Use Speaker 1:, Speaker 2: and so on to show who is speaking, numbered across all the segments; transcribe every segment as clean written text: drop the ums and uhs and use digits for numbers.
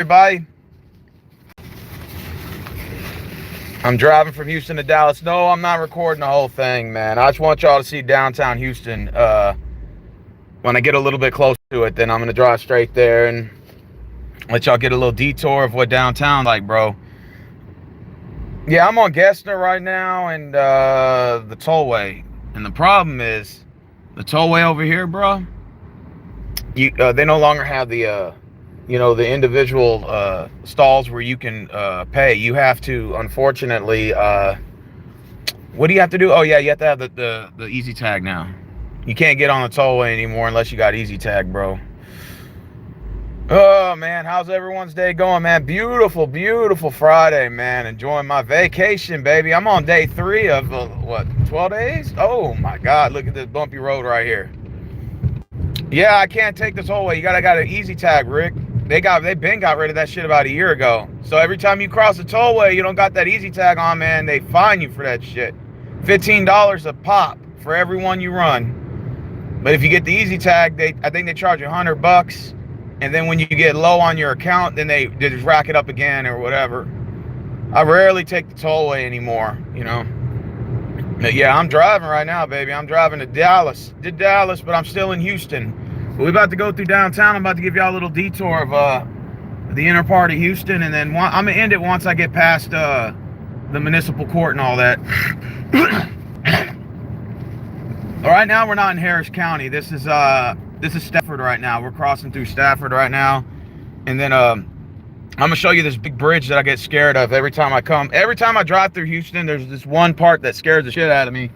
Speaker 1: everybody. I'm driving from Houston to Dallas. No, I'm not recording the whole thing, man. I just want y'all to see downtown Houston. When I get a little bit close to it, then I'm gonna drive straight there and let y'all get a little detour of what downtown like, bro. Yeah, I'm on Gessner right now and the tollway. And the problem is the tollway over here, bro. They no longer have the the individual stalls where you can pay. You have to, unfortunately, what do you have to do? Oh yeah, you have to have the easy tag now. You can't get on the tollway anymore unless you got easy tag, bro. Oh man, how's everyone's day going, man? Beautiful, beautiful Friday, man. Enjoying my vacation, baby. I'm on day 3 of 12 days? Oh my God, look at this bumpy road right here. Yeah, I can't take the tollway. You got an easy tag, Rick. They been got rid of that shit about a year ago. So every time you cross the tollway, you don't got that easy tag on, man, they fine you for that shit. $15 a pop for every one you run. But if you get the easy tag, I think they charge you $100. And then when you get low on your account, then they just rack it up again or whatever. I rarely take the tollway anymore, you know. But yeah, I'm driving right now, baby. I'm driving to Dallas, but I'm still in Houston. But we're about to go through downtown. I'm about to give y'all a little detour of the inner part of Houston, and then I'm gonna end it once I get past the municipal court and all that. All right, now we're not in Harris County. This is Stafford right now. We're crossing through Stafford right now, and then I'm gonna show you this big bridge that I get scared of every time I come. Every time I drive through Houston, there's this one part that scares the shit out of me.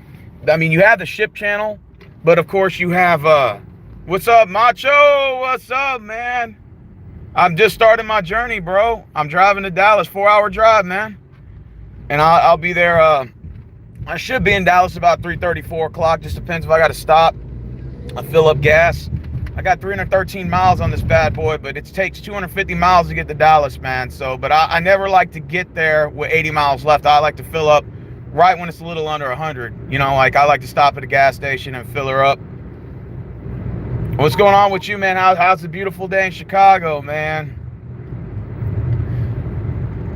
Speaker 1: I mean, you have the ship channel, but of course you have what's up, Macho? What's up, man? I'm just starting my journey, bro. I'm driving to Dallas, 4-hour drive, man, and I'll be there. I should be in Dallas about 3:30, 4 o'clock. Just depends if I got to stop. I fill up gas. I got 313 miles on this bad boy, but it takes 250 miles to get to Dallas, man. So, but I never like to get there with 80 miles left. I like to fill up right when it's a little under 100. You know, like I like to stop at a gas station and fill her up. What's going on with you, man? How's the beautiful day in Chicago, man?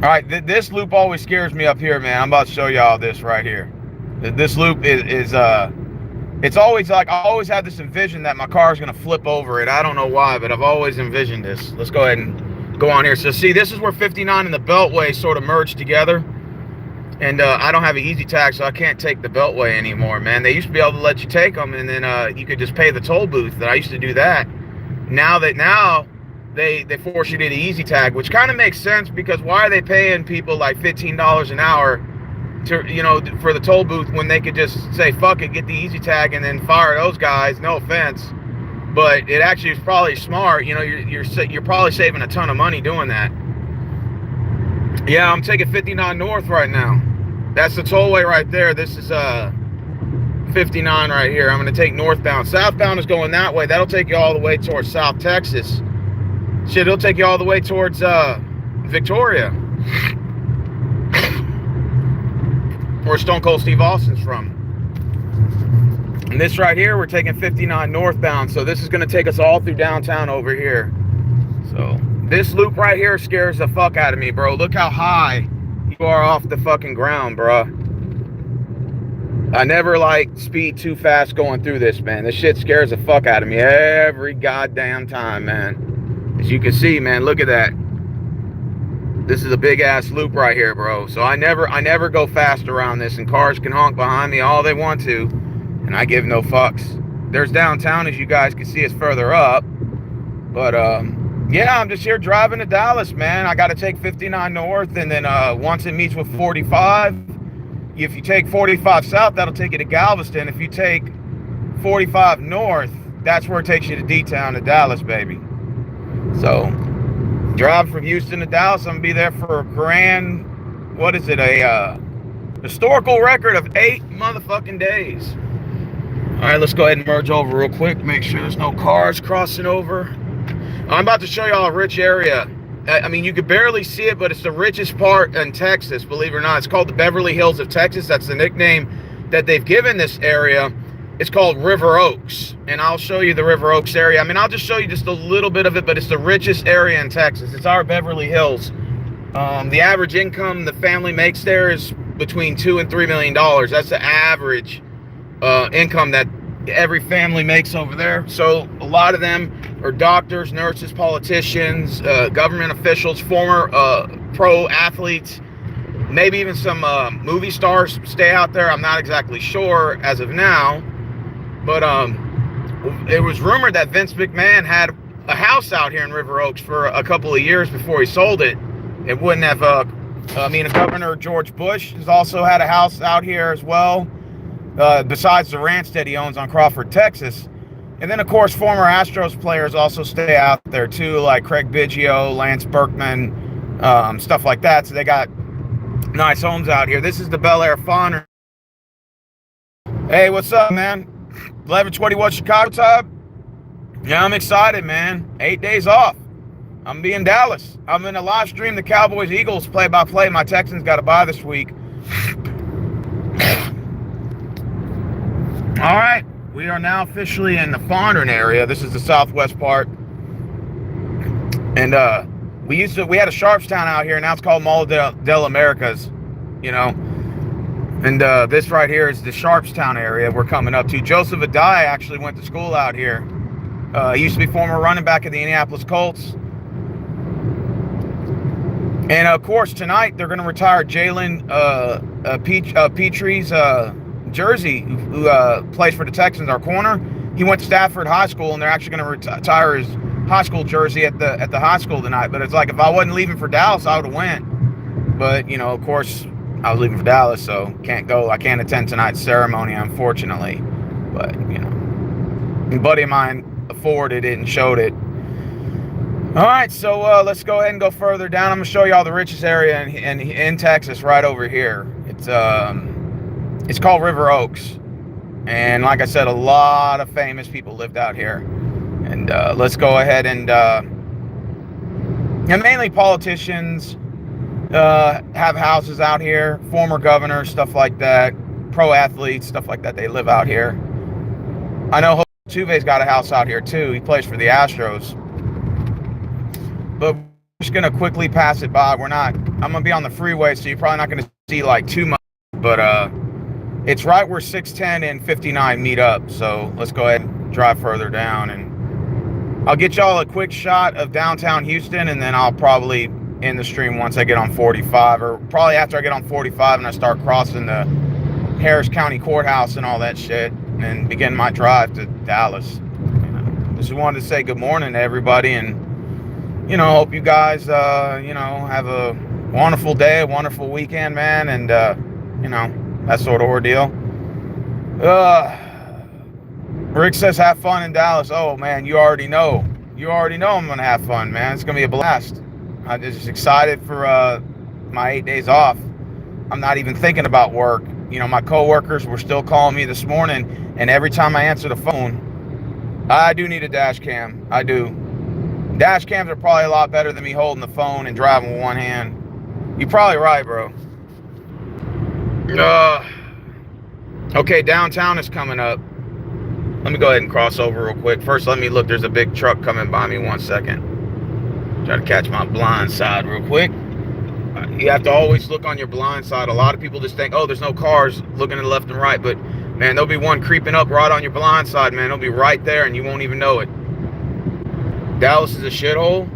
Speaker 1: All right, this loop always scares me up here, man. I'm about to show y'all this right here. This loop is it's always like, I always have this envision that my car is going to flip over it. I don't know why, but I've always envisioned this. Let's go ahead and go on here. So see, this is where 59 and the Beltway sort of merge together. And I don't have an easy tag, so I can't take the Beltway anymore, man. They used to be able to let you take them, and then you could just pay the toll booth. I used to do that. Now they force you to do the easy tag, which kind of makes sense, because why are they paying people like $15 an hour to, you know, for the toll booth when they could just say fuck it, get the easy tag, and then fire those guys? No offense, but it actually is probably smart. You know, you're probably saving a ton of money doing that. Yeah, I'm taking 59 north right now. That's the tollway right there. This is 59 right here. I'm going to take northbound. Southbound is going that way. That'll take you all the way towards South Texas. Shit, it'll take you all the way towards Victoria, where Stone Cold Steve Austin's from. And this right here, we're taking 59 northbound. So this is going to take us all through downtown over here. So this loop right here scares the fuck out of me, bro. Look how high you are off the fucking ground, bro. I never like speed too fast going through this, man. This shit scares the fuck out of me every goddamn time, man. As you can see, man, look at that. This is a big ass loop right here, bro. So I never go fast around this, and cars can honk behind me all they want to, and I give no fucks. There's downtown, as you guys can see, it's further up. But yeah, I'm just here driving to Dallas, man. I got to take 59 north, and then once it meets with 45, if you take 45 south, that'll take you to Galveston. If you take 45 north, that's where it takes you to D-Town, to Dallas, baby. So drive from Houston to Dallas. I'm gonna be there for a grand, what is it, a historical record of 8 motherfucking days. All right, let's go ahead and merge over real quick, make sure there's no cars crossing over. I'm about to show y'all a rich area. I mean, you could barely see it, but it's the richest part in Texas, believe it or not. It's called the Beverly Hills of Texas. That's the nickname that they've given this area. It's called River Oaks, and I'll show you the River Oaks area. I mean, I'll just show you just a little bit of it, but it's the richest area in Texas. It's our Beverly Hills. The average income the family makes there is between $2 and $3 million. That's the average income that every family makes over there. So a lot of them are doctors, nurses, politicians, government officials, former pro athletes, maybe even some movie stars stay out there. I'm not exactly sure as of now, but it was rumored that Vince McMahon had a house out here in River Oaks for a couple of years before he sold it. It wouldn't have, Governor George Bush has also had a house out here as well, besides the ranch that he owns on Crawford, Texas. And then, of course, former Astros players also stay out there too, like Craig Biggio, Lance Berkman, stuff like that. So they got nice homes out here. This is the Bel Air Fawn. Hey, what's up, man? 1121 Chicago time? Yeah, I'm excited, man. 8 days off. I'm be in Dallas. I'm in a live stream, the Cowboys-Eagles play-by-play. My Texans got a bye this week. All right, we are now officially in the Fondren area. This is the southwest part. And we had a Sharpstown out here. Now it's called Mall del Americas, you know. And this right here is the Sharpstown area we're coming up to. Joseph Adai actually went to school out here. He used to be former running back of the Indianapolis Colts. And of course, tonight they're going to retire Jalen Petrie's jersey, who plays for the Texans, our corner. He went to Stafford High School, and they're actually going to retire his high school jersey at the high school tonight. But it's like, if I wasn't leaving for Dallas, I would have went. But, you know, of course, I was leaving for Dallas, so can't go. I can't attend tonight's ceremony, unfortunately. But, you know, a buddy of mine afforded it and showed it. All right, so let's go ahead and go further down. I'm going to show you all the richest area in Texas right over here. It's called River Oaks. And like I said, a lot of famous people lived out here. And let's go ahead and mainly politicians have houses out here, former governors, stuff like that, pro athletes, stuff like that. They live out here. I know Tuve's got a house out here too. He plays for the Astros. But we're just going to quickly pass it by. I'm going to be on the freeway, so you're probably not going to see like too much. But it's right where 610 and 59 meet up. So let's go ahead and drive further down. And I'll get y'all a quick shot of downtown Houston, and then I'll probably end the stream once I get on 45. Or probably after I get on 45 and I start crossing the Harris County Courthouse and all that shit, and begin my drive to Dallas. You know, just wanted to say good morning to everybody, and you know, hope you guys, you know, have a wonderful day, a wonderful weekend, man, and, you know, that sort of ordeal. Rick says have fun in Dallas. Oh, man, you already know. You already know I'm going to have fun, man. It's going to be a blast. I'm just excited for my 8 days off. I'm not even thinking about work. You know, my coworkers were still calling me this morning, and every time I answer the phone, I do need a dash cam. I do. Dash cams are probably a lot better than me holding the phone and driving with one hand. You're probably right, bro. Okay, downtown is coming up. Let me go ahead and cross over real quick. First, let me look. There's a big truck coming by me. 1 second. Try to catch my blind side real quick. You have to always look on your blind side. A lot of people just think, oh, there's no cars looking to the left and right. But, man, there'll be one creeping up right on your blind side, man. It'll be right there, and you won't even know it. Dallas is a shithole.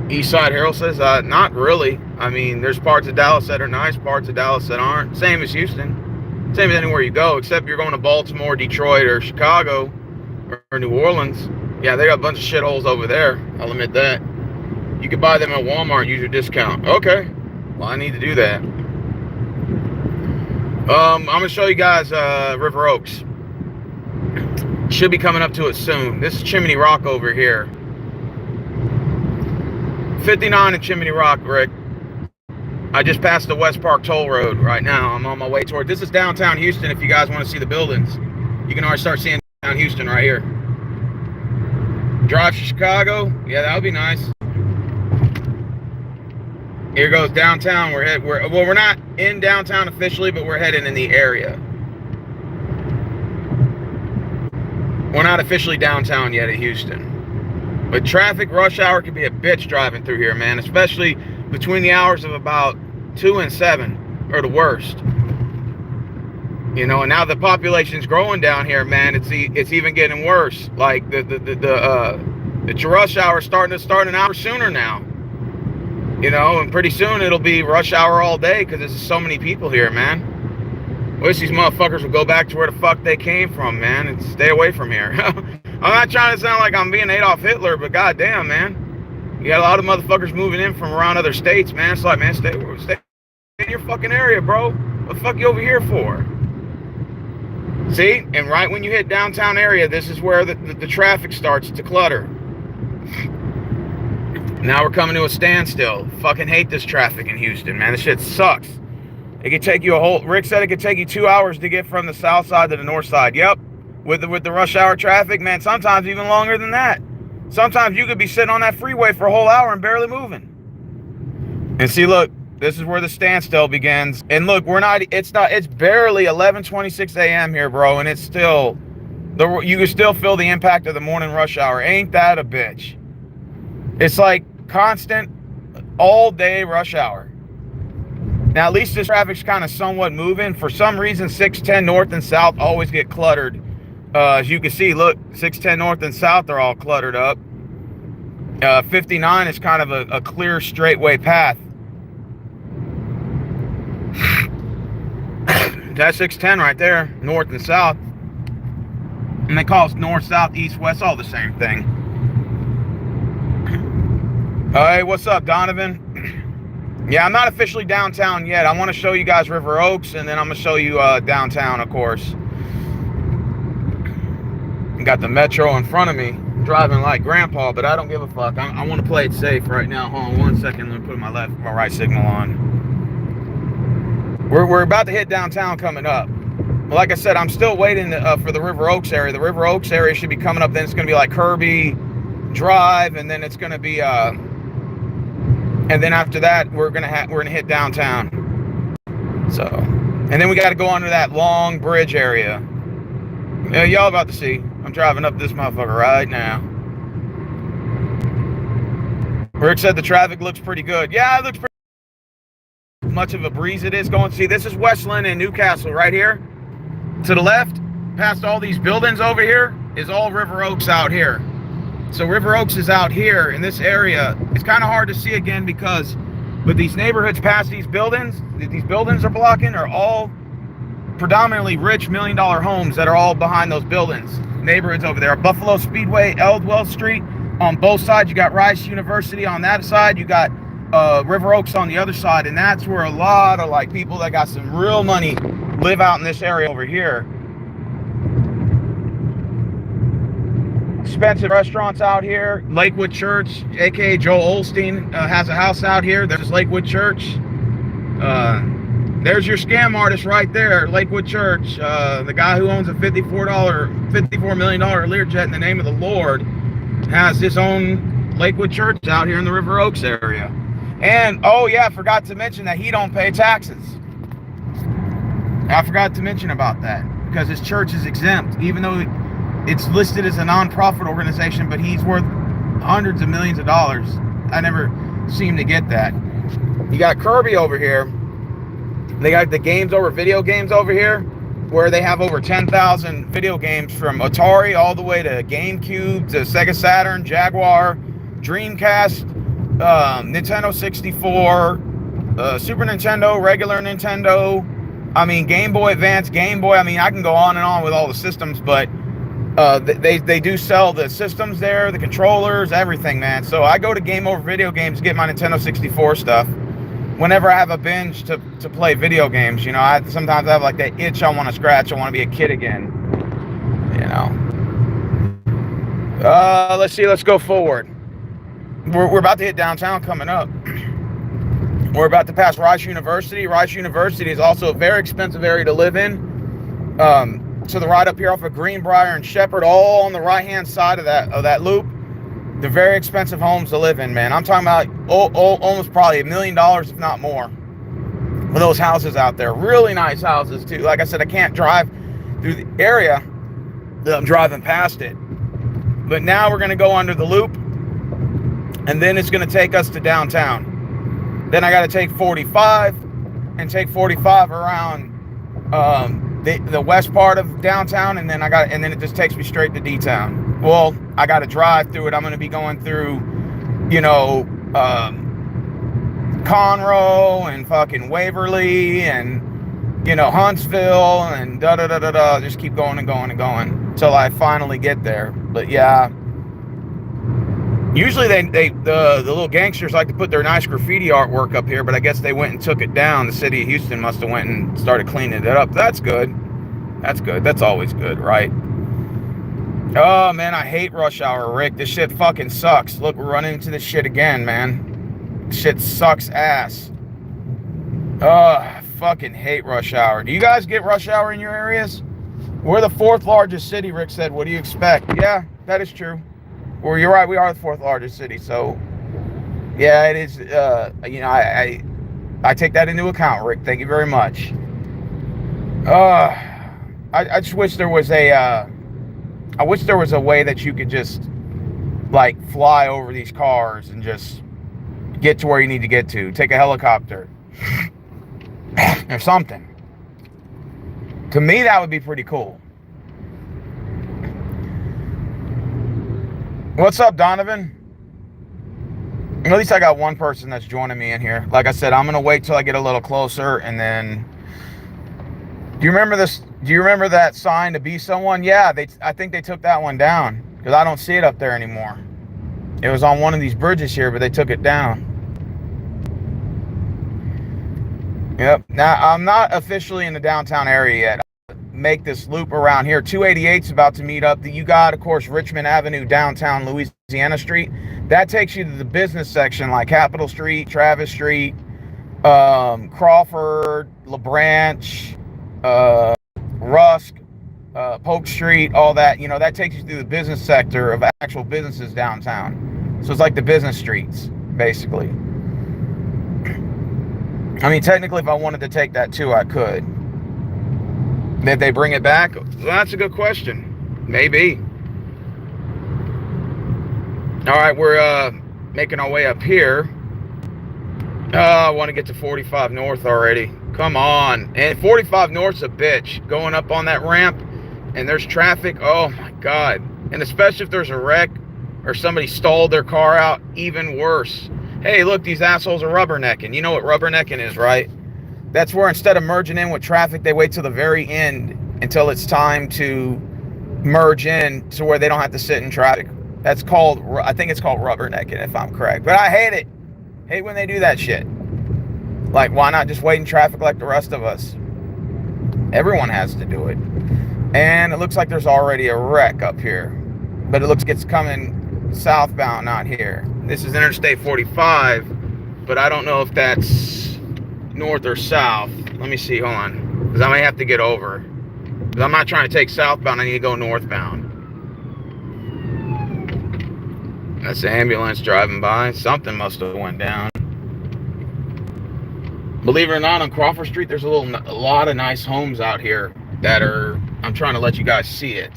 Speaker 1: Eastside Herald says, not really. I mean, there's parts of Dallas that are nice, parts of Dallas that aren't. Same as Houston. Same as anywhere you go, except you're going to Baltimore, Detroit, or Chicago, or New Orleans. Yeah, they got a bunch of shitholes over there. I'll admit that. You could buy them at Walmart and use your discount. Okay. Well, I need to do that. I'm going to show you guys River Oaks. Should be coming up to it soon. This is Chimney Rock over here. 59 in Chimney Rock, Rick. I just passed the West Park Toll Road right now. I'm on my way toward. This is downtown Houston. If you guys want to see the buildings, you can already start seeing downtown Houston right here. Drive to Chicago. Yeah, that would be nice. Here goes downtown. We're not in downtown officially, but we're heading in the area. We're not officially downtown yet at Houston. But traffic, rush hour can be a bitch driving through here, man. Especially between the hours of about 2 and 7 are the worst. You know, and now the population's growing down here, man. It's even getting worse. Like the rush hour is starting to start an hour sooner now. You know, and pretty soon it'll be rush hour all day because there's so many people here, man. Wish these motherfuckers would go back to where the fuck they came from, man, and stay away from here. I'm not trying to sound like I'm being Adolf Hitler, but goddamn, man, you got a lot of motherfuckers moving in from around other states, man. It's like, man, stay in your fucking area, bro. What the fuck you over here for? See, and right when you hit downtown area, this is where the traffic starts to clutter. Now we're coming to a standstill. Fucking hate this traffic in Houston, man. This shit sucks. It could take you Rick said it could take you 2 hours to get from the south side to the north side. Yep. With the rush hour traffic, man, sometimes even longer than that. Sometimes you could be sitting on that freeway for a whole hour and barely moving. And see, look, this is where the standstill begins. And look, it's barely 11:26 a.m. here, bro, and it's still, you can still feel the impact of the morning rush hour. Ain't that a bitch? It's like constant, all day rush hour. Now, at least this traffic's kind of somewhat moving. For some reason, 610 north and south always get cluttered. As you can see, look, 610 north and south are all cluttered up. 59 is kind of a clear straightway path. That's 610 right there, north and south. And they call it north, south, east, west, all the same thing. Hey, what's up, Donovan? Yeah, I'm not officially downtown yet. I want to show you guys River Oaks, and then I'm going to show you downtown, of course. Got the metro in front of me, driving like grandpa, but I don't give a fuck. I want to play it safe right now. Hold on 1 second. Let me put my right signal on. We're about to hit downtown coming up. Like I said, I'm still waiting for the River Oaks area. The River Oaks area should be coming up. Then it's going to be like Kirby Drive, and then it's going to be and then after that we're gonna hit downtown. So, and then we got to go under that long bridge area. Yeah, y'all about to see. I'm driving up this motherfucker right now. Rick said the traffic looks pretty good. Yeah, it looks pretty much of a breeze it is going. See, this is Westland and Newcastle right here. To the left, past all these buildings over here, is all River Oaks out here. So River Oaks is out here in this area. It's kind of hard to see again because with these neighborhoods past these buildings are blocking are all predominantly rich $1 million homes that are all behind those buildings. Neighborhoods over there. Buffalo Speedway, Eldwell Street on both sides. You got Rice University on that side. You got River Oaks on the other side. And that's where a lot of like people that got some real money live out in this area over here. Expensive restaurants out here. Lakewood Church, aka Joel Osteen, has a house out here. There's Lakewood Church. There's your scam artist right there, Lakewood Church. The guy who owns a $54 million Learjet in the name of the Lord has his own Lakewood Church out here in the River Oaks area. And, oh yeah, I forgot to mention that he don't pay taxes. I forgot to mention about that because his church is exempt, even though it's listed as a non-profit organization, but he's worth hundreds of millions of dollars. I never seem to get that. You got Kirby over here. They got the video games over here, where they have over 10,000 video games from Atari all the way to GameCube, to Sega Saturn, Jaguar, Dreamcast, Nintendo 64, Super Nintendo, regular Nintendo, I mean, Game Boy Advance, Game Boy. I mean, I can go on and on with all the systems, but they do sell the systems there, the controllers, everything, man. So I go to Game Over Video Games to get my Nintendo 64 stuff. Whenever I have a binge to play video games, you know, sometimes I have like that itch I want to scratch. I want to be a kid again, you know. Let's see. Let's go forward. We're about to hit downtown coming up. We're about to pass Rice University. Rice University is also a very expensive area to live in. To the right up here off of Greenbrier and Shepherd, all on the right-hand side of that loop. They're very expensive homes to live in, man. I'm talking about almost probably $1 million, if not more, for those houses out there. Really nice houses, too. Like I said, I can't drive through the area I'm driving past it. But now we're going to go under the loop, and then it's going to take us to downtown. Then I got to take 45 and take 45 around the west part of downtown, and then it just takes me straight to D-Town. Well, I got to drive through it. I'm going to be going through, you know, Conroe and fucking Waverly and, you know, Huntsville and da-da-da-da-da. Just keep going and going and going until I finally get there. But yeah, usually the little gangsters like to put their nice graffiti artwork up here, but I guess they went and took it down. The city of Houston must have went and started cleaning it up. That's good. That's good. That's always good, right? Oh, man, I hate rush hour, Rick. This shit fucking sucks. Look, we're running into this shit again, man. Shit sucks ass. Oh, I fucking hate rush hour. Do you guys get rush hour in your areas? We're the 4th largest city, Rick said. What do you expect? Yeah, that is true. Well, you're right. We are the 4th largest city. So, yeah, it is. You know, I take that into account, Rick. Thank you very much. I just wish there was a way that you could just, like, fly over these cars and just get to where you need to get to. Take a helicopter or something. To me, that would be pretty cool. What's up, Donovan? At least I got one person that's joining me in here. Like I said, I'm gonna wait till I get a little closer, and then. Do you remember this? Do you remember that sign to be someone? Yeah, I think they took that one down because I don't see it up there anymore. It was on one of these bridges here, but they took it down. Yep. Now, I'm not officially in the downtown area yet. I'll make this loop around here. 288's about to meet up. You got, of course, Richmond Avenue, downtown Louisiana Street. That takes you to the business section, like Capitol Street, Travis Street, Crawford, LaBranch, Rusk, Polk Street, all that. You know, that takes you through the business sector of actual businesses downtown. So it's like the business streets, basically. I mean, technically, if I wanted to take that too, I could. If they bring it back, well, that's a good question. Maybe. All right, we're making our way up here. I want to get to 45 North already. Come on. And 45 North's a bitch. Going up on that ramp and there's traffic. Oh, my God. And especially if there's a wreck or somebody stalled their car out, even worse. Hey, look, these assholes are rubbernecking. You know what rubbernecking is, right? That's where instead of merging in with traffic, they wait till the very end until it's time to merge in to where they don't have to sit in traffic. That's called, I think it's called rubbernecking, if I'm correct. But I hate it. Hate when they do that shit. Like, why not just wait in traffic like the rest of us? Everyone has to do it. And it looks like there's already a wreck up here. But it looks like it's coming southbound, not here. This is Interstate 45, but I don't know if that's north or south. Let me see, hold on. Because I may have to get over. Because I'm not trying to take southbound, I need to go northbound. That's the ambulance driving by. Something must have went down. Believe it or not, on Crawford Street, there's a lot of nice homes out here that are, I'm trying to let you guys see it.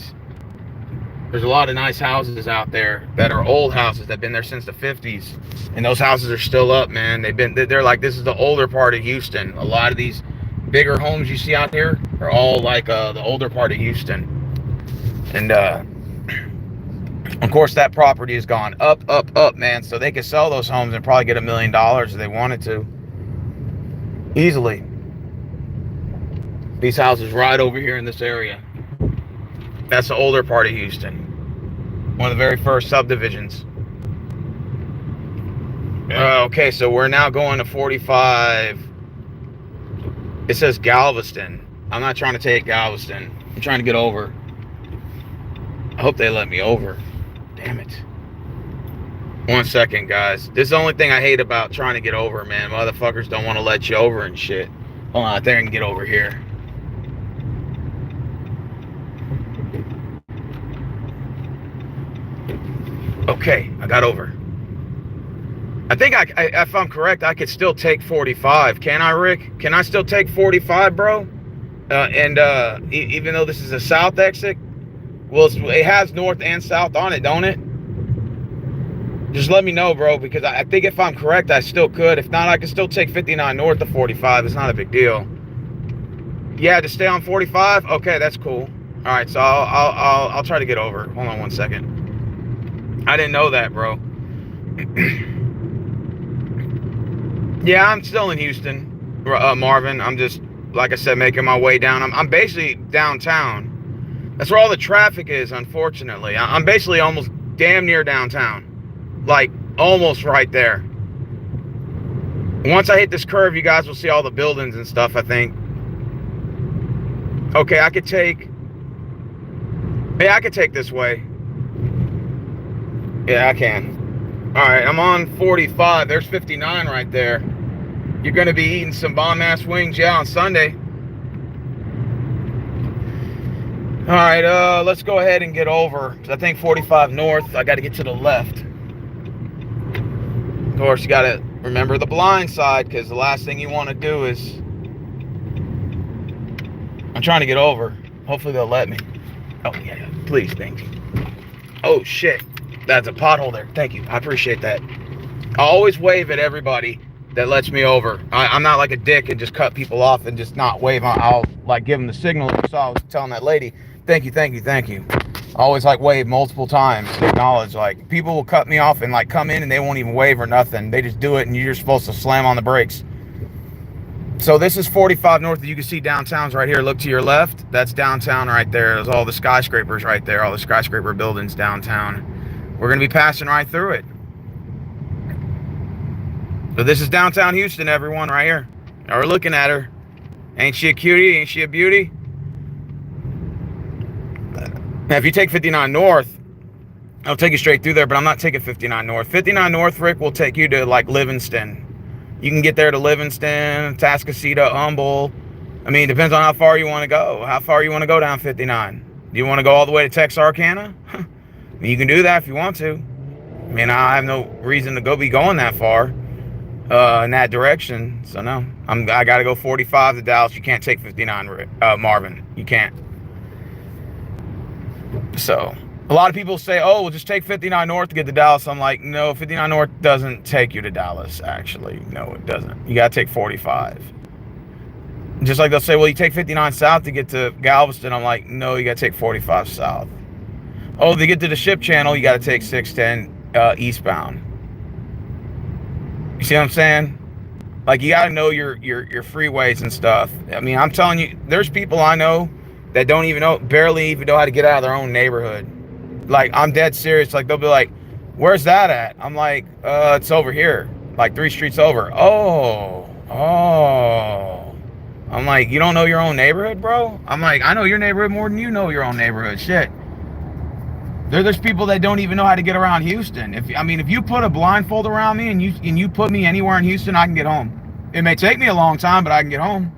Speaker 1: There's a lot of nice houses out there that are old houses that have been there since the 50s. And those houses are still up, man. They're like, this is the older part of Houston. A lot of these bigger homes you see out here are all like the older part of Houston. And of course, that property has gone up, up, up, man. So they could sell those homes and probably get $1 million if they wanted to. Easily. These houses right over here in this area. That's the older part of Houston. One of the very first subdivisions. Okay, so we're now going to 45. It says Galveston. I'm not trying to take Galveston. I'm trying to get over. I hope they let me over. Damn it. 1 second, guys. This is the only thing I hate about trying to get over, man. Motherfuckers don't want to let you over and shit. Hold on, I think I can get over here. Okay, I got over. I think if I'm correct, I could still take 45. Can I, Rick? Can I still take 45, bro? Even though this is a south exit? Well, it has north and south on it, don't it? Just let me know, bro, because I think if I'm correct, I still could. If not, I can still take 59 north to 45. It's not a big deal. Yeah, to stay on 45? Okay, that's cool. All right, so I'll try to get over. Hold on one second. I didn't know that, bro. Yeah, I'm still in Houston, Marvin. I'm just, like I said, making my way down. I'm basically downtown. That's where all the traffic is, unfortunately. I'm basically almost damn near downtown. Like, almost right there. Once I hit this curve, you guys will see all the buildings and stuff, I think. Okay, I could take... Yeah, I could take this way. Yeah, I can. Alright, I'm on 45. There's 59 right there. You're going to be eating some bomb-ass wings, yeah, on Sunday. Alright, let's go ahead and get over. I think 45 north, I got to get to the left. Of course, you got to remember the blind side, because the last thing you want to do is... I'm trying to get over. Hopefully they'll let me. Oh, yeah. Please, thank you. Oh, shit. That's a pothole there. Thank you. I appreciate that. I always wave at everybody that lets me over. I'm not like a dick and just cut people off and just not wave. I'll like give them the signal. So I was telling that lady, thank you, thank you, thank you. I always like wave multiple times to acknowledge. Like, people will cut me off and like come in and they won't even wave or nothing. They just do it and you're supposed to slam on the brakes. So this is 45 north. You can see downtown's right here. Look to your left. That's downtown right there. There's all the skyscrapers right there. All the skyscraper buildings downtown. We're going to be passing right through it. So this is downtown Houston, everyone, right here. Now we're looking at her. Ain't she a cutie? Ain't she a beauty? Now, if you take 59 north, I'll take you straight through there, but I'm not taking 59 north. 59 north, Rick, will take you to, like, Livingston. You can get there to Livingston, Tascasita, Humble. I mean, it depends on how far you want to go. How far you want to go down 59. Do you want to go all the way to Texarkana? You can do that if you want to. I mean, I have no reason to be going that far in that direction. So, no. I got to go 45 to Dallas. You can't take 59, Marvin. You can't. So... a lot of people say, oh, we'll just take 59 north to get to Dallas. I'm like, no, 59 north doesn't take you to Dallas, actually. No, it doesn't. You got to take 45. Just like they'll say, well, you take 59 south to get to Galveston. I'm like, no, you got to take 45 south. Oh, to get to the ship channel, you got to take 610 eastbound. You see what I'm saying? Like, you got to know your freeways and stuff. I mean, I'm telling you, there's people I know that don't even know, barely even know how to get out of their own neighborhood. Like, I'm dead serious. Like, they'll be like, where's that at? I'm like, it's over here. Like, 3 streets over. Oh. I'm like, you don't know your own neighborhood, bro? I'm like, I know your neighborhood more than you know your own neighborhood. Shit. There's people that don't even know how to get around Houston. If you put a blindfold around me and you put me anywhere in Houston, I can get home. It may take me a long time, but I can get home.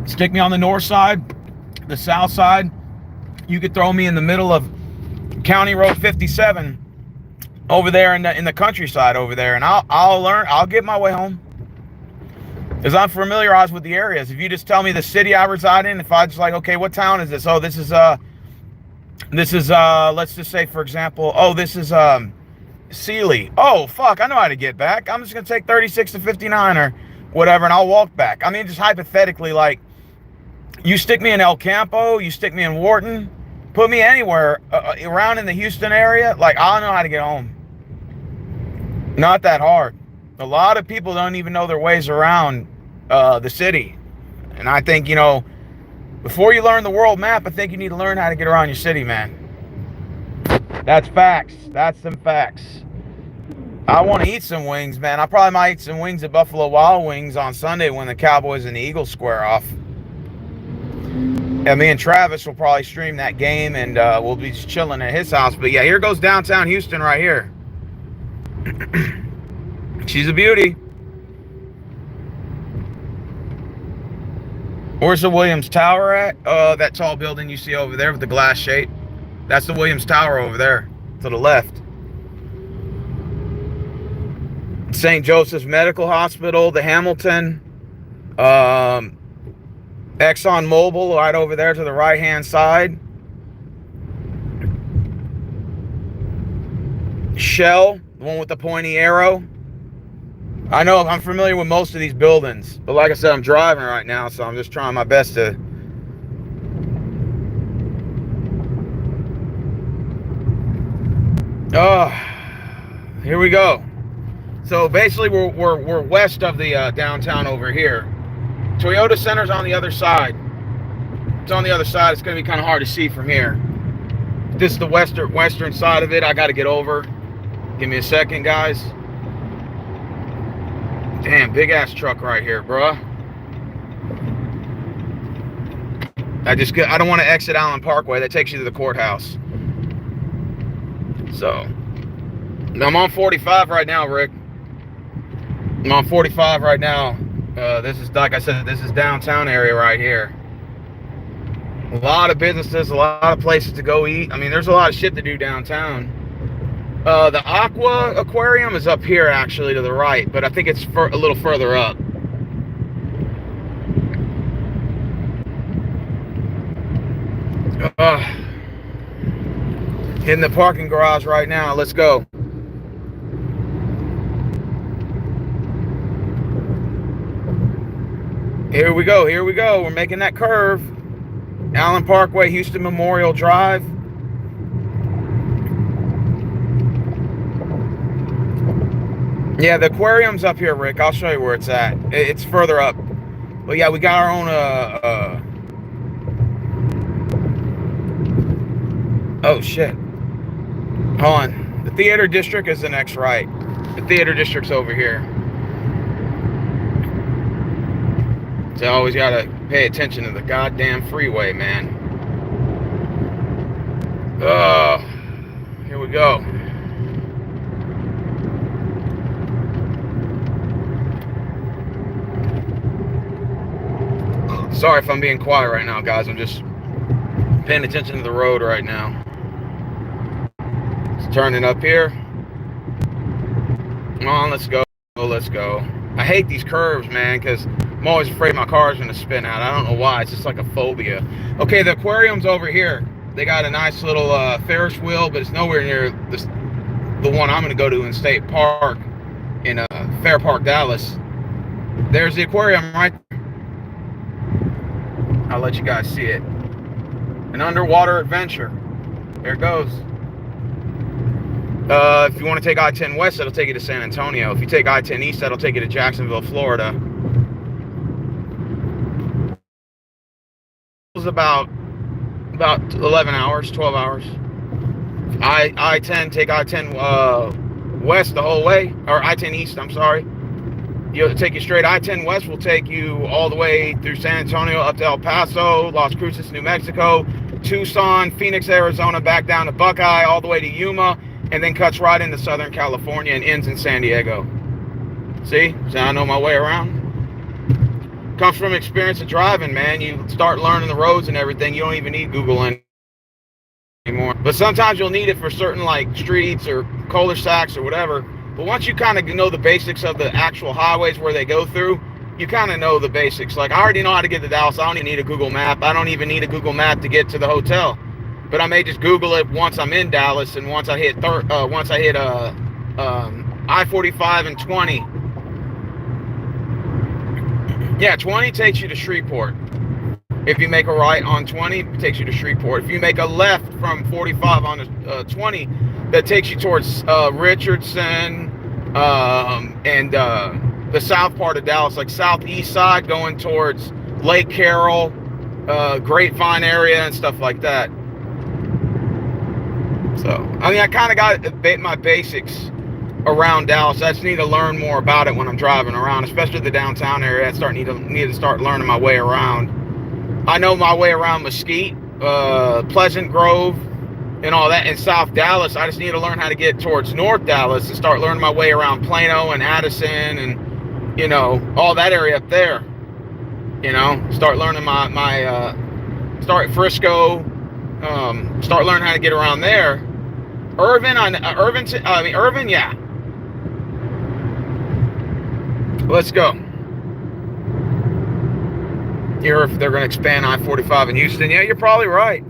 Speaker 1: Stick me on the north side, the south side. You could throw me in the middle of County Road 57 over there in the countryside over there, and I'll get my way home. Because I'm familiarized with the areas. If you just tell me the city I reside in, if I just like, okay, what town is this? Oh, this is let's just say, for example, oh, this is Sealy. Oh, fuck, I know how to get back. I'm just gonna take 36 to 59 or whatever, and I'll walk back. I mean, just hypothetically, like, you stick me in El Campo, you stick me in Wharton, put me anywhere around in the Houston area, like, I'll know how to get home. Not that hard. A lot of people don't even know their ways around the city. And I think, before you learn the world map, I think you need to learn how to get around your city, man. That's facts. That's some facts. I want to eat some wings, man. I probably might eat some wings at Buffalo Wild Wings on Sunday when the Cowboys and the Eagles square off. Yeah, me and Travis will probably stream that game, and we'll be just chilling at his house. But yeah, here goes downtown Houston right here. She's a beauty. Where's the Williams Tower at? That tall building you see over there with the glass shade. That's the Williams Tower over there to the left. St. Joseph's Medical Hospital, the Hamilton. Exxon Mobil right over there to the right-hand side. Shell, the one with the pointy arrow. I know I'm familiar with most of these buildings, but like I said, I'm driving right now, so I'm just trying my best to. Oh, here we go. So basically, we're west of the downtown over here. Toyota Center's on the other side. It's on the other side. It's going to be kind of hard to see from here. This is the western side of it. I got to get over. Give me a second, guys. Damn, big ass truck right here, bruh. I don't want to exit Allen Parkway. That takes you to the courthouse. So, I'm on 45 right now, Rick. I'm on 45 right now. This is, like I said, this is downtown area right here. A lot of businesses, a lot of places to go eat. I mean, there's a lot of shit to do downtown. The Aqua Aquarium is up here, actually, to the right, but I think it's a little further up. In the parking garage right now. Let's go. Here we go. Here we go. We're making that curve. Allen Parkway, Houston Memorial Drive. Yeah, the aquarium's up here, Rick. I'll show you where it's at. It's further up. But yeah, we got our own oh shit. Hold on. The theater district is the next right. The theater district's over here. So I always gotta pay attention to the goddamn freeway, man. Oh, here we go. Sorry if I'm being quiet right now, guys. I'm just paying attention to the road right now. It's turning up here. Come on, let's go. Let's go. I hate these curves, man, because I'm always afraid my car's going to spin out. I don't know why. It's just like a phobia. Okay, the aquarium's over here. They got a nice little Ferris wheel, but it's nowhere near the one I'm going to go to in State Park in Fair Park, Dallas. There's the aquarium right there. I'll let you guys see it. An underwater adventure. There it goes. If you want to take I-10 west, that'll take you to San Antonio. If you take I-10 east, that'll take you to Jacksonville, Florida. It was about 11 hours, 12 hours. I-10, take I-10 west the whole way, or I-10 east, I'm sorry. It'll take you straight. I-10 west will take you all the way through San Antonio, up to El Paso, Las Cruces, New Mexico, Tucson, Phoenix, Arizona, back down to Buckeye, all the way to Yuma, and then cuts right into Southern California and ends in San Diego. See? So I know my way around. Comes from experience of driving, man. You start learning the roads and everything. You don't even need Google anymore. But sometimes you'll need it for certain, like, streets or cul-de-sacs or whatever. But once you kind of know the basics of the actual highways where they go through, you kind of know the basics. Like, I already know how to get to Dallas. I don't even need a Google map. I don't even need a Google map to get to the hotel. But I may just Google it once I'm in Dallas, and once I hit I-45 and 20. Yeah, 20 takes you to Shreveport. If you make a right on 20, it takes you to Shreveport. If you make a left from 45 on 20, that takes you towards Richardson and the south part of Dallas, like southeast side, going towards Lake Carroll, Grapevine area, and stuff like that. So, I mean, I kind of got my basics around Dallas. I just need to learn more about it when I'm driving around, especially the downtown area. I need to start learning my way around. I know my way around Mesquite, Pleasant Grove, and all that in South Dallas. I just need to learn how to get towards North Dallas and start learning my way around Plano and Addison and, you know, all that area up there. You know, start learning start at Frisco, start learning how to get around there. Irvin, yeah. Let's go. Here, if they're going to expand I-45 in Houston. Yeah, you're probably right.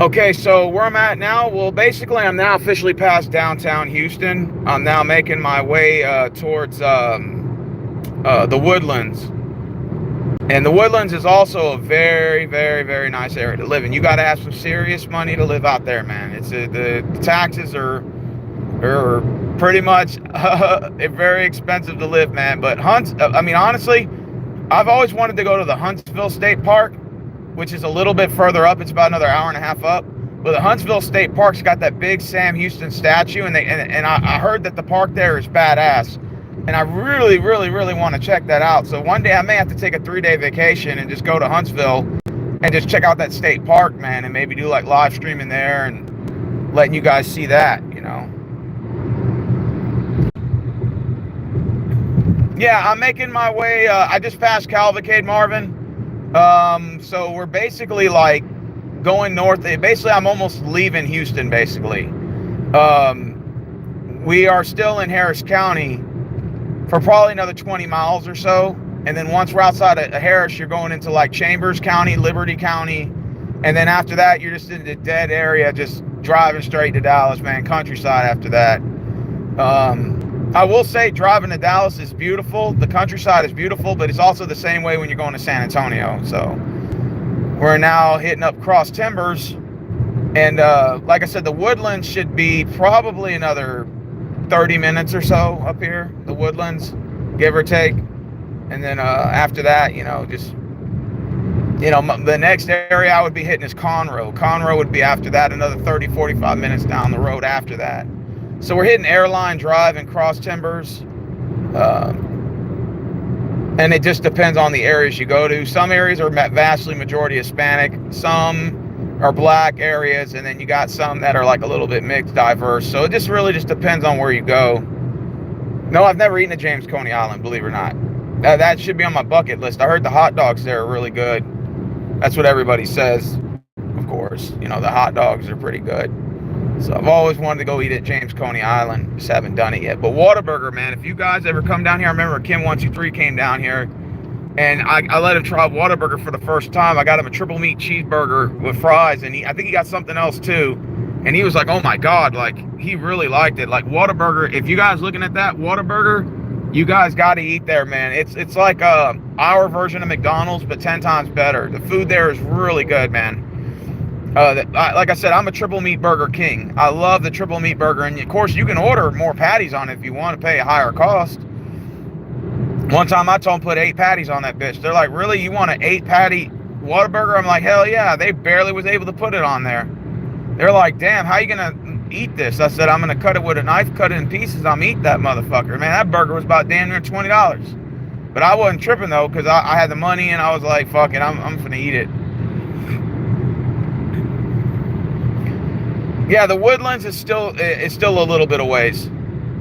Speaker 1: Okay, so where I'm at now, well, basically, I'm now officially past downtown Houston. I'm now making my way towards the Woodlands. And the Woodlands is also a very, very, very nice area to live in. You got to have some serious money to live out there, man. It's the taxes are pretty much very expensive to live, man. But I mean, honestly, I've always wanted to go to the Huntsville State Park, which is a little bit further up. It's about another hour and a half up. But the Huntsville State Park's got that big Sam Houston statue, and I heard that the park there is badass. And I really, really, really want to check that out. So one day I may have to take a 3-day vacation and just go to Huntsville and just check out that state park, man, and maybe do like live streaming there and letting you guys see that, you know. Yeah, I'm making my way. I just passed Cavalcade, Marvin. So we're basically like going north. Basically, I'm almost leaving Houston, basically. We are still in Harris County for probably another 20 miles or so. And then once we're outside of Harris, you're going into like Chambers County, Liberty County. And then after that, you're just in the dead area, just driving straight to Dallas, man. Countryside after that. I will say driving to Dallas is beautiful. The countryside is beautiful, but it's also the same way when you're going to San Antonio. So we're now hitting up Cross Timbers. And like I said, the Woodlands should be probably another 30 minutes or so up here, the Woodlands, give or take. And then after that, you know, just, you know, the next area I would be hitting is Conroe. Conroe would be after that, another 30, 45 minutes down the road after that. So we're hitting Airline Drive and Cross Timbers. And it just depends on the areas you go to. Some areas are vastly majority Hispanic. Some are black areas, and then you got some that are like a little bit mixed, diverse. So it just really just depends on where you go. No, I've never eaten at James Coney Island, believe it or not. That should be on my bucket list. I heard the hot dogs there are really good. That's what everybody says, of course. You know, the hot dogs are pretty good. So I've always wanted to go eat at James Coney Island. Just haven't done it yet. But Whataburger, man, if you guys ever come down here, I remember Kim123 came down here. And I let him try Whataburger for the first time. I got him a triple meat cheeseburger with fries, and I think he got something else too. And he was like, "Oh my God!" Like he really liked it. Like Whataburger. If you guys looking at that Whataburger, you guys got to eat there, man. It's like our version of McDonald's, but 10 times better. The food there is really good, man. Like I said, I'm a triple meat burger king. I love the triple meat burger, and of course, you can order more patties on it if you want to pay a higher cost. One time I told them put 8 patties on that bitch. They're like, really? You want an 8-patty Whataburger? I'm like, hell yeah. They barely was able to put it on there. They're like, damn, how you gonna eat this? I said, I'm gonna cut it with a knife, cut it in pieces. I'm eat that motherfucker. Man, that burger was about damn near $20. But I wasn't tripping though, because I had the money and I was like, fuck it, I'm finna eat it. Yeah, the Woodlands is still a little bit of ways.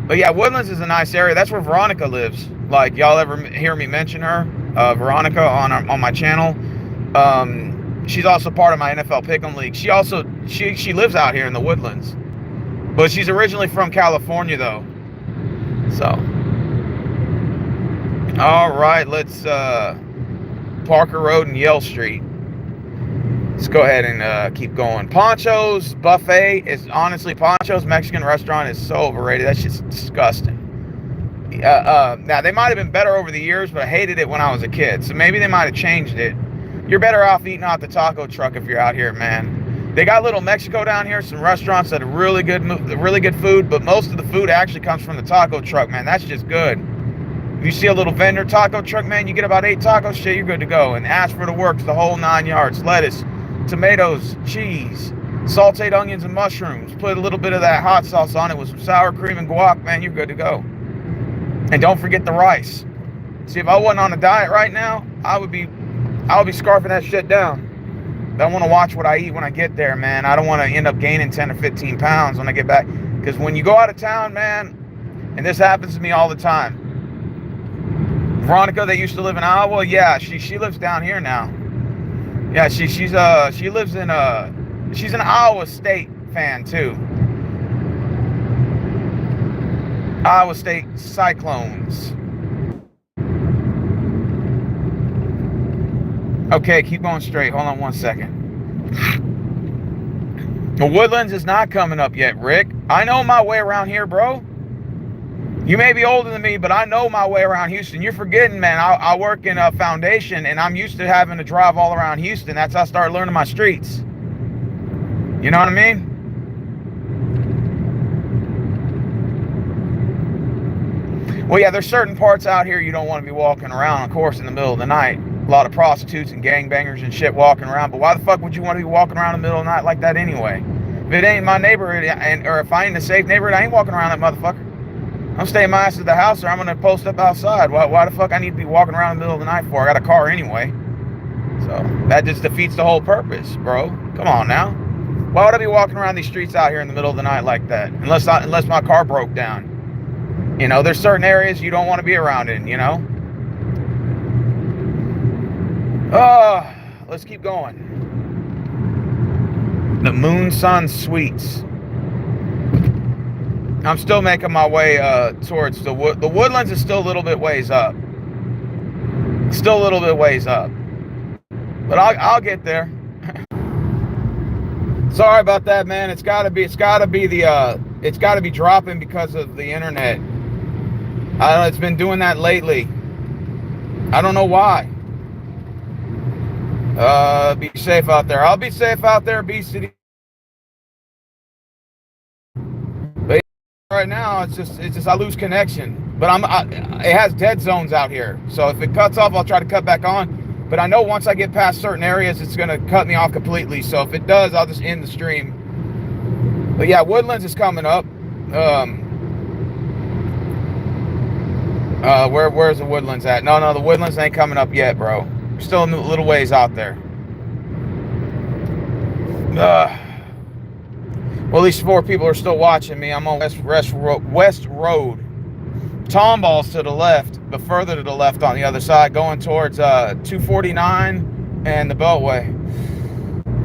Speaker 1: But yeah, Woodlands is a nice area. That's where Veronica lives. Like, y'all ever hear me mention her? Veronica on my channel. She's also part of my NFL Pick'em League. She lives out here in the Woodlands. But she's originally from California, though. So. All right, let's Parker Road and Yale Street. Let's go ahead and keep going. Poncho's Buffet is honestly, Poncho's Mexican restaurant is so overrated. That shit's disgusting. Now, they might have been better over the years, but I hated it when I was a kid. So maybe they might have changed it. You're better off eating out the taco truck if you're out here, man. They got Little Mexico down here, some restaurants that are really good food, but most of the food actually comes from the taco truck, man. That's just good. If you see a little vendor taco truck, man, you get about 8 tacos, shit, you're good to go. And ask for the works, the whole 9 yards. Lettuce, tomatoes, cheese, sauteed onions and mushrooms. Put a little bit of that hot sauce on it with some sour cream and guac, man, you're good to go. And don't forget the rice. See, if I wasn't on a diet right now, I would be scarfing that shit down. I want to watch what I eat when I get there, man. I don't want to end up gaining 10 or 15 pounds when I get back. Because when you go out of town, man, and this happens to me all the time. Veronica, that used to live in Iowa, yeah, she lives down here now. Yeah, she lives in she's an Iowa State fan too. Iowa State Cyclones. Okay, keep going straight. Hold on one second. The Woodlands is not coming up yet, Rick. I know my way around here, bro. You may be older than me, but I know my way around Houston. You're forgetting, man. I work in a foundation, and I'm used to having to drive all around Houston. That's how I started learning my streets. You know what I mean? Well, yeah, there's certain parts out here you don't want to be walking around, of course, in the middle of the night. A lot of prostitutes and gangbangers and shit walking around. But why the fuck would you want to be walking around in the middle of the night like that anyway? If it ain't my neighborhood, or if I ain't a safe neighborhood, I ain't walking around that motherfucker. I'm staying my ass at the house, or I'm gonna post up outside. Why the fuck I need to be walking around in the middle of the night for? I got a car anyway. So that just defeats the whole purpose, bro. Come on now. Why would I be walking around these streets out here in the middle of the night like that? Unless my car broke down. You know, there's certain areas you don't want to be around in, you know? Let's keep going. The Moon Sun Suites. I'm still making my way towards the Woodlands is still a little bit ways up. Still a little bit ways up. But I'll get there. Sorry about that, man. It's gotta be dropping because of the internet. I don't know, it's been doing that lately. I don't know why. Be safe out there. I'll be safe out there, B-City. But right now, it's just I lose connection. But it has dead zones out here. So if it cuts off, I'll try to cut back on. But I know once I get past certain areas, it's gonna cut me off completely. So if it does, I'll just end the stream. But yeah, Woodlands is coming up. Where's the Woodlands at? No, the Woodlands ain't coming up yet, bro. We're still a little ways out there. Well, at least 4 people are still watching me. I'm on West Road. Tomball's to the left, but further to the left on the other side, going towards 249 and the Beltway.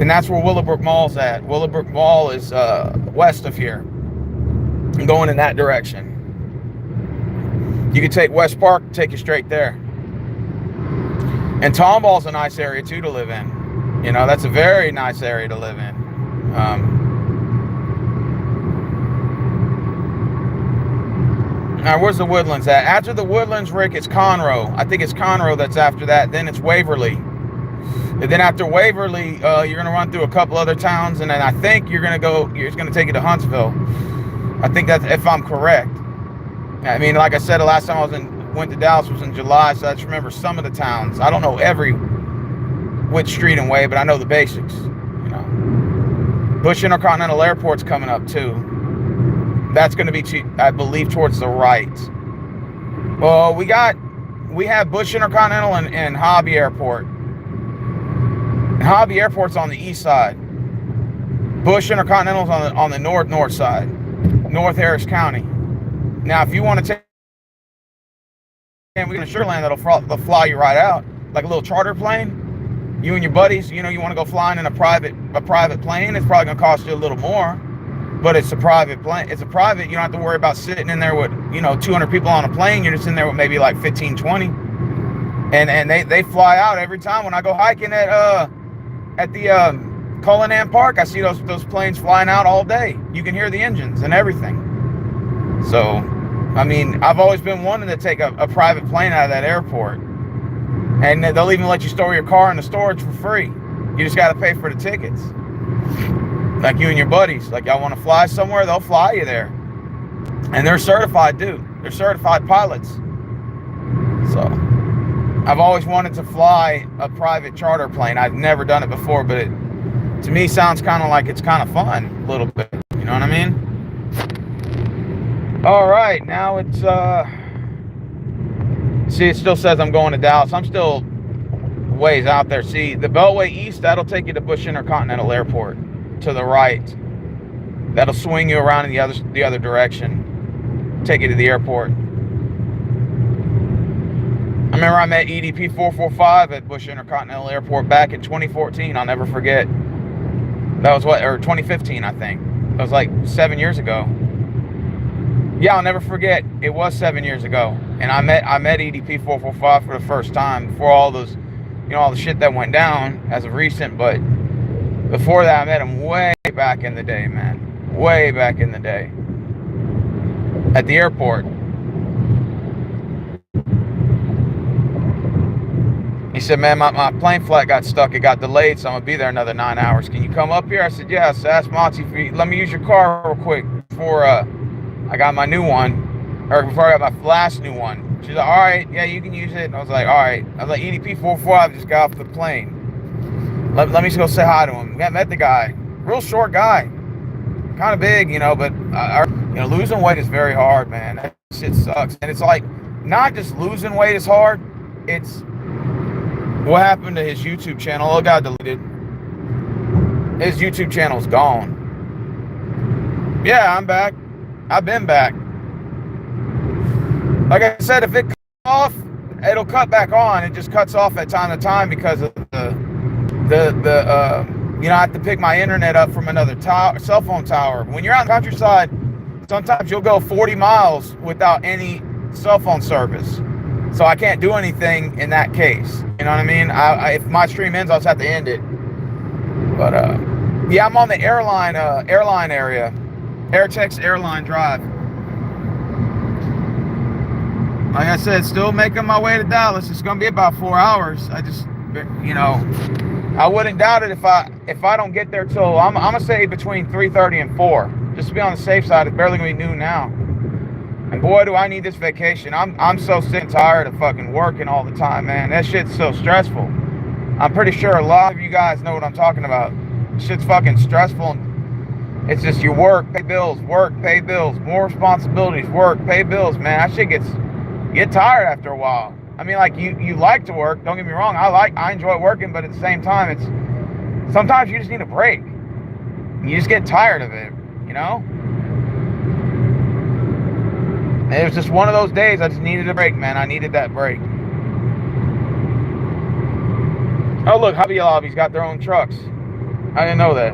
Speaker 1: And that's where Willowbrook Mall's at. Willowbrook Mall is west of here. I'm going in that direction. You can take West Park, take you straight there. And Tomball's a nice area too to live in. You know, that's a very nice area to live in. Now, where's the Woodlands at? After the Woodlands, Rick, it's Conroe. I think it's Conroe that's after that. Then it's Waverly. And then after Waverly, you're going to run through a couple other towns. And then I think it's going to take you to Huntsville. I think that's, if I'm correct. I mean, like I said, the last time I went to Dallas was in July, so I just remember some of the towns. I don't know which street and way, but I know the basics. You know, Bush Intercontinental Airport's coming up too. That's going to be, I believe, towards the right. Well, we have Bush Intercontinental and Hobby Airport. And Hobby Airport's on the east side. Bush Intercontinental's on the north side, North Harris County. Now, if you want to take, and we're going to Sureland, that'll fly you right out, like a little charter plane. You and your buddies, you know, you want to go flying in a private plane. It's probably going to cost you a little more, but it's a private plane. It's a private. You don't have to worry about sitting in there with, 200 people on a plane. You're just in there with maybe like 15, 20, and they fly out every time. When I go hiking at the Cullinan Park, I see those planes flying out all day. You can hear the engines and everything. So, I mean, I've always been wanting to take a private plane out of that airport. And they'll even let you store your car in the storage for free. You just got to pay for the tickets. Like you and your buddies. Like, y'all want to fly somewhere, they'll fly you there. And they're certified, dude. They're certified pilots. So, I've always wanted to fly a private charter plane. I've never done it before, but it, to me, sounds kind of like it's kind of fun a little bit. You know what I mean? All right, now it's, see, it still says I'm going to Dallas. I'm still ways out there. See, the Beltway East, that'll take you to Bush Intercontinental Airport to the right. That'll swing you around in the other direction, take you to the airport. I remember I met EDP 445 at Bush Intercontinental Airport back in 2014. I'll never forget. That was or 2015, I think. That was like 7 years ago. Yeah, I'll never forget. It was 7 years ago, and I met EDP 445 for the first time before all those you know, all the shit that went down as of recent, but before that, I met him way back in the day, man. Way back in the day. At the airport. He said, man, my plane flight got stuck. It got delayed, so I'm going to be there another 9 hours. Can you come up here? I said, yeah. So I asked Monty, let me use your car real quick before I got my new one, or before I got my last new one. She's like, all right, yeah, you can use it. And I was like, all right. I was like, EDP 445 just got off the plane. Let me just go say hi to him. Met the guy. Real short guy. Kind of big, you know, but you know, losing weight is very hard, man. That shit sucks. And it's like, not just losing weight is hard, it's what happened to his YouTube channel. It got deleted. His YouTube channel's gone. Yeah, I'm back. I've been back. Like I said, if it cuts off, it'll cut back on. It just cuts off at time to time because of the you know, I have to pick my internet up from another cell phone tower. When you're out in the countryside, sometimes you'll go 40 miles without any cell phone service. So I can't do anything in that case. You know what I mean? If my stream ends, I'll just have to end it. But yeah, I'm on the airline area, Airtex Airline Drive. Like I said, still making my way to Dallas. It's gonna be about 4 hours. I just, you know, I wouldn't doubt it if I don't get there till I'm gonna say between 3:30 and 4, just to be on the safe side. It's barely gonna be noon now. And boy, do I need this vacation. I'm so sick and tired of fucking working all the time, man. That shit's so stressful. I'm pretty sure a lot of you guys know what I'm talking about. Shit's fucking stressful. It's just you work, pay bills, more responsibilities, work, pay bills, man. That shit get tired after a while. I mean, like, you like to work, don't get me wrong. I enjoy working, but at the same time, it's sometimes you just need a break. You just get tired of it, you know? And it was just one of those days I just needed a break, man. I needed that break. Oh, look, Hobby Lobby's got their own trucks. I didn't know that.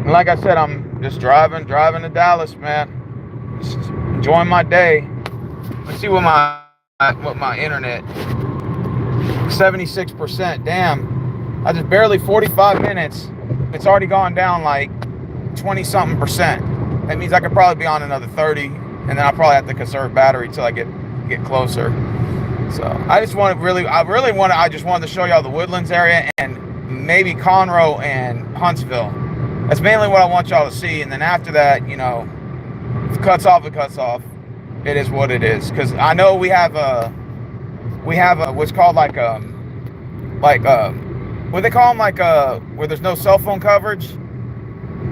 Speaker 1: And like I said, I'm just driving to Dallas, man. Just enjoying my day. Let's see what my internet. 76%. Damn. I just barely 45 minutes. It's already gone down like 20 something percent. That means I could probably be on another 30, and then I'll probably have to conserve battery till I get closer. So I just wanted I just wanted to show y'all the Woodlands area and maybe Conroe and Huntsville. That's mainly what I want y'all to see. And then after that, you know, if it cuts off, it cuts off. It is what it is. Because I know we have a what's called like what they call them, like where there's no cell phone coverage,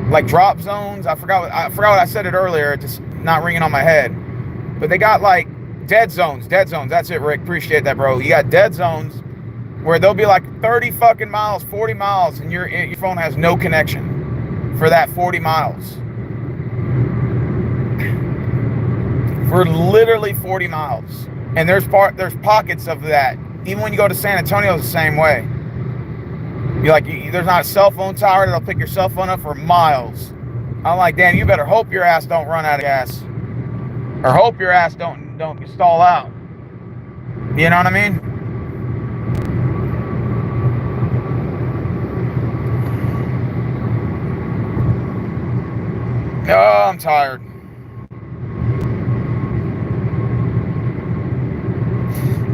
Speaker 1: like drop zones. I forgot what I said it earlier. It's just not ringing on my head. But they got like dead zones. That's it, Rick. Appreciate that, bro. You got dead zones where they'll be like 30 fucking miles, 40 miles, and your phone has no connection for that 40 miles. For literally 40 miles. And there's pockets of that. Even when you go to San Antonio, it's the same way. There's not a cell phone tower that'll pick your cell phone up for miles. I'm like, damn, you better hope your ass don't run out of gas. Or hope your ass don't stall out. You know what I mean? Oh, I'm tired.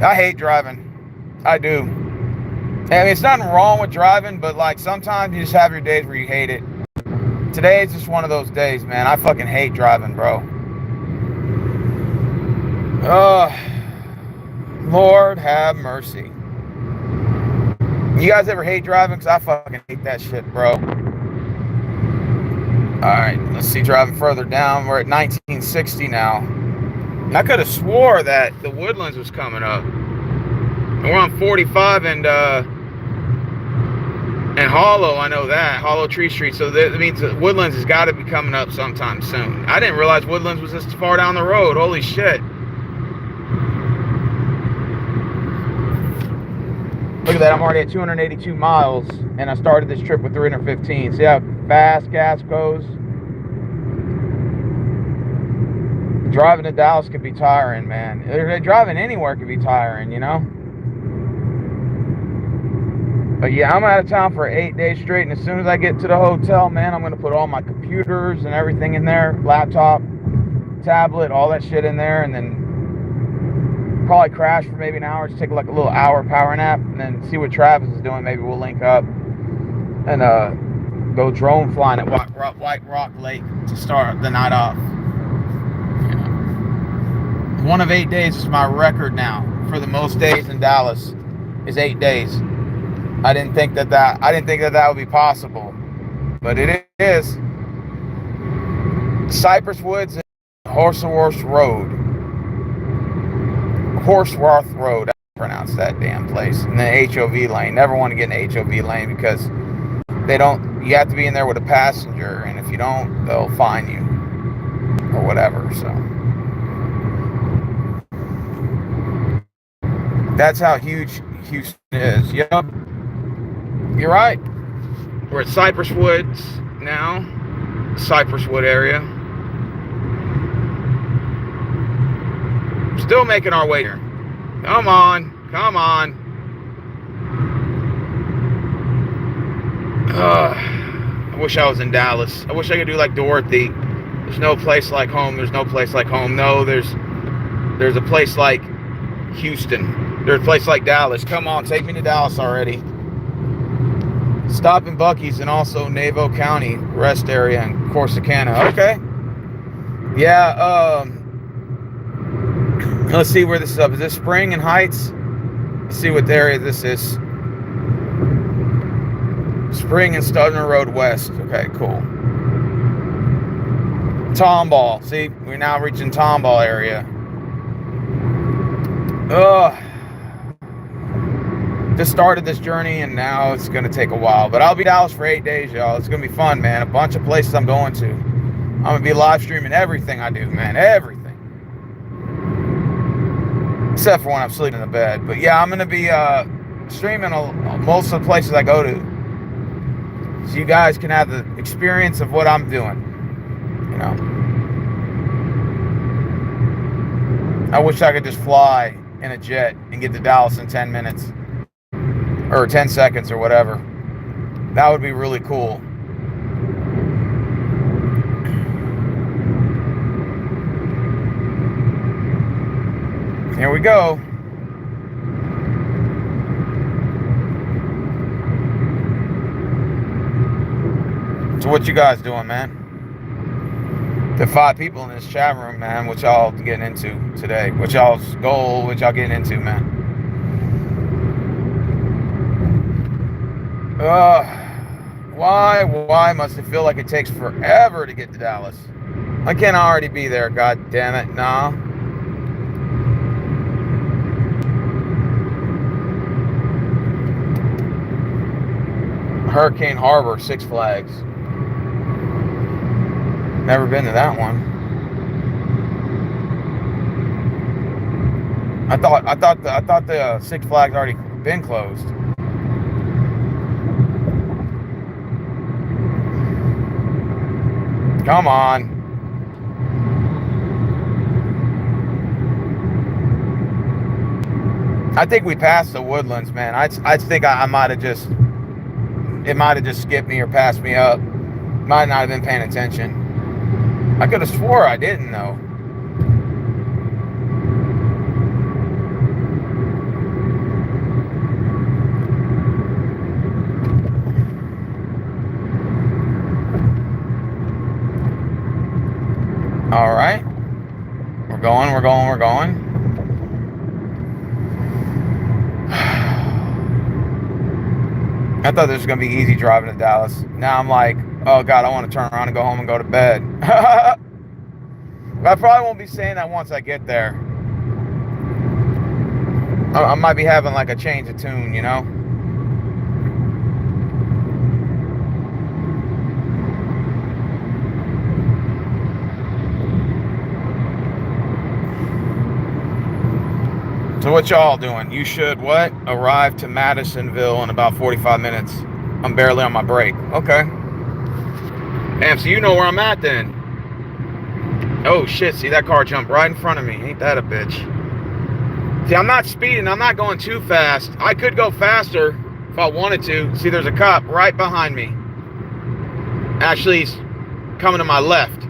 Speaker 1: I hate driving. I do. I mean, it's nothing wrong with driving, but like sometimes you just have your days where you hate it. Today is just one of those days, man. I fucking hate driving, bro. Lord have mercy. You guys ever hate driving? Because I fucking hate that shit, bro. Alright, let's see, driving further down. We're at 1960 now. I could have swore that the Woodlands was coming up. And we're on 45 and Hollow, I know that. Hollow Tree Street. So that means that Woodlands has got to be coming up sometime soon. I didn't realize Woodlands was this far down the road. Holy shit. Look at that, I'm already at 282 miles, and I started this trip with 315. See how fast gas goes? Driving to Dallas could be tiring, man. Driving anywhere could be tiring, you know? But yeah, I'm out of town for 8 days straight, and as soon as I get to the hotel, man, I'm going to put all my computers and everything in there, laptop, tablet, all that shit in there, and then probably crash for maybe an hour, just take like a little hour power nap, and then see what Travis is doing. Maybe we'll link up and go drone flying at White Rock Lake to start the night off. One of 8 days is my record now for the most days in Dallas. Is 8 days. I didn't think that would be possible, but it is. Cypress Woods and Horseworth Road. I pronounce that damn place. And then HOV lane. Never want to get in the HOV lane because you have to be in there with a passenger, and if you don't, they'll fine you or whatever. So that's how huge Houston is. Yep. You're right. We're at Cypress Woods now. Cypress Wood area. Still making our way here. Come on. I wish I was in Dallas. I wish I could do like Dorothy. There's no place like home. No, there's a place like Houston. There's a place like Dallas. Come on, take me to Dallas already. Stop in Buc-ee's and also Naveau County rest area in Corsicana. Okay. Yeah, let's see where this is up. Is this Spring and Heights? Let's see what area this is. Spring and Studner Road West. Okay, cool. Tomball. See, we're now reaching Tomball area. Just started this journey, and now it's going to take a while. But I'll be in Dallas for 8 days, y'all. It's going to be fun, man. A bunch of places I'm going to. I'm going to be live streaming everything I do, man. Everything. Except for when I'm sleeping in the bed. But yeah, I'm going to be streaming most of the places I go to. So you guys can have the experience of what I'm doing. You know. I wish I could just fly in a jet and get to Dallas in 10 minutes. Or 10 seconds or whatever. That would be really cool. Here we go. So what you guys doing, man? There are 5 people in this chat room, man, which y'all getting into today. Which y'all's goal, which y'all getting into, man. Why must it feel like it takes forever to get to Dallas? I can't already be there, god damn it. Nah. Hurricane Harbor, Six Flags. Never been to that one. I thought the Six Flags already been closed. Come on. I think we passed the Woodlands, man. I think I might have just, it might have just skipped me or passed me up. Might not have been paying attention. I could have swore I didn't, though. All right. We're going. I thought this was going to be easy driving to Dallas. Now I'm like, oh, God, I want to turn around and go home and go to bed. But I probably won't be saying that once I get there. I might be having like a change of tune, you know? So what y'all doing? You should what? Arrive to Madisonville in about 45 minutes. I'm barely on my break. Okay. Damn, so you know where I'm at then. Oh shit, see that car jumped right in front of me. Ain't that a bitch? See, I'm not speeding, I'm not going too fast. I could go faster if I wanted to. See, there's a cop right behind me. Actually, he's coming to my left.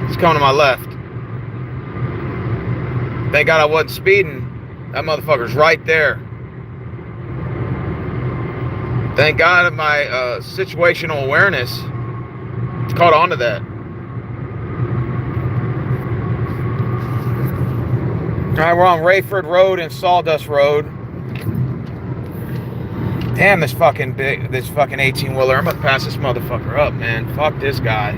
Speaker 1: He's coming to my left. Thank God I wasn't speeding. That motherfucker's right there. Thank God my situational awareness caught on to that. Alright, we're on Rayford Road and Sawdust Road. Damn, this fucking 18-wheeler. I'm about to pass this motherfucker up, man. Fuck this guy.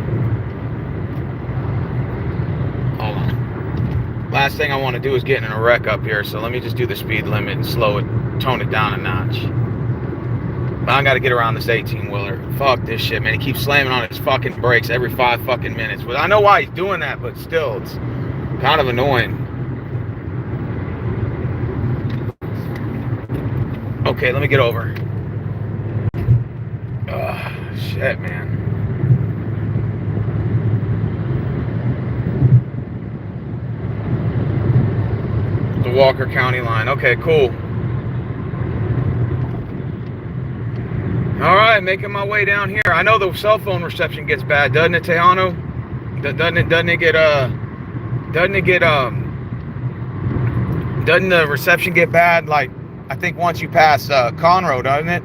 Speaker 1: Hold on. Last thing I want to do is get in a wreck up here, so let me just do the speed limit and slow it, tone it down a notch. But I gotta get around this 18-wheeler. Fuck this shit, man. He keeps slamming on his fucking brakes every 5 fucking minutes. Well, I know why he's doing that, but still, it's kind of annoying. Okay, let me get over. Shit, man. The Walker County line. Okay, cool. Alright, making my way down here. I know the cell phone reception gets bad, doesn't it, Tejano? Doesn't the reception get bad, like, I think once you pass Conroe, doesn't it?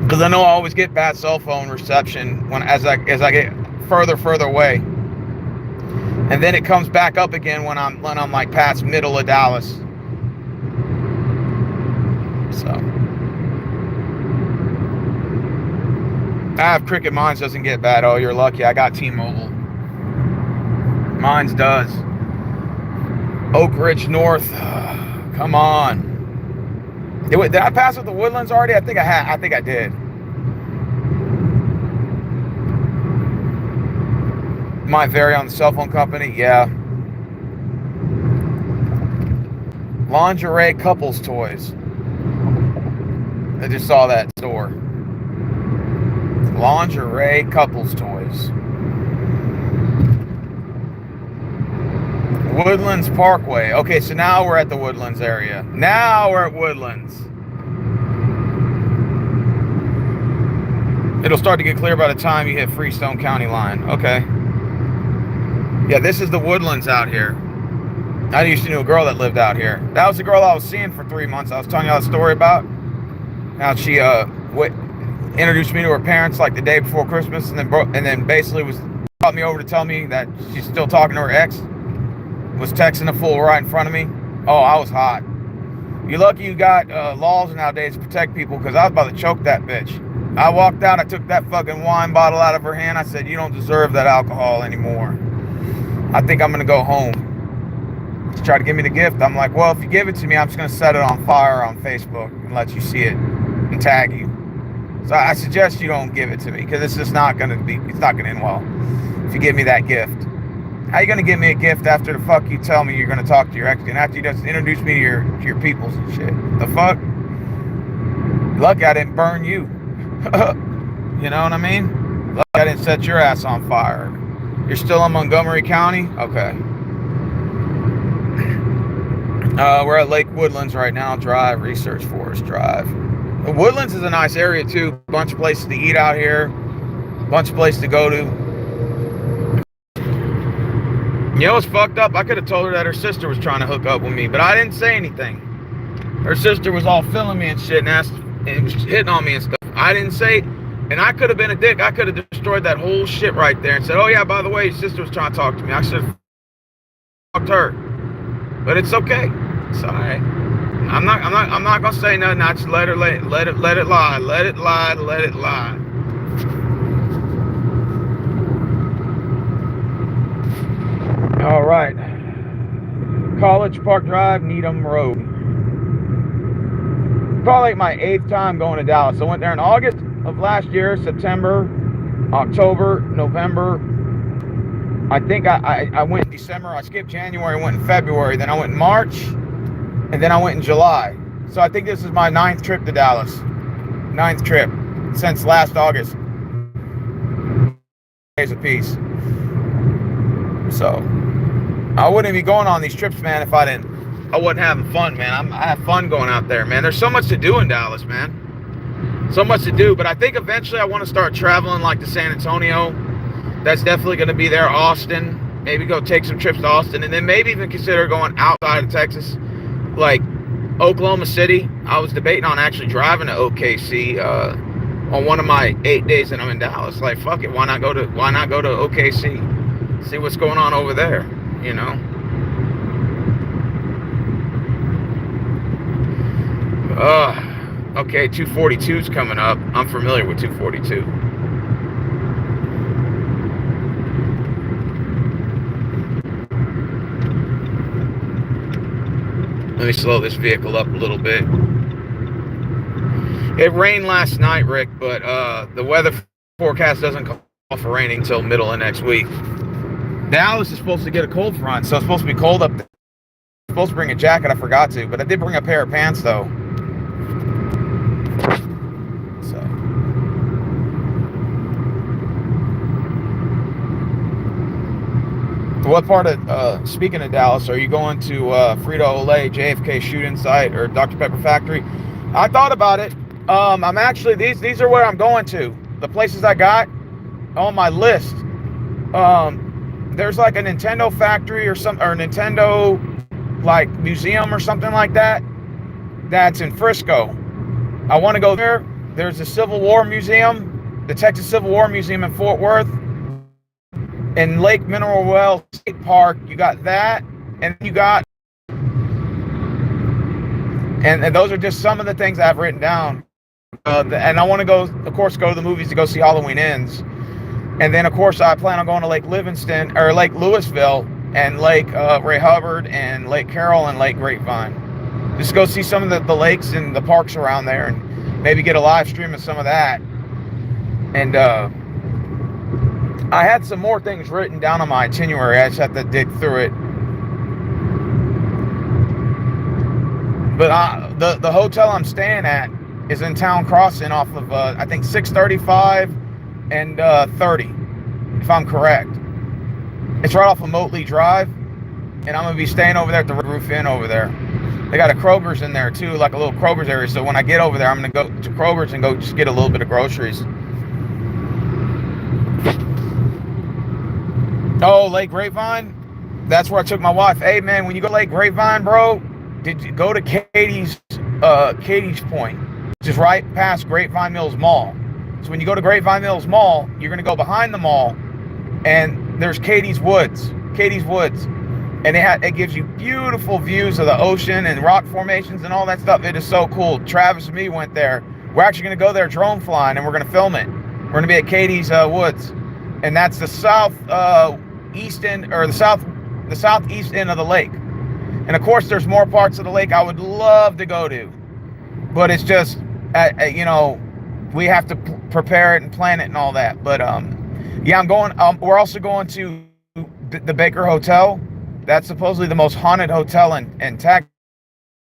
Speaker 1: Because I know I always get bad cell phone reception as I get further away, and then it comes back up again when I'm like past middle of Dallas. So I have Cricket. Mine's doesn't get bad. Oh, you're lucky. I got T-Mobile. Mine's does. Oak Ridge North. Come on. Did I pass with the Woodlands already? I think I did. My vary on the cell phone company, yeah. Lingerie couples toys. I just saw that store. Lingerie couples toys. Woodlands Parkway. Okay, so now we're at the Woodlands area. Now we're at Woodlands. It'll start to get clear by the time you hit Freestone County line. Okay. Yeah, this is the Woodlands out here. I used to know a girl that lived out here. That was the girl I was seeing for 3 months. I was telling you that story about how she introduced me to her parents like the day before Christmas, and then basically brought me over to tell me that she's still talking to her ex. Was texting a fool right in front of me. Oh, I was hot. You're lucky you got laws nowadays to protect people, because I was about to choke that bitch. I walked out, I took that fucking wine bottle out of her hand. I said, you don't deserve that alcohol anymore. I think I'm going to go home. She tried to give me the gift. I'm like, well, if you give it to me, I'm just going to set it on fire on Facebook and let you see it and tag you. So I suggest you don't give it to me, because it's just not going to end well if you give me that gift. How you gonna give me a gift after the fuck you tell me you're gonna talk to your ex, and after you just introduce me to your peoples and shit? The fuck? Lucky I didn't burn you. You know what I mean? Lucky I didn't set your ass on fire. You're still in Montgomery County? Okay. We're at Lake Woodlands right now. Drive, Research Forest Drive. The Woodlands is a nice area too. Bunch of places to eat out here. Bunch of places to go to. You know what's fucked up? I could have told her that her sister was trying to hook up with me, but I didn't say anything. Her sister was all filming me and shit and was hitting on me and stuff. I didn't say, and I could have been a dick. I could have destroyed that whole shit right there and said, oh yeah, by the way, your sister was trying to talk to me. I should have fucked her. But it's okay. It's alright. I'm not gonna say nothing. I just let it lie. Let it lie. Let it lie. All right, College Park Drive, Needham Road. Probably like my 8th time going to Dallas. I went there in August of last year, September, October, November. I think I went in December. I skipped January, went in February. Then I went in March, and then I went in July. So I think this is my 9th trip to Dallas. 9th trip since last August. Days apiece. So I wouldn't be going on these trips, man, if I wasn't having fun, man. I have fun going out there, man. There's so much to do in Dallas, man. So much to do. But I think eventually I want to start traveling like to San Antonio. That's definitely going to be there. Austin. Maybe go take some trips to Austin. And then maybe even consider going outside of Texas, like Oklahoma City. I was debating on actually driving to OKC on one of my 8 days that I'm in Dallas. Like, fuck it. Why not go to OKC? See what's going on over there, you know? Okay, 242 is coming up. I'm familiar with 242. Let me slow this vehicle up a little bit. It rained last night, Rick, but the weather forecast doesn't call for raining until middle of next week. Dallas is supposed to get a cold front, so it's supposed to be cold up there. I'm supposed to bring a jacket. I forgot to, but I did bring a pair of pants, though. So. What part of, speaking of Dallas, are you going to Frito-Lay, JFK shooting site, or Dr. Pepper factory? I thought about it. I'm actually, these are where I'm going to. The places I got on my list. There's like a Nintendo factory or Nintendo like museum or something like that. That's in Frisco. I want to go there. There's a Civil War museum, the Texas Civil War Museum in Fort Worth. In Lake Mineral Well State Park, you got that, and you got, and those are just some of the things I've written down. And I want to go, of course, go to the movies to go see Halloween Ends. And then, of course, I plan on going to Lake Livingston, or Lake Louisville, and Lake Ray Hubbard, and Lake Carroll, and Lake Grapevine. Just go see some of the lakes and the parks around there, and maybe get a live stream of some of that. And I had some more things written down on my itinerary. I just have to dig through it. But the hotel I'm staying at is in Town Crossing off of, I think, 635 and 30, if I'm correct. It's right off of Motley Drive, and I'm going to be staying over there at the Roof Inn over there. They got a Kroger's in there, too, like a little Kroger's area. So when I get over there, I'm going to go to Kroger's and go just get a little bit of groceries. Oh, Lake Grapevine? That's where I took my wife. Hey, man, when you go to Lake Grapevine, bro, did you go to Katie's Point? Just right past Grapevine Mills Mall. So when you go to Grapevine Mills Mall, you're going to go behind the mall, and there's Katie's Woods. And it gives you beautiful views of the ocean and rock formations and all that stuff. It is so cool. Travis and me went there. We're actually going to go there drone flying, and we're going to film it. We're going to be at Katie's Woods. And that's the southeast end of the lake. And of course, there's more parts of the lake I would love to go to, but it's just, we have to prepare it and plan it and all that. But yeah, I'm going. We're also going to the Baker Hotel. That's supposedly the most haunted hotel in Texas,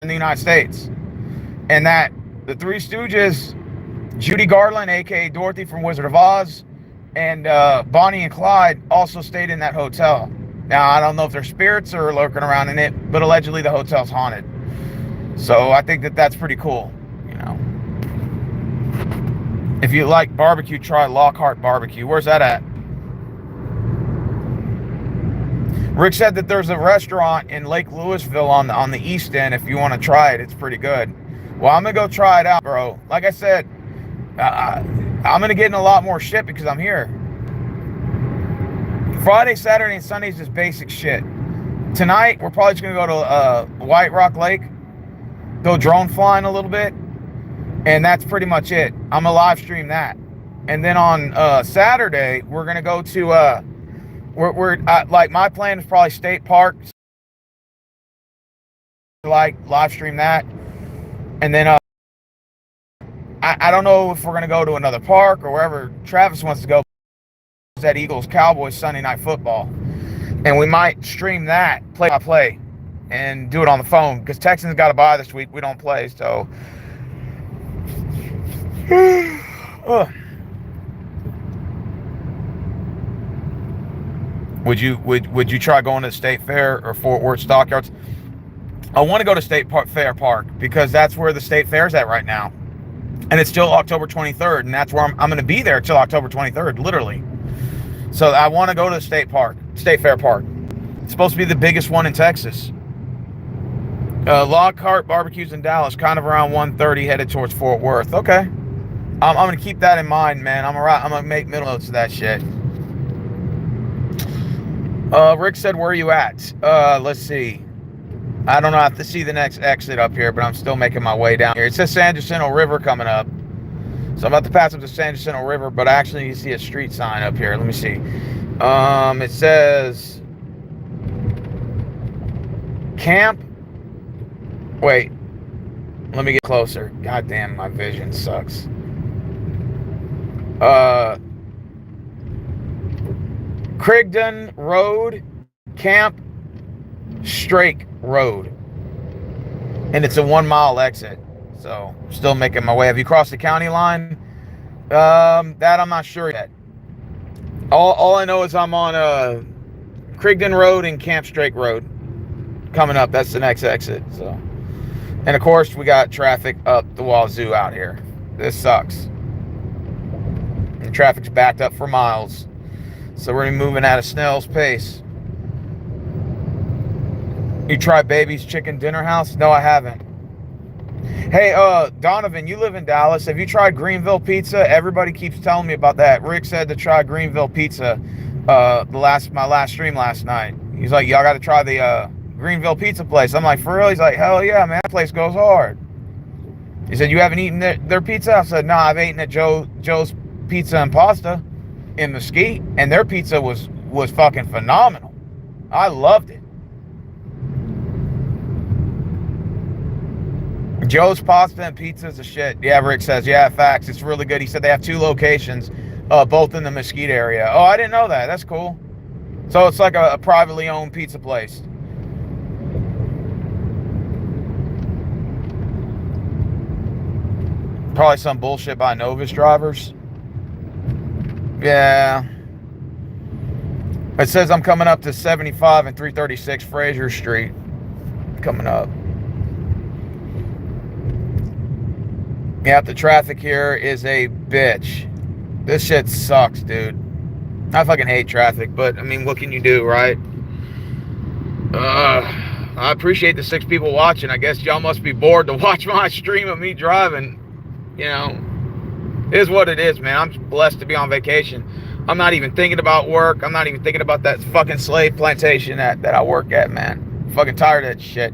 Speaker 1: in the United States. And that the Three Stooges, Judy Garland, aka Dorothy from Wizard of Oz, and Bonnie and Clyde also stayed in that hotel. Now, I don't know if their spirits are lurking around in it, but allegedly the hotel's haunted. So I think that's pretty cool, If you like barbecue, try Lockhart Barbecue. Where's that at? Rick said that there's a restaurant in Lake Louisville on the east end. If you want to try it, it's pretty good. Well, I'm going to go try it out, bro. Like I said, I'm going to get in a lot more shit because I'm here. Friday, Saturday, and Sunday is just basic shit. Tonight, we're probably just going to go to White Rock Lake, go drone flying a little bit, and that's pretty much it. I'm going to live stream that. And then on Saturday, we're going to go to, like, my plan is probably State Park, like, live stream that. And then, I don't know if we're going to go to another park or wherever Travis wants to go. That Eagles Cowboys Sunday Night Football, and we might stream that play by play and do it on the phone because Texans got a bye this week. We don't play, so Would you try going to the State Fair or Fort Worth Stockyards? I want to go to Fair Park because that's where the State Fair's at right now. And it's still October 23rd, and that's where I'm going to be there until October 23rd, literally. So I want to go to the State Fair Park. It's supposed to be the biggest one in Texas. Lockhart Barbecues in Dallas, kind of around 1:30, headed towards Fort Worth. Okay. I'm going to keep that in mind, man. I'm going to make middle notes of that shit. Rick said, where are you at? Let's see. I don't know. I have to see the next exit up here, but I'm still making my way down here. It says San Jacinto River coming up. So I'm about to pass up the San Jacinto River, but I actually need to see a street sign up here. Let me see. It says Camp. Wait. Let me get closer. God damn, my vision sucks. Crigdon Road, Camp Strake Road. And it's a 1 mile exit. So, still making my way. Have you crossed the county line? That I'm not sure yet. All I know is I'm on Crigdon Road and Camp Strake Road coming up. That's the next exit. So, and of course, we got traffic up the wazoo out here. This sucks. The traffic's backed up for miles. So we're moving at a snail's pace. You tried Baby's Chicken Dinner House? No, I haven't. Hey, Donovan, you live in Dallas. Have you tried Greenville Pizza? Everybody keeps telling me about that. Rick said to try Greenville Pizza my last stream last night. He's like, y'all got to try the Greenville Pizza place. I'm like, for real? He's like, hell yeah, man, that place goes hard. He said, you haven't eaten their pizza? I said, no, I've eaten at Joe's Pizza and Pasta in Mesquite, and their pizza was fucking phenomenal. I loved it. Joe's Pasta and Pizza is a shit. Yeah, Rick says, yeah, facts. It's really good. He said they have 2 locations, both in the Mesquite area. Oh, I didn't know that. That's cool. So it's like a privately owned pizza place. Probably some bullshit by Novus drivers. Yeah. It says I'm coming up to 75 and 336 Fraser Street. Coming up. Yeah, the traffic here is a bitch. This shit sucks, dude. I fucking hate traffic, but I mean, what can you do, right? I appreciate the 6 people watching. I guess y'all must be bored to watch my stream of me driving. You know, it is what it is, man. I'm blessed to be on vacation. I'm not even thinking about work. I'm not even thinking about that fucking slave plantation that I work at, man. I'm fucking tired of that shit.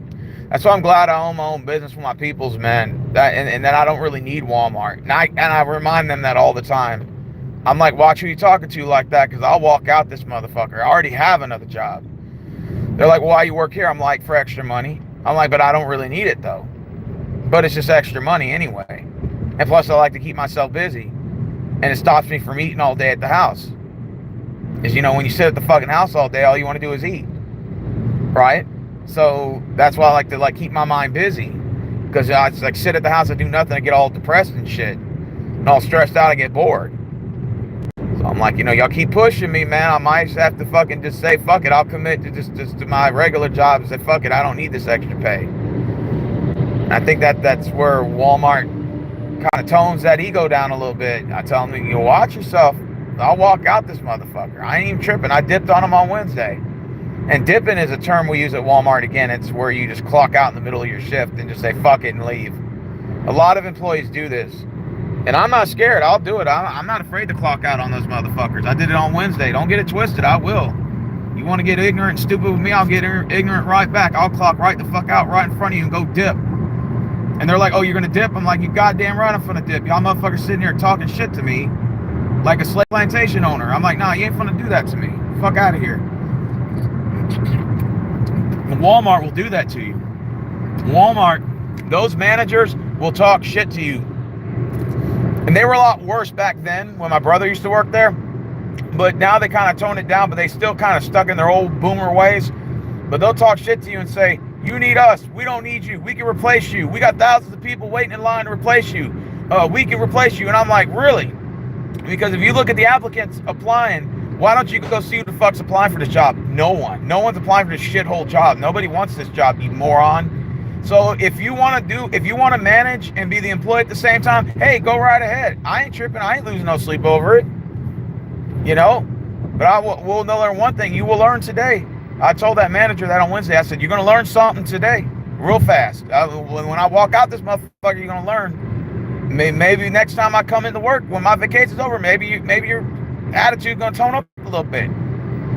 Speaker 1: That's why I'm glad I own my own business for my peoples, man. And that I don't really need Walmart. And I remind them that all the time. I'm like, watch who you talking to like that, because I'll walk out this motherfucker. I already have another job. They're like, well, why you work here? I'm like, for extra money. I'm like, but I don't really need it, though. But it's just extra money anyway. And plus, I like to keep myself busy. And it stops me from eating all day at the house. Because, you know, when you sit at the fucking house all day, all you want to do is eat. Right? So that's why I like to keep my mind busy, because I just sit at the house and do nothing, I get all depressed and shit, and all stressed out, I get bored. So I'm like, you know, y'all keep pushing me, man. I might just have to fucking just say fuck it. I'll commit to just to my regular job and say fuck it. I don't need this extra pay. And I think that's where Walmart kind of tones that ego down a little bit. I tell them, you watch yourself. I'll walk out this motherfucker. I ain't even tripping. I dipped on them on Wednesday. And dipping is a term we use at Walmart. Again, it's where you just clock out in the middle of your shift and just say fuck it and leave. A lot of employees do this. And I'm not scared. I'll do it. I'm not afraid to clock out on those motherfuckers. I did it on Wednesday. Don't get it twisted. I will. You want to get ignorant and stupid with me, I'll get ignorant right back. I'll clock right the fuck out right in front of you and go dip. And they're like, oh, you're going to dip? I'm like, you goddamn right I'm finna dip. Y'all motherfuckers sitting here talking shit to me like a slave plantation owner. I'm like, nah, you ain't finna do that to me. Fuck out of here. Walmart will do that to you. Walmart, those managers will talk shit to you. And they were a lot worse back then when my brother used to work there. But now they kind of toned it down, but they still kind of stuck in their old boomer ways. But they'll talk shit to you and say, you need us. We don't need you. We can replace you. We got thousands of people waiting in line to replace you. We can replace you. And I'm like, really? Because if you look at the applicants applying Why don't you go see who the fuck's applying for this job? No one. No one's applying for this shithole job. Nobody wants this job, you moron. So if you want to manage and be the employee at the same time, hey, go right ahead. I ain't tripping. I ain't losing no sleep over it. You know? But we'll learn one thing. You will learn today. I told that manager that on Wednesday. I said, you're going to learn something today real fast. When I walk out this motherfucker, you're going to learn. Maybe next time I come into work, when my vacation's over, maybe your attitude going to tone up a little bit.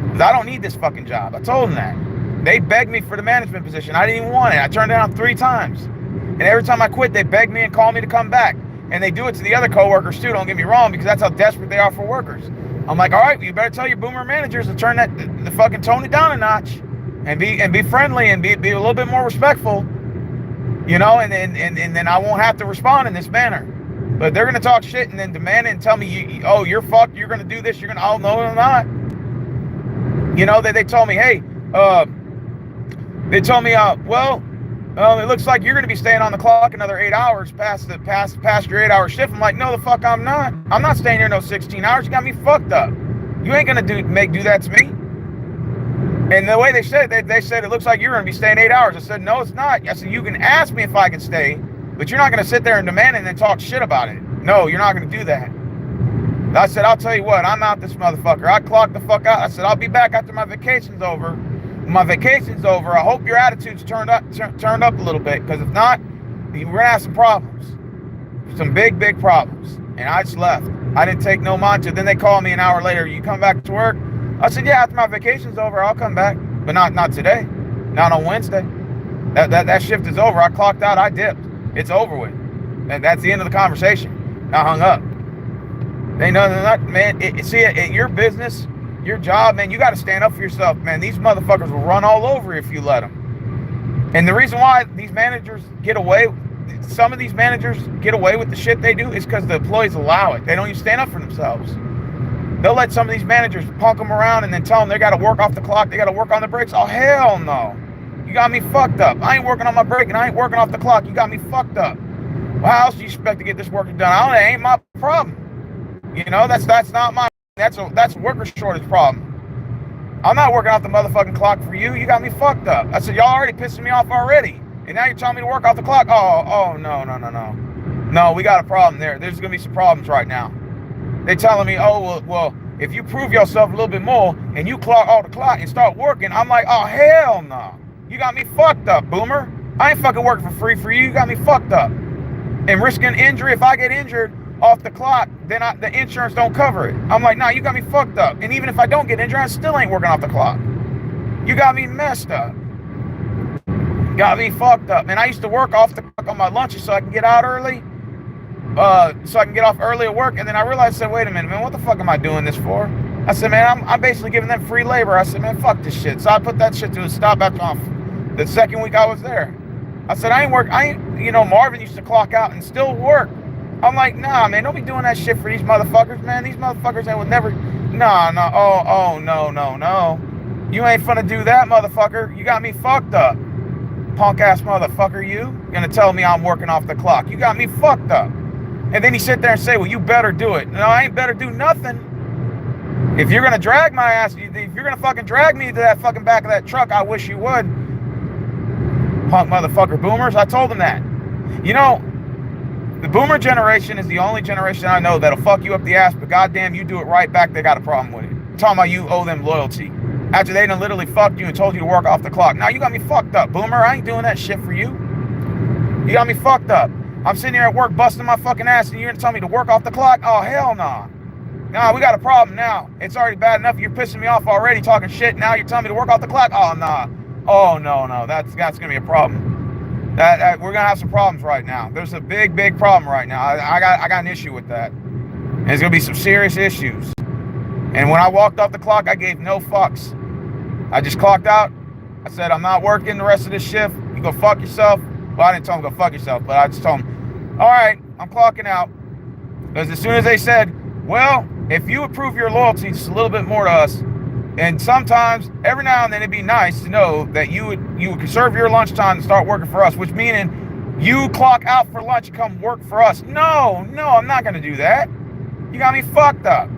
Speaker 1: Because I don't need this fucking job. I told them that. They begged me for the management position. I didn't even want it. I turned it down 3 times. And every time I quit, they begged me and called me to come back. And they do it to the other coworkers too, don't get me wrong, because that's how desperate they are for workers. I'm like, all right, well, you better tell your boomer managers to turn the fucking tone it down a notch and be friendly and be a little bit more respectful, you know, and then I won't have to respond in this manner. But they're gonna talk shit and then demand it and tell me, oh, you're fucked, you're gonna do this, oh no, I'm not. You know, they told me, hey, it looks like you're gonna be staying on the clock another 8 hours past your 8-hour shift. I'm like, no, the fuck I'm not. I'm not staying here no 16 hours. You got me fucked up. You ain't gonna do that to me. And the way they said it, they said it looks like you're gonna be staying 8 hours. I said, no, it's not. I said, you can ask me if I can stay, but you're not gonna sit there and demand it and then talk shit about it. No, you're not gonna do that. I said, I'll tell you what, I'm out this motherfucker. I clocked the fuck out. I said, I'll be back after my vacation's over. When my vacation's over, I hope your attitude's turned up a little bit, because if not, we're gonna have some problems. Some big problems. And I just left. I didn't take no mind to it. Then they called me an hour later, you come back to work? I said, yeah, after my vacation's over, I'll come back. But not today. Not on Wednesday. That shift is over. I clocked out, I dipped. It's over with. And that's the end of the conversation. I hung up. They know they're not, man. At your business, your job, man, you got to stand up for yourself, man. These motherfuckers will run all over you if you let them. And the reason why these managers some of these managers get away with the shit they do is because the employees allow it. They don't even stand up for themselves. They'll let some of these managers punk them around and then tell them they got to work off the clock, they got to work on the breaks. Oh, hell no. You got me fucked up. I ain't working on my break and I ain't working off the clock. You got me fucked up. Well, how else do you expect to get this work done? It ain't my problem. You know, that's not my, that's a worker shortage problem. I'm not working off the motherfucking clock for you. You got me fucked up. I said, y'all already pissing me off already. And now you're telling me to work off the clock? Oh, no. No, we got a problem there. There's going to be some problems right now. They telling me, oh, well, if you prove yourself a little bit more and you clock off the clock and start working, I'm like, oh, hell no. You got me fucked up, boomer. I ain't fucking working for free for you. You got me fucked up. And risking injury, if I get injured off the clock, then the insurance don't cover it. I'm like, nah, you got me fucked up. And even if I don't get injured, I still ain't working off the clock. You got me messed up. Got me fucked up. And I used to work off the clock on my lunches so I can get out early. So I can get off early at work. And then I realized, I said, wait a minute, man, what the fuck am I doing this for? I said, man, I'm basically giving them free labor. I said, man, fuck this shit. So I put that shit to a stop after the second week I was there. I said, Marvin used to clock out and still work. I'm like, nah, man, don't be doing that shit for these motherfuckers, man. These motherfuckers, they would never, no, no. You ain't finna do that, motherfucker. You got me fucked up. Punk ass motherfucker, you gonna tell me I'm working off the clock. You got me fucked up. And then he sit there and say, well, you better do it. No, I ain't better do nothing. If you're gonna drag my ass, if you're gonna fucking drag me to that fucking back of that truck, I wish you would. Punk motherfucker boomers, I told them that. You know, the boomer generation is the only generation I know that'll fuck you up the ass, but goddamn, you do it right back, they got a problem with it. I'm talking about you owe them loyalty. After they done literally fucked you and told you to work off the clock. Now you got me fucked up, boomer. I ain't doing that shit for you. You got me fucked up. I'm sitting here at work busting my fucking ass and you're gonna tell me to work off the clock? Oh, hell nah. Nah, we got a problem now. It's already bad enough you're pissing me off already talking shit. Now you're telling me to work off the clock? Oh, nah. Oh, no. That's gonna be a problem. We're gonna have some problems right now. There's a big problem right now. I got an issue with that. And there's gonna be some serious issues. And when I walked off the clock, I gave no fucks. I just clocked out. I said, I'm not working the rest of this shift. You go fuck yourself. Well, I didn't tell him go fuck yourself, but I just told him, all right, I'm clocking out. Because as soon as they said, well, if you would prove your loyalty just a little bit more to us, and sometimes, every now and then, it'd be nice to know that you would conserve your lunchtime and start working for us, which meaning you clock out for lunch and come work for us. No, I'm not going to do that. You got me fucked up.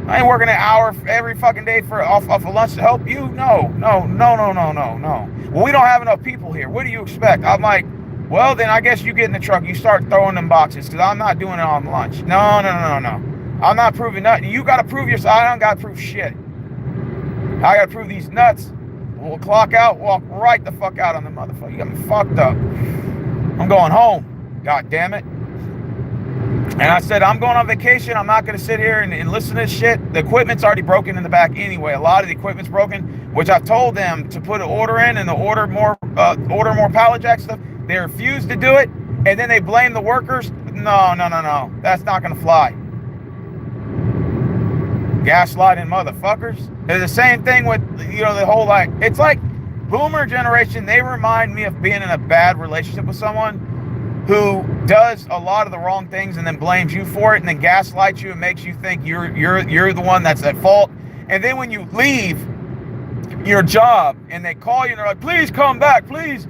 Speaker 1: I ain't working an hour every fucking day for off of lunch to help you. No. Well, we don't have enough people here. What do you expect? I'm like, well, then I guess you get in the truck. You start throwing them boxes because I'm not doing it on lunch. No. I'm not proving nothing. You got to prove yourself. I don't got to prove shit. I got to prove these nuts. We'll clock out, walk right the fuck out on the motherfucker. You got me fucked up. I'm going home. God damn it. And I said, I'm going on vacation. I'm not going to sit here and listen to this shit. The equipment's already broken in the back anyway. A lot of the equipment's broken, which I told them to put an order in and to order more pallet jack stuff. They refused to do it, and then they blame the workers. No. That's not going to fly. Gaslighting motherfuckers. It's the same thing with, the whole, like, it's like boomer generation. They remind me of being in a bad relationship with someone who does a lot of the wrong things and then blames you for it and then gaslights you and makes you think you're the one that's at fault. And then when you leave your job and they call you and they're like, please come back, please.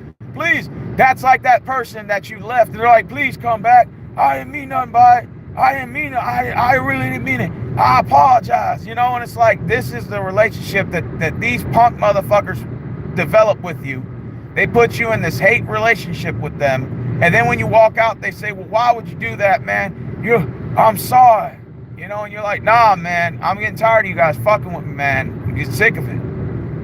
Speaker 1: That's like that person that you left. And they're like, please come back. I didn't mean nothing by it. I didn't mean it. I really didn't mean it. I apologize. And it's like, this is the relationship that these punk motherfuckers develop with you. They put you in this hate relationship with them. And then when you walk out, they say, well, why would you do that, man? I'm sorry. And you're like, nah, man, I'm getting tired of you guys fucking with me, man. I'm getting sick of it.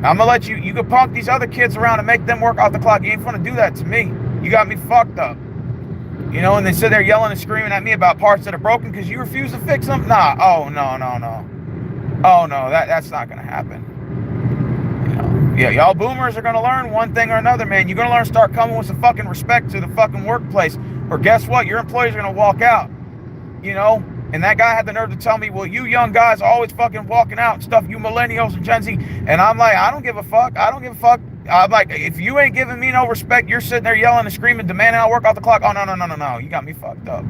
Speaker 1: I'm gonna let you can punk these other kids around and make them work off the clock. You ain't gonna do that to me. You got me fucked up. And they sit there yelling and screaming at me about parts that are broken because you refuse to fix them. Nah, oh no. Oh no, that's not gonna happen. Yeah, y'all boomers are gonna learn one thing or another, man. You're gonna learn to start coming with some fucking respect to the fucking workplace. Or guess what? Your employees are gonna walk out. And that guy had the nerve to tell me, well, you young guys are always fucking walking out and stuff, you millennials and Gen Z. And I'm like, I don't give a fuck. I'm like, if you ain't giving me no respect, you're sitting there yelling and screaming, demanding I work off the clock. Oh, no. You got me fucked up.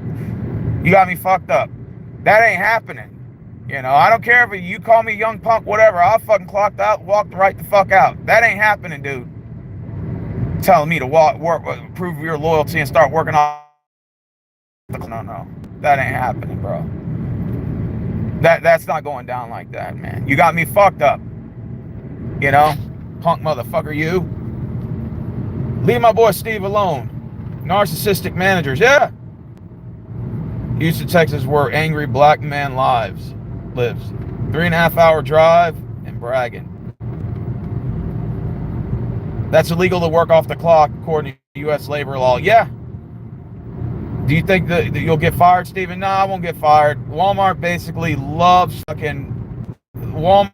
Speaker 1: That ain't happening. I don't care if you call me young punk, whatever. I'll fucking clocked out, walked right the fuck out. That ain't happening, dude. Telling me to prove your loyalty and start working off. No. That ain't happening, bro. That's not going down like that, man. You got me fucked up. Punk motherfucker, you. Leave my boy Steve alone. Narcissistic managers, yeah. Houston, Texas, where angry black man lives. 3.5 hour drive and bragging. That's illegal to work off the clock according to U.S. labor law. Yeah. Do you think that you'll get fired, Steven? No, I won't get fired. Walmart basically loves fucking Walmart.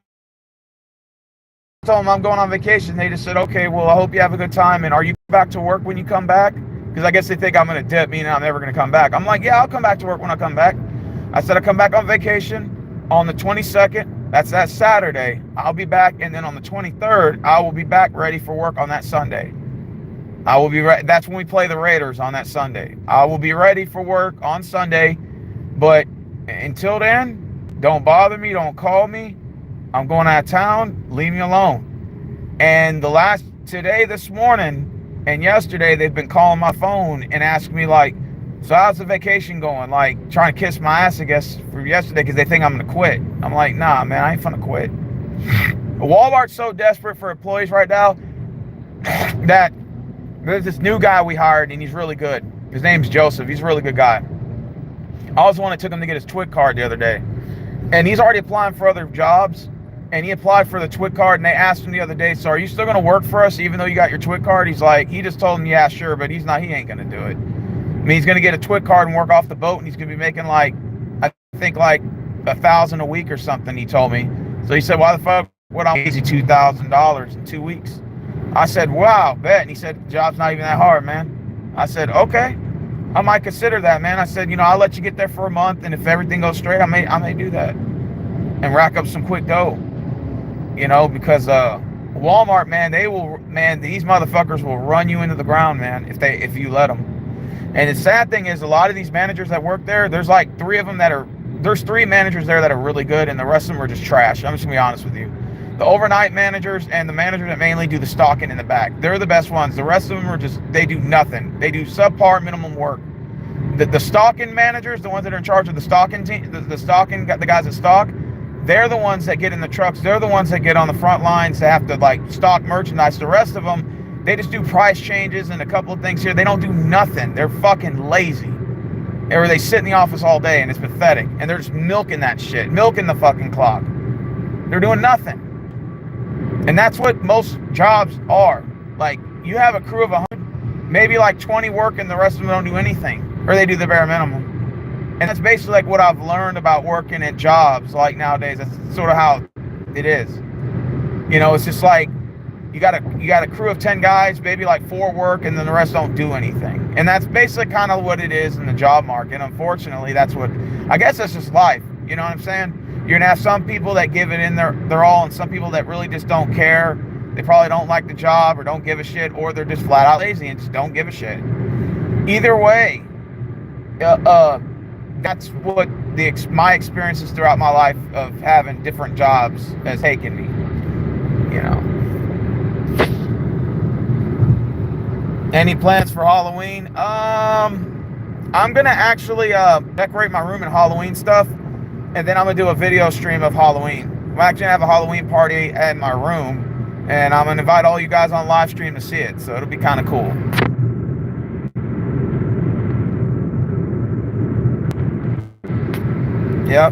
Speaker 1: I told them I'm going on vacation. They just said, okay, well, I hope you have a good time. And are you back to work when you come back? Because I guess they think I'm going to dip, meaning I'm never going to come back. I'm like, yeah, I'll come back to work when I come back. I said I come back on vacation on the 22nd. That's that Saturday. I'll be back. And then on the 23rd, I will be back ready for work on that Sunday. I will be ready. That's when we play the Raiders on that Sunday. I will be ready for work on Sunday. But until then, don't bother me. Don't call me. I'm going out of town. Leave me alone. And this morning and yesterday, they've been calling my phone and asking me like, so how's the vacation going? Like trying to kiss my ass, I guess, for yesterday because they think I'm going to quit. I'm like, nah, man, I ain't finna quit. Walmart's so desperate for employees right now that there's this new guy we hired, and he's really good. His name's Joseph. He's a really good guy. I was the one that took him to get his TWIC card the other day. And he's already applying for other jobs. And he applied for the TWIC card, and they asked him the other day, so are you still going to work for us even though you got your TWIC card? He's like, he just told him, yeah, sure, but he ain't going to do it. I mean, he's going to get a TWIC card and work off the boat, and he's going to be making I think $1,000 a week or something, he told me. So he said, why the fuck would I easy $2,000 in 2 weeks? I said, wow, bet. And he said, the job's not even that hard, man. I said, okay, I might consider that, man. I said, I'll let you get there for a month, and if everything goes straight, I may do that and rack up some quick dough, because Walmart, man, these motherfuckers will run you into the ground, man, if you let them. And the sad thing is, a lot of these managers that work there, there's like there's 3 managers there that are really good, and the rest of them are just trash. I'm just gonna be honest with you. The overnight managers and the managers that mainly do the stocking in the back, they're the best ones. The rest of them are they do nothing. They do subpar minimum work. The stocking managers, the ones that are in charge of the stocking team, the guys that stock, they're the ones that get in the trucks. They're the ones that get on the front lines to have to like stock merchandise. The rest of them, they just do price changes and a couple of things here. They don't do nothing. They're fucking lazy. Or they sit in the office all day, and it's pathetic. And they're just milking that shit, milking the fucking clock. They're doing nothing. And that's what most jobs are. Like, you have a crew of 100, maybe like 20 work, and the rest of them don't do anything. Or they do the bare minimum. And that's basically like what I've learned about working at jobs like nowadays. That's sort of how it is. You know, it's just like you got a crew of 10 guys, maybe like 4 work, and then the rest don't do anything. And that's basically kind of what it is in the job market. Unfortunately, that's what, I guess that's just life. You know what I'm saying? You're gonna have some people that give it in their all, and some people that really just don't care. They probably don't like the job or don't give a shit, or they're just flat out lazy and just don't give a shit. Either way, that's what my experiences throughout my life of having different jobs has taken me. You know. Any plans for Halloween? I'm gonna actually decorate my room in Halloween stuff, and then I'm gonna do a video stream of Halloween. I'm actually gonna have a Halloween party at my room, and I'm gonna invite all you guys on live stream to see it. So it'll be kind of cool. Yep.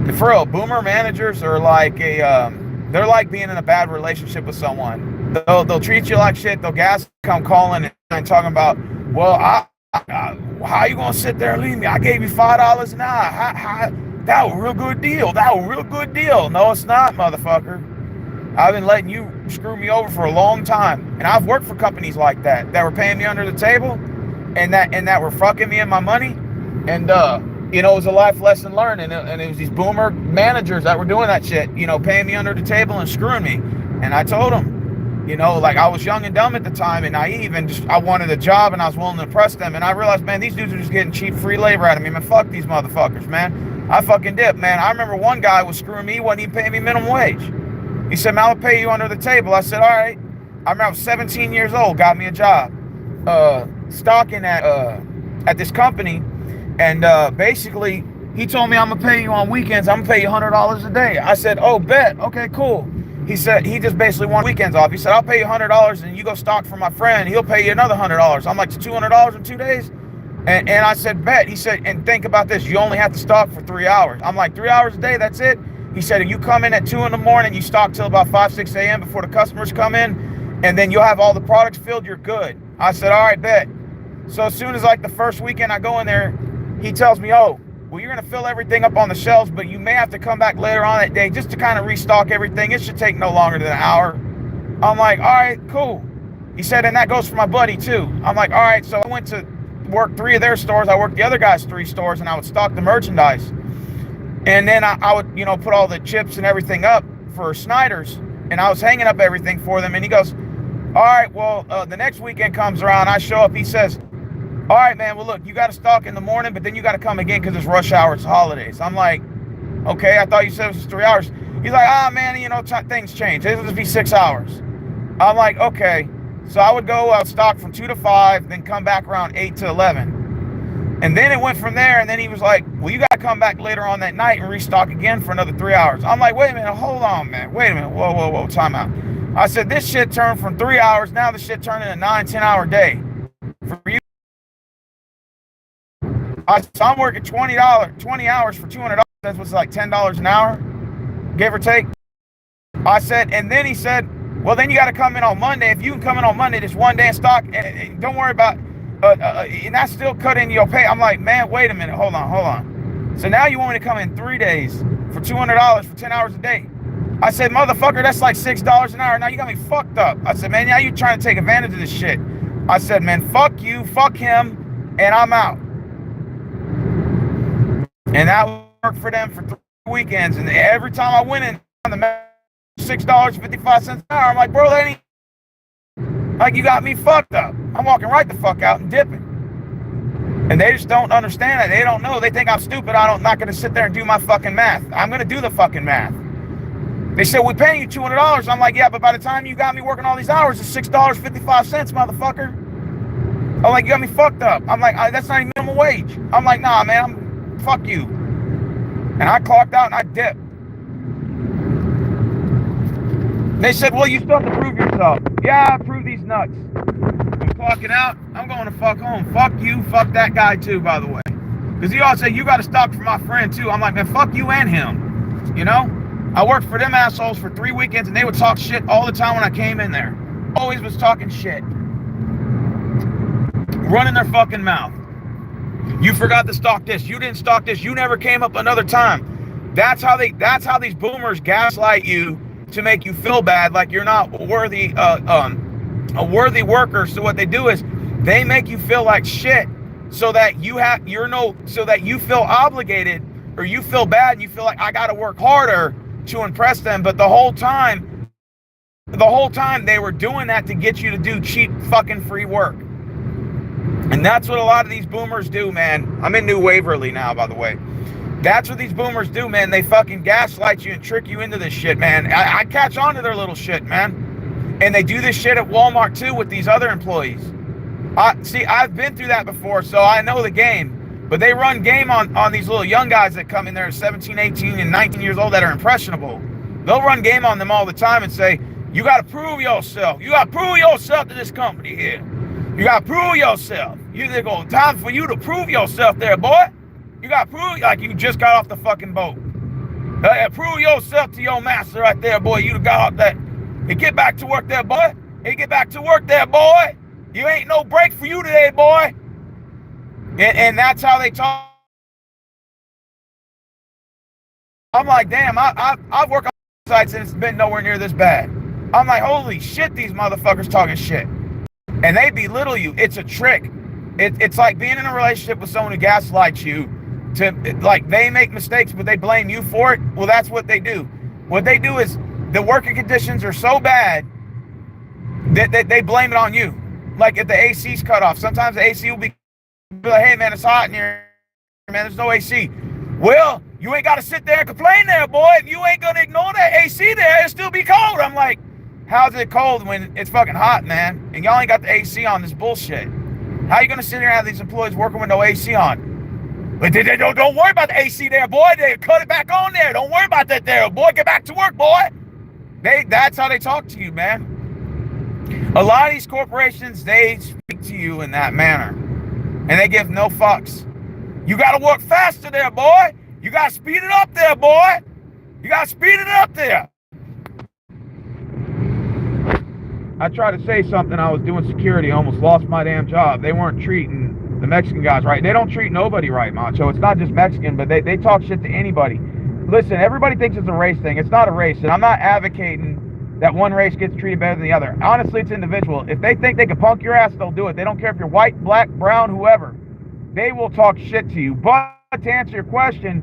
Speaker 1: And for real, boomer managers are like they're like being in a bad relationship with someone. They'll treat you like shit. They'll come calling and talking about, well, how you gonna sit there and leave me? I gave you $5 an hour. That was a real good deal. That was a real good deal. No, it's not, motherfucker. I've been letting you screw me over for a long time, and I've worked for companies like that were paying me under the table, and that were fucking me and my money. And, you know, it was a life lesson learned. And it was these boomer managers that were doing that shit, you know, paying me under the table and screwing me. And I told them, you know, like, I was young and dumb at the time and naive, and just, I wanted a job and I was willing to impress them. And I realized, man, these dudes are just getting cheap free labor out of me. Man, fuck these motherfuckers, man. I fucking dipped, man. I remember one guy was screwing me, wasn't even paying me minimum wage. He said, man, I'll pay you under the table. I said, all right. I remember I was 17 years old, got me a job, stocking at this company. And basically, he told me, I'm going to pay you on weekends. I'm going to pay you $100 a day. I said, oh, bet. Okay, cool. He said, he just basically wanted weekends off. He said, I'll pay you $100 and you go stock for my friend. He'll pay you another $100. I'm like, $200 in 2 days? And I said, bet. He said, and think about this. You only have to stock for 3 hours. I'm like, 3 hours a day? That's it? He said, and you come in at 2 in the morning, you stock till about 5, 6 a.m. before the customers come in, and then you'll have all the products filled. You're good. I said, all right, bet. So as soon as like the first weekend I go in there, he tells me, oh, well, you're going to fill everything up on the shelves, but you may have to come back later on that day just to kind of restock everything. It should take no longer than an hour. I'm like, all right, cool. He said, and that goes for my buddy too. I'm like, all right. So I went to work 3 of their stores. I worked the other guy's 3 stores, and I would stock the merchandise. And then I would, you know, put all the chips and everything up for Snyder's, and I was hanging up everything for them. And he goes, all right, well, the next weekend comes around. I show up. He says, all right, man, well, look, you got to stock in the morning, but then you got to come again because it's rush hour, it's holidays. I'm like, okay, I thought you said it was 3 hours. He's like, man, you know, things change. It'll just be 6 hours. I'm like, okay. So I would go out stock from 2 to 5, then come back around 8 to 11. And then it went from there, and then he was like, well, you got to come back later on that night and restock again for another 3 hours. I'm like, wait a minute, hold on, man. Wait a minute, whoa, time out. I said, this shit turned from 3 hours, now this shit turned into a 9, 10-hour day. For you, so I'm working $20 hours for $200. That's what's like $10 an hour, give or take. I said, and then he said, well, then you got to come in on Monday. If you can come in on Monday, just 1 day in stock, and don't worry about, and that's still cutting your pay. I'm like, man, wait a minute, hold on. So now you want me to come in 3 days for $200 for 10 hours a day? I said, motherfucker, that's like $6 an hour. Now you got me fucked up. I said, man, now you trying to take advantage of this shit. I said, man, fuck you, fuck him, and I'm out. And that worked for them for 3 weekends. And every time I went in on the $6.55 an hour, I'm like, bro, that ain't, like, you got me fucked up. I'm walking right the fuck out and dipping. And they just don't understand that. They don't know. They think I'm stupid. I'm not going to sit there and do my fucking math. I'm going to do the fucking math. They said, we're paying you $200. I'm like, yeah, but by the time you got me working all these hours, it's $6.55, motherfucker. I'm like, you got me fucked up. I'm like, that's not even minimum wage. I'm like, nah, man, fuck you. And I clocked out and I dipped. They said, well, you still have to prove yourself. Yeah, I prove these nuts. I'm clocking out. I'm going to fuck home. Fuck you. Fuck that guy too, by the way. Because he all say, you got to stop for my friend too. I'm like, man, fuck you and him. You know? I worked for them assholes for 3 weekends and they would talk shit all the time when I came in there. Always was talking shit. Running their fucking mouth. You forgot to stock this. You didn't stock this. You never came up another time. That's how these boomers gaslight you to make you feel bad, like you're not worthy, a worthy worker. So what they do is they make you feel like shit, so that so that you feel obligated, or you feel bad, and you feel like I got to work harder to impress them. But the whole time they were doing that to get you to do cheap fucking free work. And that's what a lot of these boomers do, man. I'm in New Waverly now, by the way. That's what these boomers do, man. They fucking gaslight you and trick you into this shit, man. I catch on to their little shit, man. And they do this shit at Walmart, too, with these other employees. See, I've been through that before, so I know the game. But they run game on these little young guys that come in there at 17, 18, and 19 years old that are impressionable. They'll run game on them all the time and say, you got to prove yourself. You got to prove yourself to this company here. You got to prove yourself. They go, time for you to prove yourself there, boy. You got to prove like you just got off the fucking boat. Prove yourself to your master right there, boy. You got off that. Hey, get back to work there, boy. Hey, get back to work there, boy. You ain't no break for you today, boy. And that's how they talk. I'm like, damn, I've worked on sites and it's been nowhere near this bad. I'm like, holy shit, these motherfuckers talking shit. And they belittle you. It's a trick. It's like being in a relationship with someone who gaslights you. Like, they make mistakes, but they blame you for it. Well, that's what they do. What they do is the working conditions are so bad that they blame it on you. Like if the AC's cut off, sometimes the AC will be like, hey, man, it's hot in here, man. There's no AC. Well, you ain't got to sit there and complain there, boy. If you ain't going to ignore that AC there, it'll still be cold. I'm like, how's it cold when it's fucking hot, man? And y'all ain't got the AC on this bullshit. How you going to sit here and have these employees working with no AC on? But they don't worry about the AC there, boy. They cut it back on there. Don't worry about that there, boy. Get back to work, boy. That's how they talk to you, man. A lot of these corporations, they speak to you in that manner. And they give no fucks. You got to work faster there, boy. You got to speed it up there, boy. You got to speed it up there. I tried to say something. I was doing security. I almost lost my damn job. They weren't treating the Mexican guys right. They don't treat nobody right, Macho. It's not just Mexican, but they talk shit to anybody. Listen, everybody thinks it's a race thing. It's not a race. And I'm not advocating that one race gets treated better than the other. Honestly, it's individual. If they think they can punk your ass, they'll do it. They don't care if you're white, black, brown, whoever. They will talk shit to you. But to answer your question,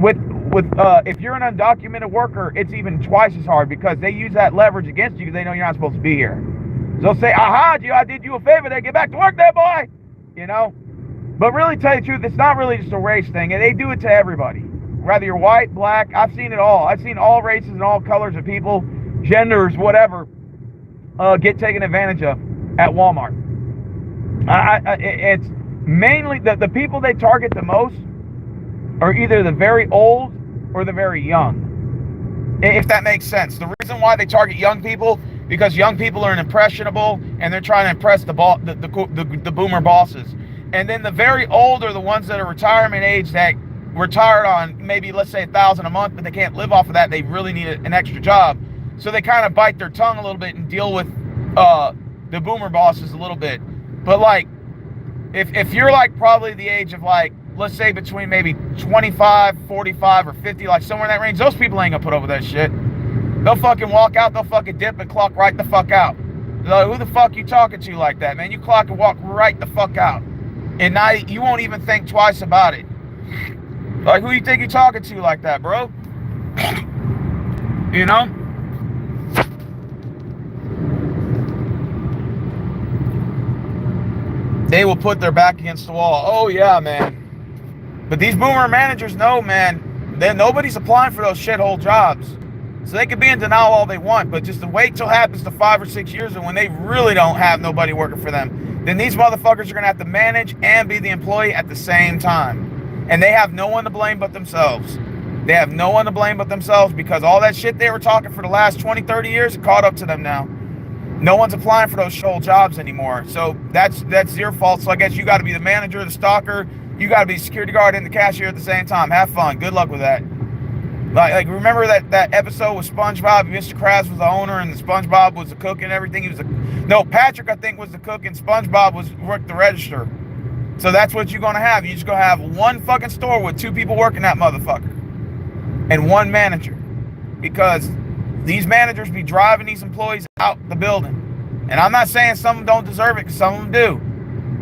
Speaker 1: if you're an undocumented worker, it's even twice as hard because they use that leverage against you because they know you're not supposed to be here. So they'll say, aha, I did you a favor there. Get back to work there, boy. You know? But really, tell you the truth, it's not really just a race thing. And they do it to everybody. Whether you're white, black, I've seen it all. I've seen all races and all colors of people, genders, whatever, get taken advantage of at Walmart. It's mainly the people they target the most are either the very old or the very young, if that makes sense. The reason why they target young people, because young people are impressionable and they're trying to impress the boomer bosses. And then the very old are the ones that are retirement age that retired on maybe, let's say, $1,000 a month, but they can't live off of that. They really need an extra job. So they kind of bite their tongue a little bit and deal with the boomer bosses a little bit. But like, if you're like probably the age of like, let's say between maybe 25, 45, or 50, like somewhere in that range, those people ain't gonna put over that shit. They'll fucking walk out, they'll fucking dip and clock right the fuck out. Like, who the fuck you talking to like that, man? You clock and walk right the fuck out. And now you won't even think twice about it. Like, who you think you're talking to like that, bro? You know? They will put their back against the wall. Oh, yeah, man. But these boomer managers know, man, that nobody's applying for those shithole jobs. So they could be in denial all they want, but just to wait till it happens to 5 or 6 years and when they really don't have nobody working for them, then these motherfuckers are going to have to manage and be the employee at the same time. And they have no one to blame but themselves. They have no one to blame but themselves, because all that shit they were talking for the last 20, 30 years caught up to them now. No one's applying for those shoal jobs anymore. So that's your fault. So I guess you got to be the manager, the stalker. You got to be the security guard and the cashier at the same time. Have fun. Good luck with that. Like remember that episode with SpongeBob? Mr. Krabs was the owner and the SpongeBob was the cook and everything. No, Patrick I think was the cook and SpongeBob worked the register. So that's what you're gonna have. You're just gonna have one fucking store with 2 people working that motherfucker and 1 manager, because these managers be driving these employees out the building. And I'm not saying some of them don't deserve it, because some of them do,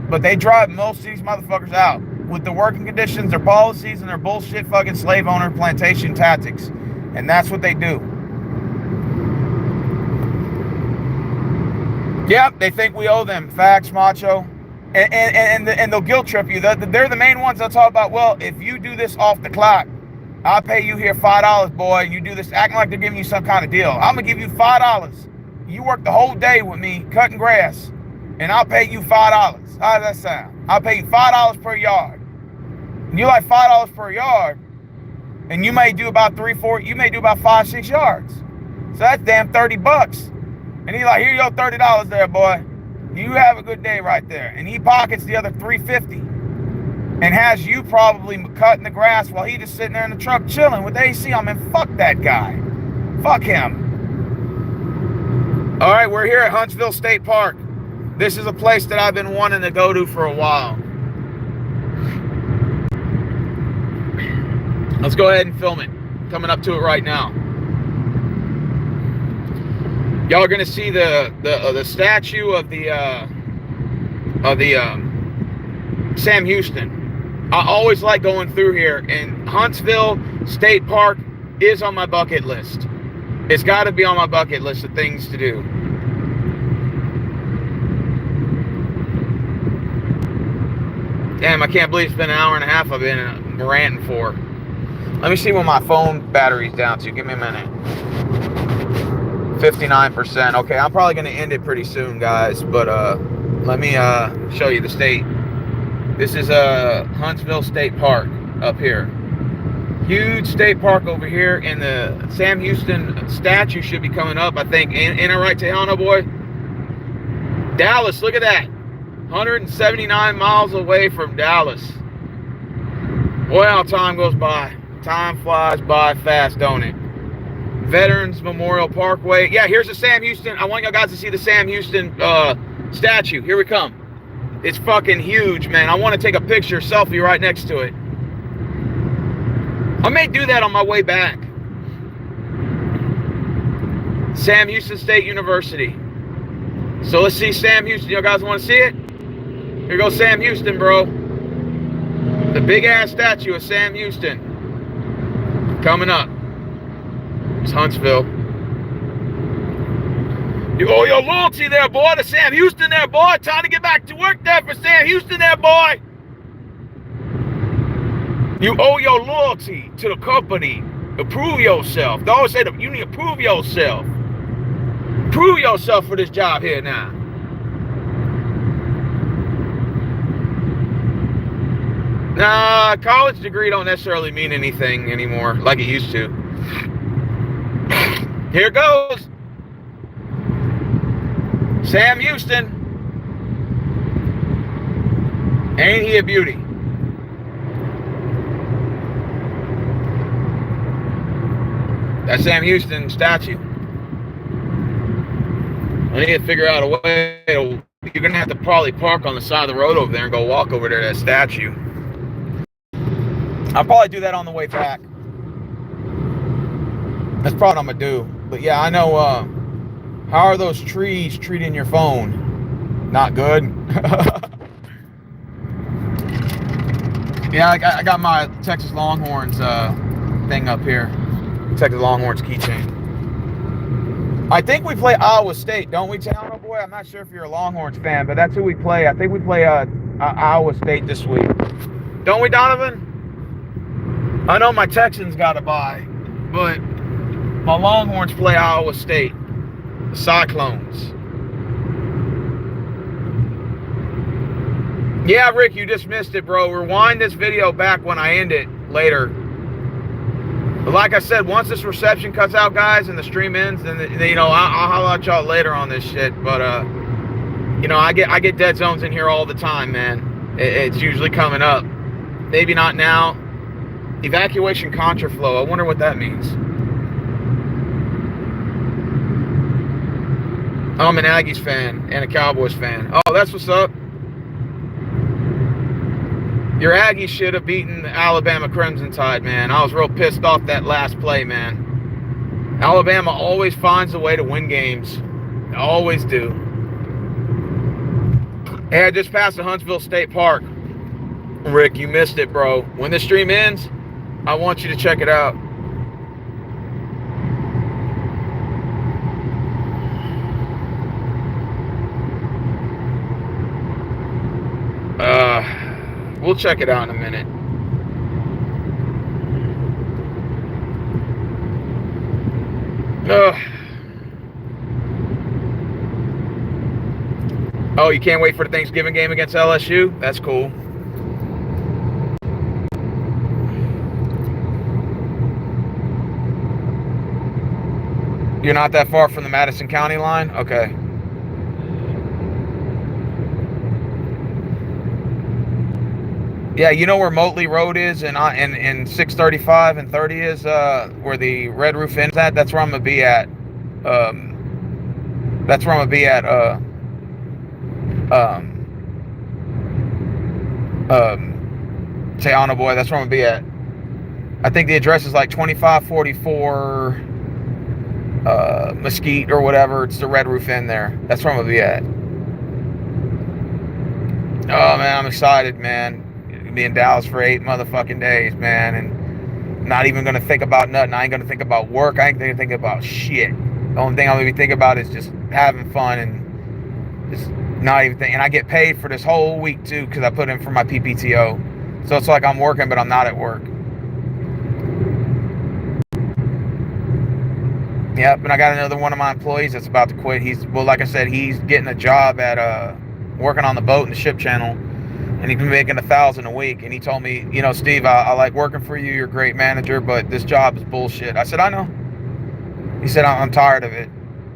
Speaker 1: but they drive most of these motherfuckers out with the working conditions, their policies, and their bullshit fucking slave owner plantation tactics. And that's what they do. Yep, they think we owe them. Facts, macho. And they'll guilt trip you. They're the main ones that'll talk about, well, if you do this off the clock, I'll pay you here $5, boy. You do this, acting like they're giving you some kind of deal. I'm going to give you $5. You work the whole day with me cutting grass, and I'll pay you $5. How does that sound? I'll pay you $5 per yard. And you like $5 per yard, and you may do about 5, 6 yards. So that's damn $30. And he's like, here you go, $30 there, boy. You have a good day right there. And he pockets the other $3.50 and has you probably cutting the grass while he just sitting there in the truck chilling with the AC on. Man, fuck that guy. Fuck him. All right, we're here at Huntsville State Park. This is a place that I've been wanting to go to for a while. Let's go ahead and film it. Coming up to it right now. Y'all are gonna see the statue of the Sam Houston. I always like going through here, and Huntsville State Park is on my bucket list. It's got to be on my bucket list of things to do. Damn, I can't believe it's been an hour and a half I've been ranting for. Let me see what my phone battery's down to. Give me a minute. 59%. Okay, I'm probably going to end it pretty soon, guys. But let me show you the state. This is Huntsville State Park up here. Huge state park over here, and the Sam Houston statue should be coming up, I think. Ain't I right, Tejano boy? Dallas, look at that. 179 miles away from Dallas. Boy, how time goes by. Time flies by fast, don't it? Veterans Memorial Parkway. Yeah, here's the Sam Houston. I want you guys to see the Sam Houston statue. Here we come. It's fucking huge, man. I want to take a picture, selfie right next to it. I may do that on my way back. Sam Houston State University. So let's see Sam Houston. You guys want to see it? Here goes Sam Houston, bro. The big ass statue of Sam Houston. Coming up. It's Huntsville. You owe your loyalty there, boy, to Sam Houston there, boy. Time to get back to work there for Sam Houston there, boy. You owe your loyalty to the company. Prove yourself. They always say that you need to prove yourself. Prove yourself for this job here now. Nah, college degree don't necessarily mean anything anymore like it used to. Here goes. Sam Houston. Ain't he a beauty? That Sam Houston statue. I need to figure out a way. You're going to have to probably park on the side of the road over there and go walk over to that statue. I'll probably do that on the way back. That's probably what I'm going to do. But yeah, I know, how are those trees treating your phone? Not good. Yeah, I got my Texas Longhorns thing up here. Texas Longhorns keychain. I think we play Iowa State, don't we, Towno boy? I'm not sure if you're a Longhorns fan, but that's who we play. I think we play Iowa State this week. Don't we, Donovan? I know my Texans got a bye, but my Longhorns play Iowa State. The Cyclones. Yeah, Rick, you just missed it, bro. Rewind this video back when I end it later. like I said, once this reception cuts out, guys, and the stream ends, then you know I'll holler at y'all later on this shit. But you know, I get dead zones in here all the time, man. It's usually coming up. Maybe not now. Evacuation contraflow. I wonder what that means. I'm an Aggies fan and a Cowboys fan. Oh, that's what's up. Your Aggies should have beaten the Alabama Crimson Tide, man. I was real pissed off that last play, man. Alabama always finds a way to win games. They always do. Hey, I just passed the Huntsville State Park. Rick, you missed it, bro. When the stream ends, I want you to check it out. We'll check it out in a minute. Oh, you can't wait for the Thanksgiving game against LSU? That's cool. You're not that far from the Madison County line? Okay. Yeah, you know where Motley Road is and 635 and 30 is where the Red Roof Inn is at? That's where I'm going to be at. That's where I'm going to be at. Say, oh no, boy, that's where I'm going to be at. I think the address is like 2544 Mesquite or whatever. It's the Red Roof Inn there. That's where I'm going to be at. Oh, man, I'm excited, man. Be in Dallas for 8 motherfucking days, man, and not even gonna think about nothing. I ain't gonna think about work. I ain't gonna think about shit. The only thing I'm gonna be thinking about is just having fun and just not even thinking. And I get paid for this whole week too because I put in for my PPTO, so it's like I'm working, but I'm not at work. Yep, and I got another one of my employees that's about to quit. Like I said, he's getting a job at working on the boat in the ship channel. And he's been making $1,000 a week. And he told me, you know, Steve, I like working for you. You're a great manager, but this job is bullshit. I said, I know. He said, I'm tired of it.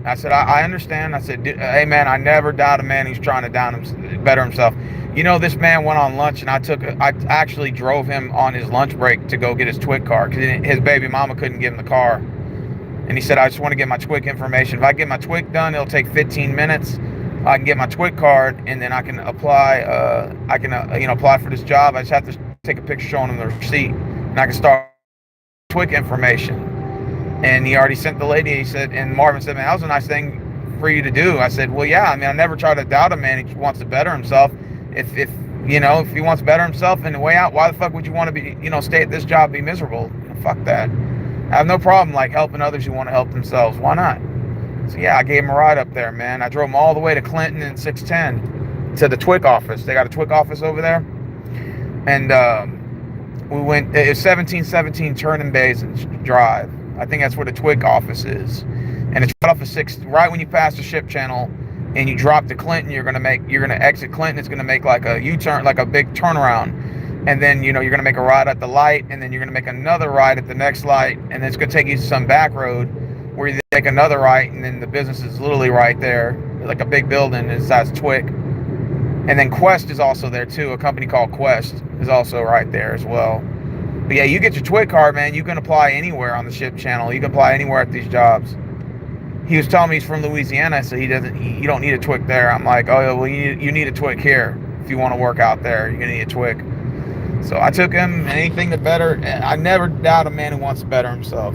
Speaker 1: I said, I understand. I said, hey, man, I never doubt a man who's trying to better himself. You know, this man went on lunch, and I actually drove him on his lunch break to go get his TWIC card because his baby mama couldn't give him the car. And he said, I just want to get my TWIC information. If I get my TWIC done, it'll take 15 minutes. I can get my TWIC card, and then I can apply. Apply for this job. I just have to take a picture showing them the receipt, and I can start TWIC information. And he already sent the lady. He said, and Marvin said, "Man, that was a nice thing for you to do." I said, "Well, yeah. I mean, I never try to doubt a man who wants to better himself. If he wants to better himself in the way out, why the fuck would you want to be, stay at this job, and be miserable? Fuck that. I have no problem like helping others who want to help themselves. Why not?" So yeah, I gave him a ride up there, man. I drove him all the way to Clinton and 610 to the TWIC office. They got a TWIC office over there. And we went, it was 1717 Turning Basins Drive. I think that's where the TWIC office is. And it's right off of right when you pass the ship channel and you drop to Clinton, you're gonna exit Clinton. It's gonna make like a U-turn, like a big turnaround. And then, you're gonna make a ride at the light, and then you're gonna make another ride at the next light, and then it's gonna take you to some back road where you take another right, and then the business is literally right there, like a big building. It says TWIC. And then Quest is also there too. A company called Quest is also right there as well. But yeah, you get your TWIC card, man. You can apply anywhere on the ship channel. You can apply anywhere at these jobs. He was telling me he's from Louisiana, so you don't need a TWIC there. I'm like, oh, well, you need a TWIC here. If you want to work out there, you're going to need a TWIC. So I took him, anything to better. I never doubt a man who wants to better himself.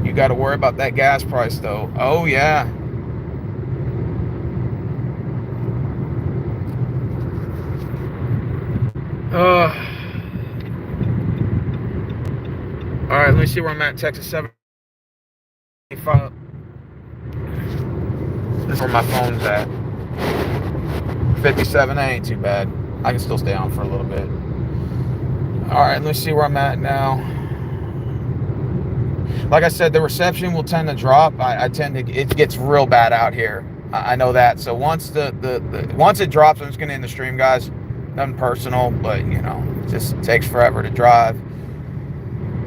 Speaker 1: You got to worry about that gas price, though. Oh, yeah. All right, let me see where I'm at. Texas 75. This is where my phone's at. 57 ain't too bad. I can still stay on for a little bit. All right, let's see where I'm at now. Like I said, the reception will tend to drop. It gets real bad out here. I know that. So once once it drops, I'm just gonna end the stream, guys. Nothing personal, but it just takes forever to drive.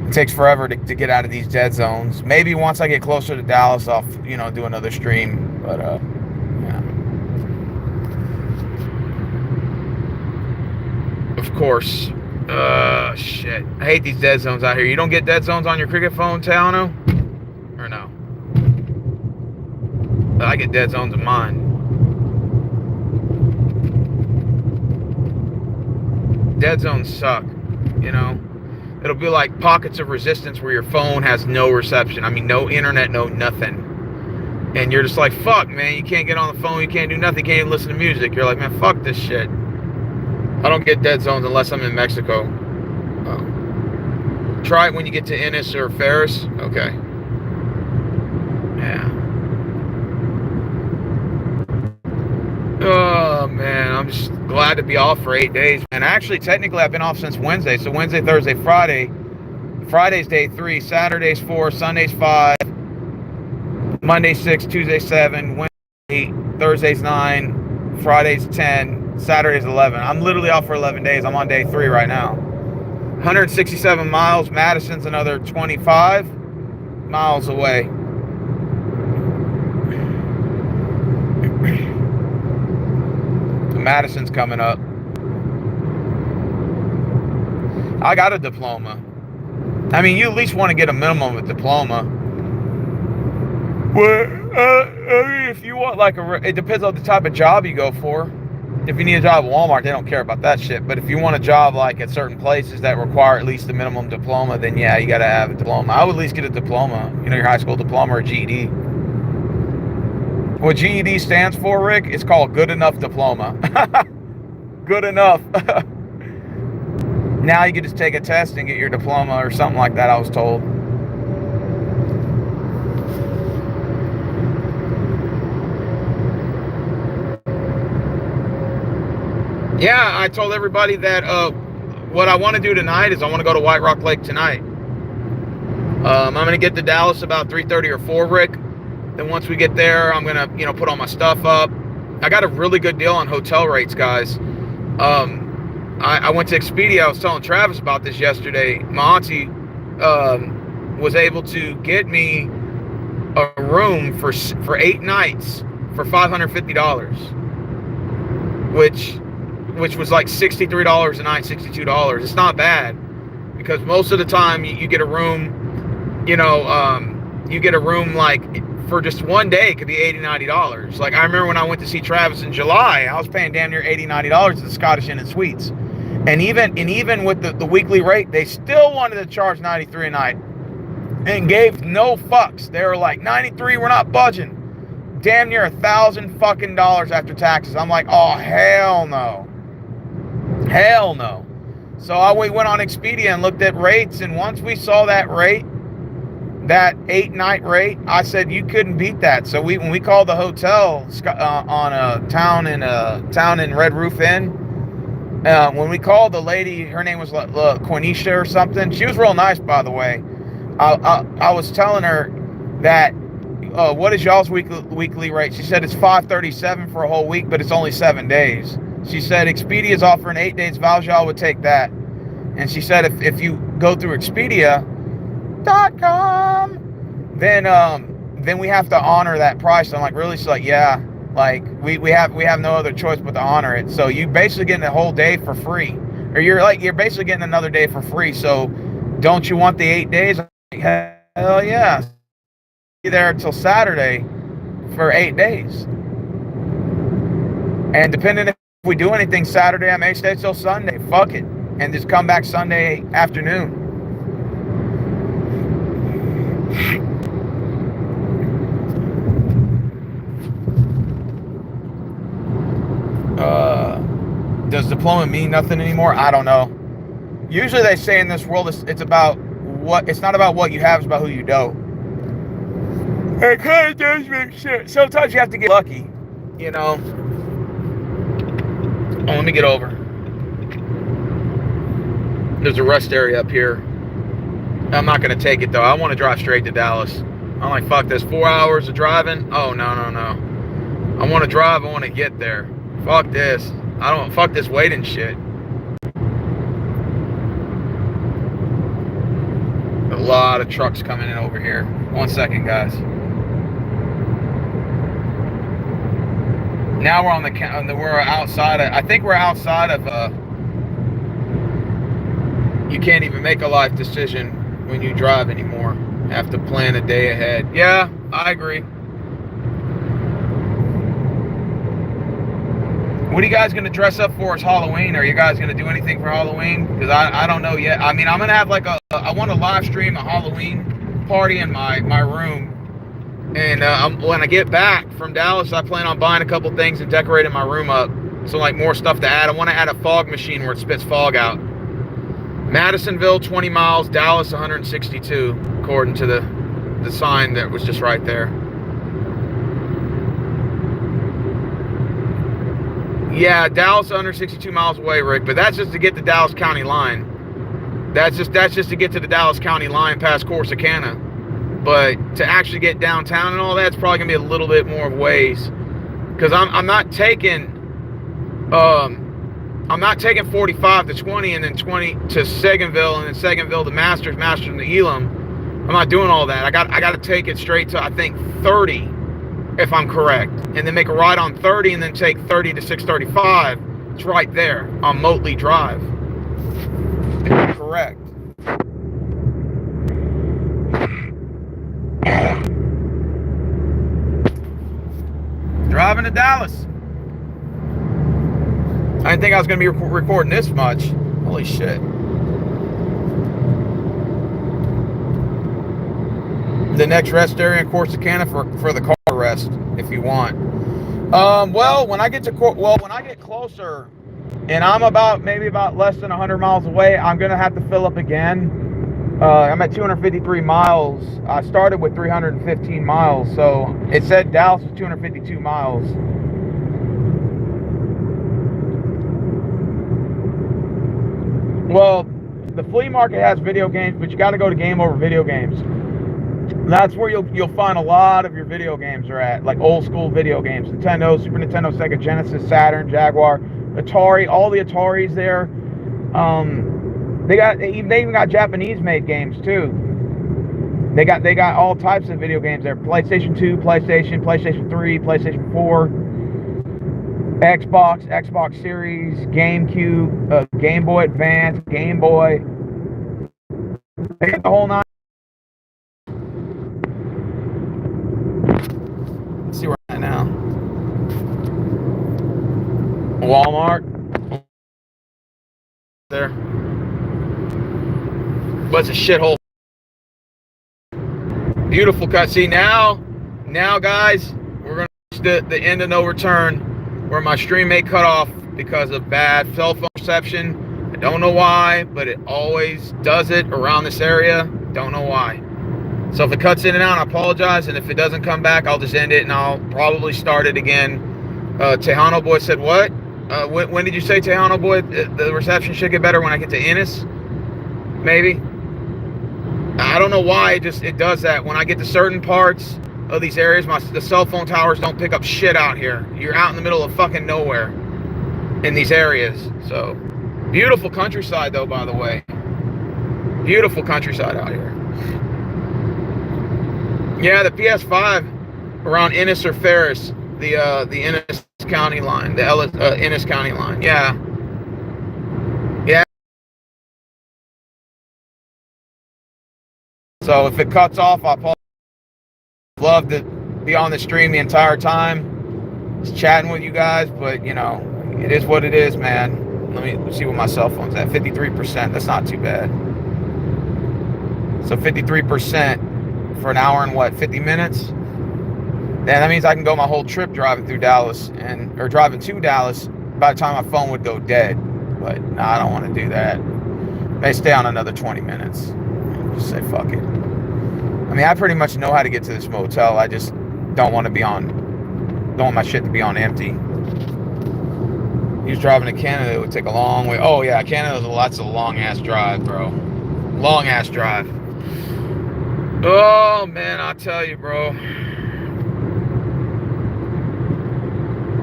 Speaker 1: It takes forever to get out of these dead zones. Maybe once I get closer to Dallas, I'll, do another stream. But, yeah. Of course. Shit. I hate these dead zones out here. You don't get dead zones on your cricket phone, Tano? Or no? I get dead zones in mine. Dead zones suck, It'll be like pockets of resistance where your phone has no reception. I mean, no internet, no nothing. And you're just like, fuck, man, you can't get on the phone, you can't do nothing, you can't even listen to music. You're like, man, fuck this shit. I don't get dead zones unless I'm in Mexico. Oh. Try it when you get to Ennis or Ferris. Okay. Yeah. Oh, man, I'm just glad to be off for 8 days. And actually, technically, I've been off since Wednesday. So Wednesday, Thursday, Friday. Friday's day 3, Saturday's 4, Sunday's 5, Monday 6, Tuesday 7, Wednesday 8, Thursday's 9, Friday's 10, Saturday's 11. I'm literally off for 11 days. I'm on day 3 right now. 167 miles. Madison's another 25 miles away. Madison's coming up. I got a diploma. I mean, you at least want to get a minimum of a diploma. Well, if you want it depends on the type of job you go for. If you need a job at Walmart, they don't care about that shit. But if you want a job at certain places that require at least a minimum diploma, then yeah, you got to have a diploma. I would at least get a diploma, your high school diploma or GED. What GED stands for, Rick, it's called Good Enough Diploma. Good enough. Now you can just take a test and get your diploma or something like that, I was told. Yeah, I told everybody that what I want to do tonight is I want to go to White Rock Lake tonight. I'm going to get to Dallas about 3:30 or 4, Rick. Then once we get there, I'm going to, put all my stuff up. I got a really good deal on hotel rates, guys. I went to Expedia. I was telling Travis about this yesterday. My auntie was able to get me a room for 8 nights for $550, which was like $63 a night, $62. It's not bad because most of the time you get a room, you get a room for just one day, it could be $80, $90. I remember when I went to see Travis in July, I was paying damn near $80, $90 at the Scottish Inn and Suites. And even with the weekly rate, they still wanted to charge $93 a night and gave no fucks. They were like, $93, we're not budging. Damn near $1,000 fucking dollars after taxes. I'm like, oh, hell no. Hell no. So we went on Expedia and looked at rates, and once we saw that rate, that 8-night rate, I said you couldn't beat that. So when we called the hotel on a town in Red Roof Inn, when we called the lady, her name was Quenisha or something. She was real nice, by the way. I was telling her that what is y'all's weekly rate? She said it's $537 for a whole week, but it's only 7 days. She said Expedia is offering 8 days. Valjean would take that. And she said if you go through Expedia.com, then we have to honor that price. I'm like, really? She's like, yeah. We have no other choice but to honor it. So you basically getting a whole day for free, or you're basically getting another day for free. So don't you want the 8 days? I'm like, hell yeah. Be there until Saturday for 8 days. And depending if we do anything Saturday, I may stay till Sunday. Fuck it, and just come back Sunday afternoon. Does diploma mean nothing anymore? I don't know. Usually they say in this world it's about what, it's not about what you have, it's about who you know. It kind of does make sense. Sometimes you have to get lucky, Oh, let me get over. There's a rest area up here. I'm not going to take it though. I want to drive straight to Dallas. I'm like, fuck this. 4 hours of driving? Oh, no. I want to drive. I want to get there. Fuck this. Fuck this waiting shit. a lot of trucks coming in over here. 1 second, guys. Now we're on the we're outside of, I think we're outside of you can't even make a life decision when you drive anymore. You have to plan a day ahead. Yeah, I agree. What are you guys going to dress up for as Halloween? Are you guys going to do anything for Halloween? Because I don't know yet. I mean, I'm going to have like I want to live stream a Halloween party in my room. And when I get back from Dallas, I plan on buying a couple things and decorating my room up. So like more stuff to add. I want to add a fog machine where it spits fog out. Madisonville, 20 miles. Dallas, 162, according to the sign that was just right there. Yeah, Dallas 162 miles away, Rick, but that's just to get the Dallas County line. That's just to get to the Dallas County line past Corsicana. But to actually get downtown and all that, it's probably gonna be a little bit more ways. Because I'm not taking 45 to 20 and then 20 to Seganville and then Seganville to Masters to Elam. I'm not doing all that. I got to take it straight to, I think, 30. If I'm correct, and then make a ride on 30 and then take 30 to 635. It's right there on Motley Drive. If I'm correct. Driving to Dallas. I didn't think I was going to be recording this much. Holy shit. The next rest area in Corsicana for the car rest, if you want. Well, when I get closer, and I'm maybe about less than 100 miles away, I'm gonna have to fill up again. I'm at 253 miles. I started with 315 miles, so it said Dallas was 252 miles. Well, the flea market has video games, but you got to go to Game Over Video Games. That's where you'll find a lot of your video games are at, like old school video games. Nintendo, Super Nintendo, Sega, Genesis, Saturn, Jaguar, Atari, all the Ataris there. They even got Japanese made games too. They got all types of video games there. PlayStation 2, PlayStation 3, PlayStation 4, Xbox Series, GameCube, Game Boy Advance, Game Boy. They got the whole nine. Let's see where I'm at now. Walmart. There. But it's a shithole. Beautiful cut. See, now guys, we're going to reach the end of no return where my stream may cut off because of bad cell phone reception. I don't know why, but it always does it around this area. Don't know why. So if it cuts in and out, I apologize. And if it doesn't come back, I'll just end it and I'll probably start it again. Tejano Boy said what? When did you say, Tejano Boy? The reception should get better when I get to Ennis? Maybe. I don't know why it does that. When I get to certain parts of these areas, the cell phone towers don't pick up shit out here. You're out in the middle of fucking nowhere in these areas. So, beautiful countryside though, by the way. Beautiful countryside out here. Yeah, the PS5 around Ennis or Ferris, the Ennis County line, the Ennis County line. Yeah. Yeah. So if it cuts off, I'll love to be on the stream the entire time, just chatting with you guys. But you know, it is what it is, man. Let me see what my cell phone's at. 53%. That's not too bad. So 53% for an hour and what, 50 minutes? Then that means I can go my whole trip driving through Dallas or driving to Dallas by the time my phone would go dead. But no, I don't want to do that. May stay on another 20 minutes. Just say fuck it. I mean, I pretty much know how to get to this motel. I just don't want my shit to be on empty. He was driving to Canada. It would take a long way. Oh yeah, Canada's lots of long ass drive, bro. Long ass drive. Oh man, I tell you, bro.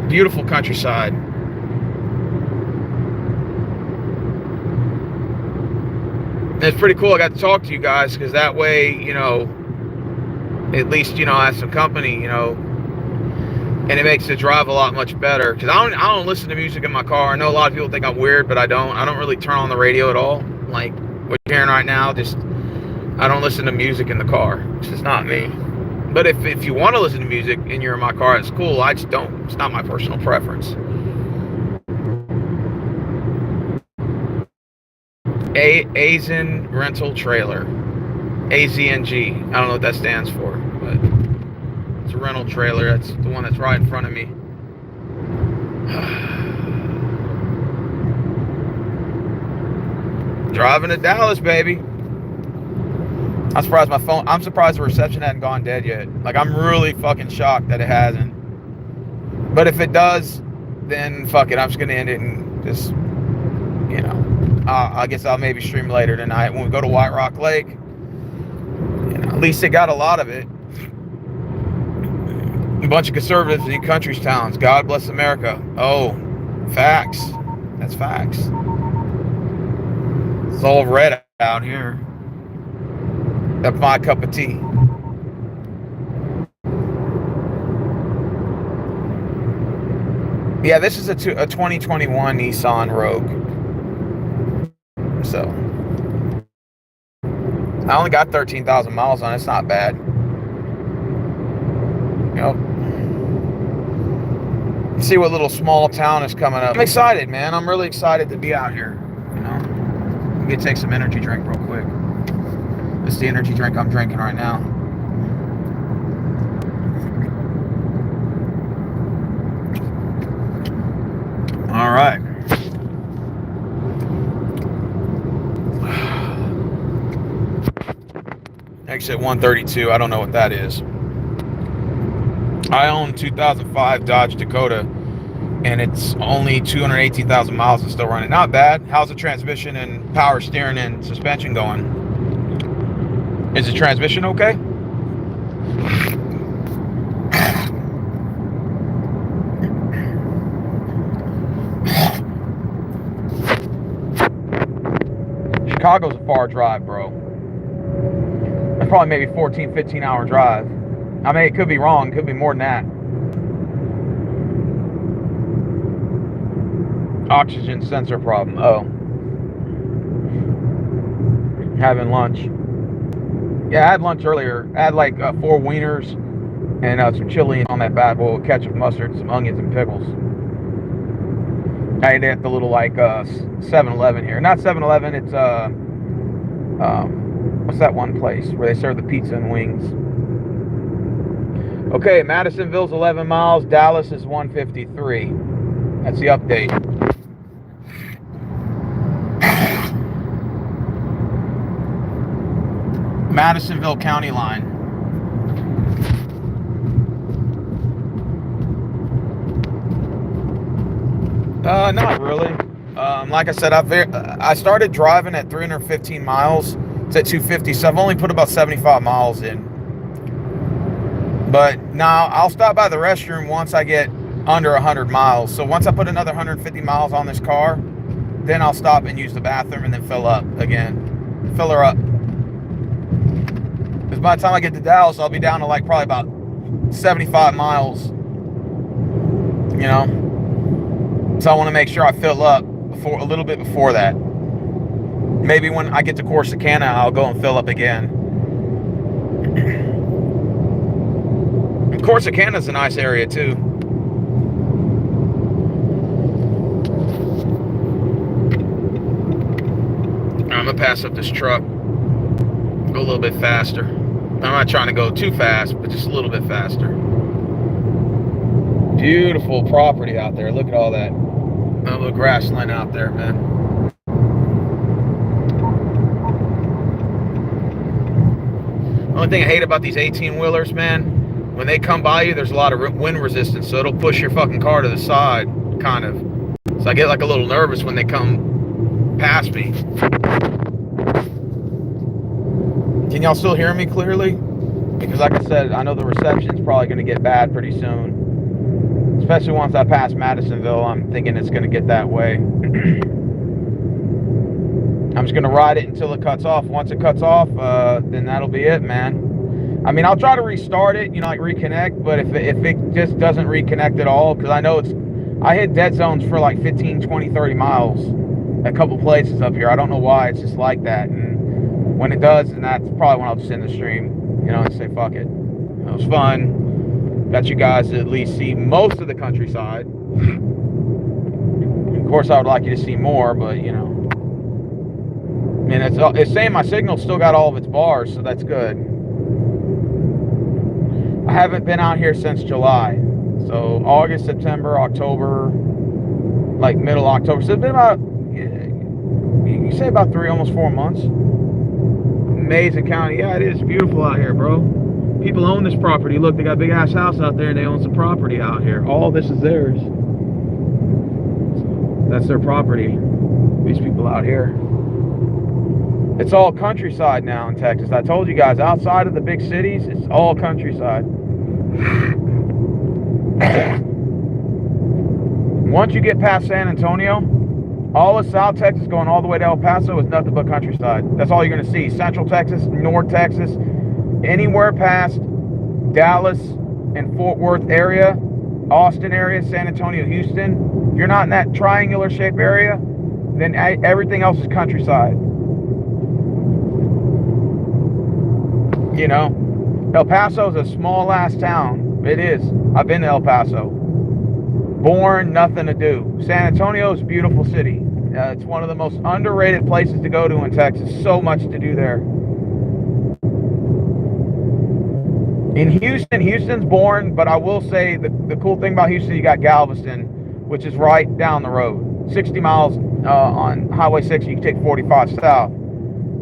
Speaker 1: Beautiful countryside. And it's pretty cool I got to talk to you guys, because that way, you know, at least, you know, I have some company, you know, and it makes the drive a lot much better. Because I don't listen to music in my car. I know a lot of people think I'm weird, but I don't really turn on the radio at all. Like what you're hearing right now, just I don't listen to music in the car. It's just not me. But if you want to listen to music and you're in my car, it's cool. I just don't. It's not my personal preference. Azn rental trailer. AZNG. I don't know what that stands for, but it's a rental trailer. That's the one that's right in front of me. Driving to Dallas, baby. I'm surprised I'm surprised the reception hadn't gone dead yet. Like, I'm really fucking shocked that it hasn't. But if it does, then fuck it. I'm just gonna end it and just, you know, I guess I'll maybe stream later tonight when we go to White Rock Lake. You know, at least they got a lot of it. A bunch of conservatives in country towns. God bless America. Oh, facts. That's facts. It's all red out here. That's my cup of tea. Yeah, this is a 2021 Nissan Rogue. So I only got 13,000 miles on it. It's not bad. You know, see what little small town is coming up. I'm excited, man. I'm really excited to be out here. You know, I'm gonna take some energy drink real quick. This is the energy drink I'm drinking right now. All right. Exit 132. I don't know what that is. I own 2005 Dodge Dakota, and it's only 218,000 miles and still running. Not bad. How's the transmission and power steering and suspension going? Is the transmission okay? Chicago's a far drive, bro. It's probably maybe 14, 15 hour drive. I mean, it could be wrong. It could be more than that. Oxygen sensor problem. Oh. Having lunch. Yeah, I had lunch earlier. I had like 4 wieners and some chili on that bad boy with ketchup, mustard, some onions, and pickles. I ate at the little like 7-Eleven here. Not 7-Eleven, it's what's that one place where they serve the pizza and wings? Okay, Madisonville's 11 miles. Dallas is 153. That's the update. Madisonville County line. Not really. Like I said, I started driving at 315 miles. It's at 250, so I've only put about 75 miles in. But now I'll stop by the restroom once I get under 100 miles. So once I put another 150 miles on this car, then I'll stop and use the bathroom and then fill up again. Fill her up. Because by the time I get to Dallas, I'll be down to like probably about 75 miles. You know? So I want to make sure I fill up a little bit before that. Maybe when I get to Corsicana, I'll go and fill up again. Corsicana's a nice area too. I'm gonna pass up this truck. Go a little bit faster. I'm not trying to go too fast, but just a little bit faster. Beautiful property out there. Look at all that. That little grassland out there, man. The only thing I hate about these 18-wheelers, man, when they come by you, there's a lot of wind resistance, so it'll push your fucking car to the side, kind of. So I get like a little nervous when they come past me. Can y'all still hear me clearly? Because like I said, I know the reception's probably going to get bad pretty soon. Especially once I pass Madisonville, I'm thinking it's going to get that way. I'm just gonna ride it until it cuts off. Once it cuts off, then that'll be it, man. I mean, I'll try to restart it, you know, like reconnect, but if it just doesn't reconnect at all, because I know I hit dead zones for like 15, 20, 30 miles a couple places up here. I don't know why, it's just like that. And when it does, then that's probably when I'll just end the stream, you know, and say fuck it. It was fun. Got you guys to at least see most of the countryside. Of course, I would like you to see more, but you know, I mean, it's saying my signal still got all of its bars, so that's good. I haven't been out here since July, so August, September, October, like middle October. So it's been about, you say about 3, almost 4 months. Amazing county. Yeah, it is beautiful out here, bro. People own this property. Look, they got a big ass house out there and they own some property out here. All this is theirs. That's their property. These people out here. It's all countryside now in Texas. I told you guys, outside of the big cities, it's all countryside. Once you get past San Antonio, all of South Texas going all the way to El Paso is nothing but countryside. That's all you're going to see. Central Texas, North Texas, anywhere past Dallas and Fort Worth area, Austin area, San Antonio, Houston. If you're not in that triangular shape area, then everything else is countryside. You know, El Paso is a small ass town. It is. I've been to El Paso. Born, nothing to do. San Antonio is a beautiful city. It's one of the most underrated places to go to in Texas. So much to do there. In Houston, Houston's boring, but I will say the cool thing about Houston, you got Galveston, which is right down the road. 60 miles on Highway 6, you can take 45 south.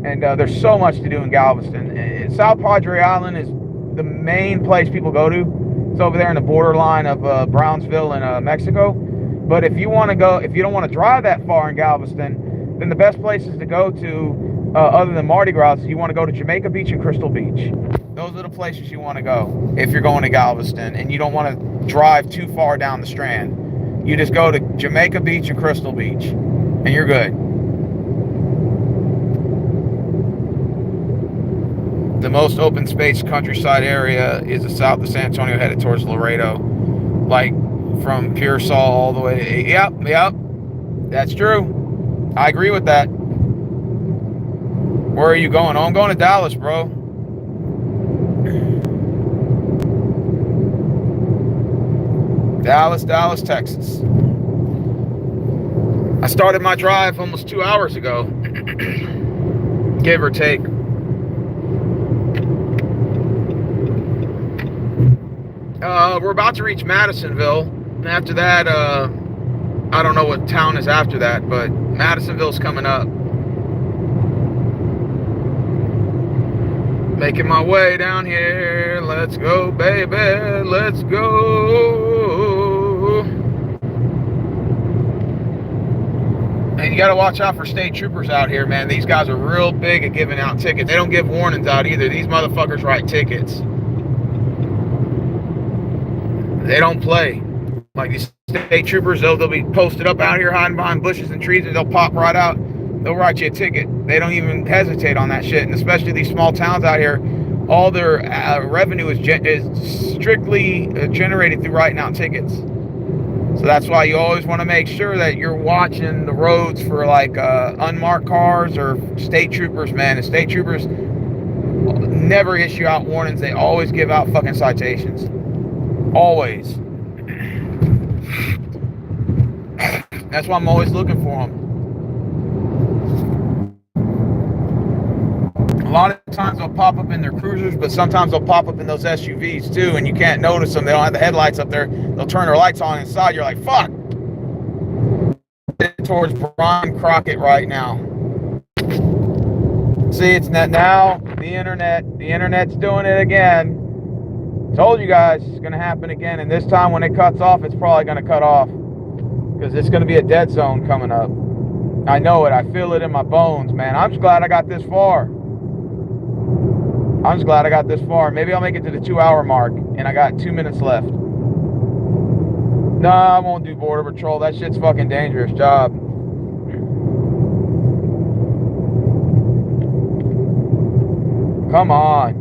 Speaker 1: And there's so much to do in Galveston. South Padre Island is the main place people go to. It's over there in the borderline of Brownsville and Mexico. But if you want to go, if you don't want to drive that far in Galveston, then the best places to go to, other than Mardi Gras, is you want to go to Jamaica Beach and Crystal Beach. Those are the places you want to go if you're going to Galveston and you don't want to drive too far down the Strand. You just go to Jamaica Beach and Crystal Beach, and you're good. The most open space countryside area is the south of San Antonio, headed towards Laredo, like from Pearsall all the way to, yep, that's true. I agree with that. Where are you going? Oh, I'm going to Dallas, bro. Dallas, Texas. I started my drive almost 2 hours ago, give or take. We're about to reach Madisonville. And after that, I don't know what town is after that, but Madisonville's coming up. Making my way down here. Let's go, baby. Let's go. And you got to watch out for state troopers out here, man. These guys are real big at giving out tickets. They don't give warnings out either. These motherfuckers write tickets. They don't play. Like these state troopers, they'll be posted up out here hiding behind bushes and trees, and they'll pop right out. They'll write you a ticket. They don't even hesitate on that shit. And especially these small towns out here, all their revenue is strictly generated through writing out tickets. So that's why you always want to make sure that you're watching the roads for like unmarked cars or state troopers, man. And state troopers never issue out warnings. They always give out fucking citations. Always. That's why I'm always looking for them. A lot of times they'll pop up in their cruisers, but sometimes they'll pop up in those SUVs too, and you can't notice them. They don't have the headlights up there. They'll turn their lights on inside. You're like, fuck. Towards Brian Crockett right now. See, it's not now. The internet's doing it again. Told you guys it's going to happen again, and this time when it cuts off, it's probably going to cut off because it's going to be a dead zone coming up. I know it. I feel it in my bones, man. I'm just glad I got this far. Maybe I'll make it to the 2-hour mark, and I got 2 minutes left. No, I won't do Border Patrol. That shit's fucking dangerous job. Come on.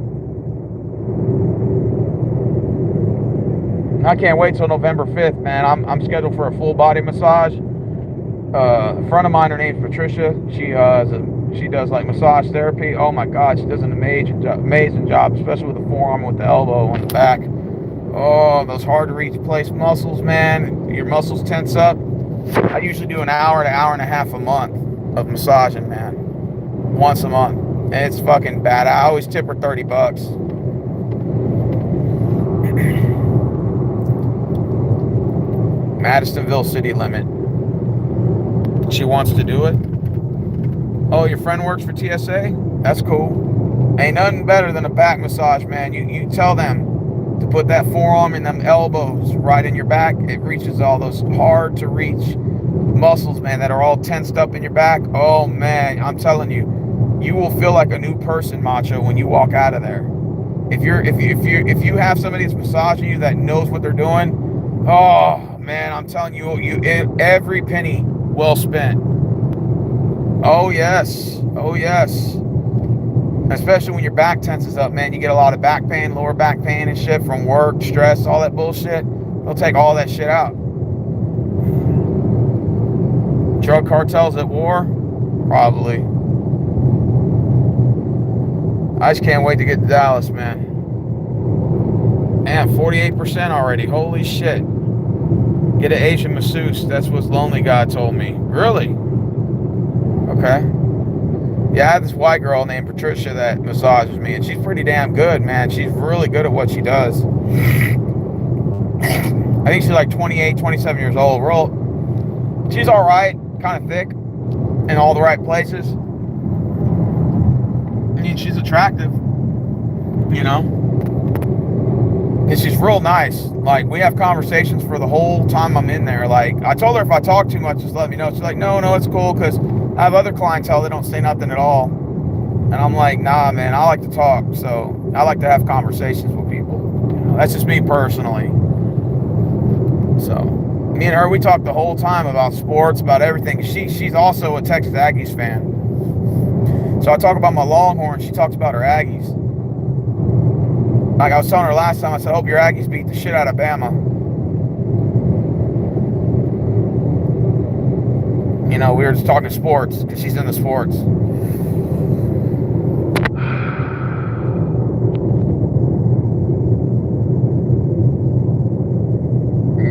Speaker 1: I can't wait till November 5th, man. I'm scheduled for a full body massage. A friend of mine, her name's Patricia. She does like massage therapy. Oh my God, she does an amazing job, especially with the forearm, with the elbow, on the back. Oh, those hard to reach place muscles, man. Your muscles tense up. I usually do an hour to hour and a half a month of massaging, man. Once a month. And it's fucking bad. I always tip her $30. Madisonville city limit. She wants to do it. Oh, your friend works for TSA? That's cool. Ain't nothing better than a back massage, man. You tell them to put that forearm and them elbows right in your back. It reaches all those hard to reach muscles, man, that are all tensed up in your back. Oh man, I'm telling you, you will feel like a new person, Macho, when you walk out of there. If you have somebody that's massaging you that knows what they're doing, oh man, I'm telling you, every penny well spent. Oh yes, oh yes. Especially when your back tenses up, man, you get a lot of back pain, lower back pain and shit from work, stress, all that bullshit. They'll take all that shit out. Drug cartels at war? Probably. I just can't wait to get to Dallas, man. Man, 48% already. Holy shit. Get an Asian masseuse. That's what Lonely Guy told me. Really? Okay. Yeah, I have this white girl named Patricia that massages me, and she's pretty damn good, man. She's really good at what she does. I think she's like 28, 27 years old. She's all right, kind of thick, in all the right places. I mean, she's attractive, you know? And she's real nice. Like, we have conversations for the whole time I'm in there. Like, I told her if I talk too much, just let me know. She's like, no, it's cool, because I have other clientele that don't say nothing at all. And I'm like, nah, man, I like to talk. So I like to have conversations with people. You know, that's just me personally. So me and her, we talk the whole time about sports, about everything. She's also a Texas Aggies fan. So I talk about my Longhorns. She talks about her Aggies. Like I was telling her last time, I said, I hope your Aggies beat the shit out of Bama. You know, we were just talking sports because she's into sports.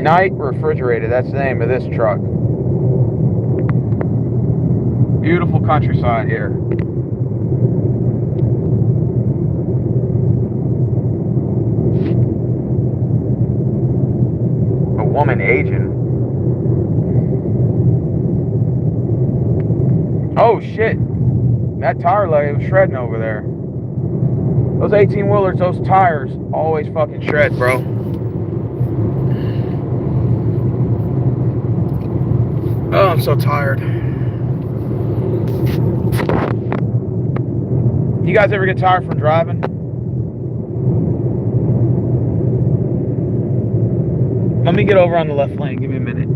Speaker 1: Night Refrigerated, that's the name of this truck. Beautiful countryside here. A woman aging. Oh shit, that tire leg was shredding over there. Those 18-wheelers, those tires always fucking shred, bro. Oh, I'm so tired. You guys ever get tired from driving? Let me get over on the left lane, give me a minute.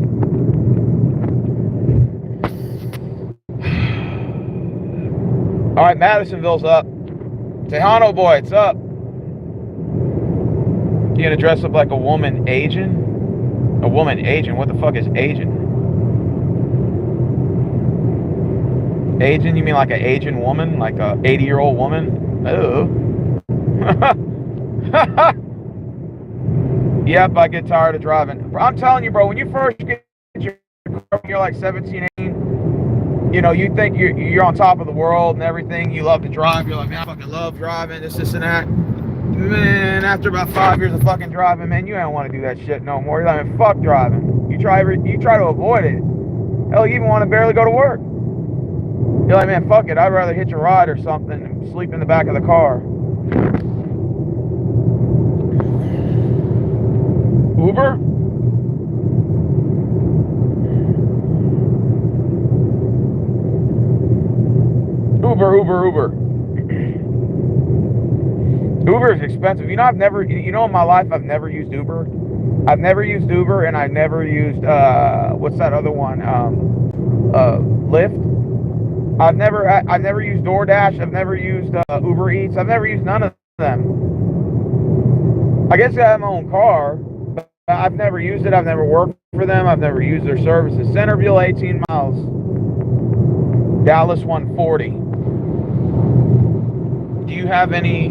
Speaker 1: All right, Madisonville's up. Tejano boy, it's up. You gonna dress up like a woman Asian? A woman Asian? What the fuck is Asian? Asian? You mean like an Asian woman? Like a 80-year-old woman? Oh. Yep, I get tired of driving. I'm telling you, bro, when you first get your car, you're like 17, 18, you know, you think you're on top of the world and everything. You love to drive. You're like, man, I fucking love driving, this and that. Man, after about 5 years of fucking driving, man, you don't want to do that shit no more. You're like, man, fuck driving. You try to avoid it. Hell, you even want to barely go to work. You're like, man, fuck it. I'd rather hitch a ride or something and sleep in the back of the car. Uber? Uber. Uber is expensive. You know, in my life, I've never used Uber. I've never used Uber, and I've never used, what's that other one? Lyft. I've never used DoorDash. I've never used Uber Eats. I've never used none of them. I guess I have my own car, but I've never used it. I've never worked for them. I've never used their services. Centerville, 18 miles. Dallas, 140. Do you have any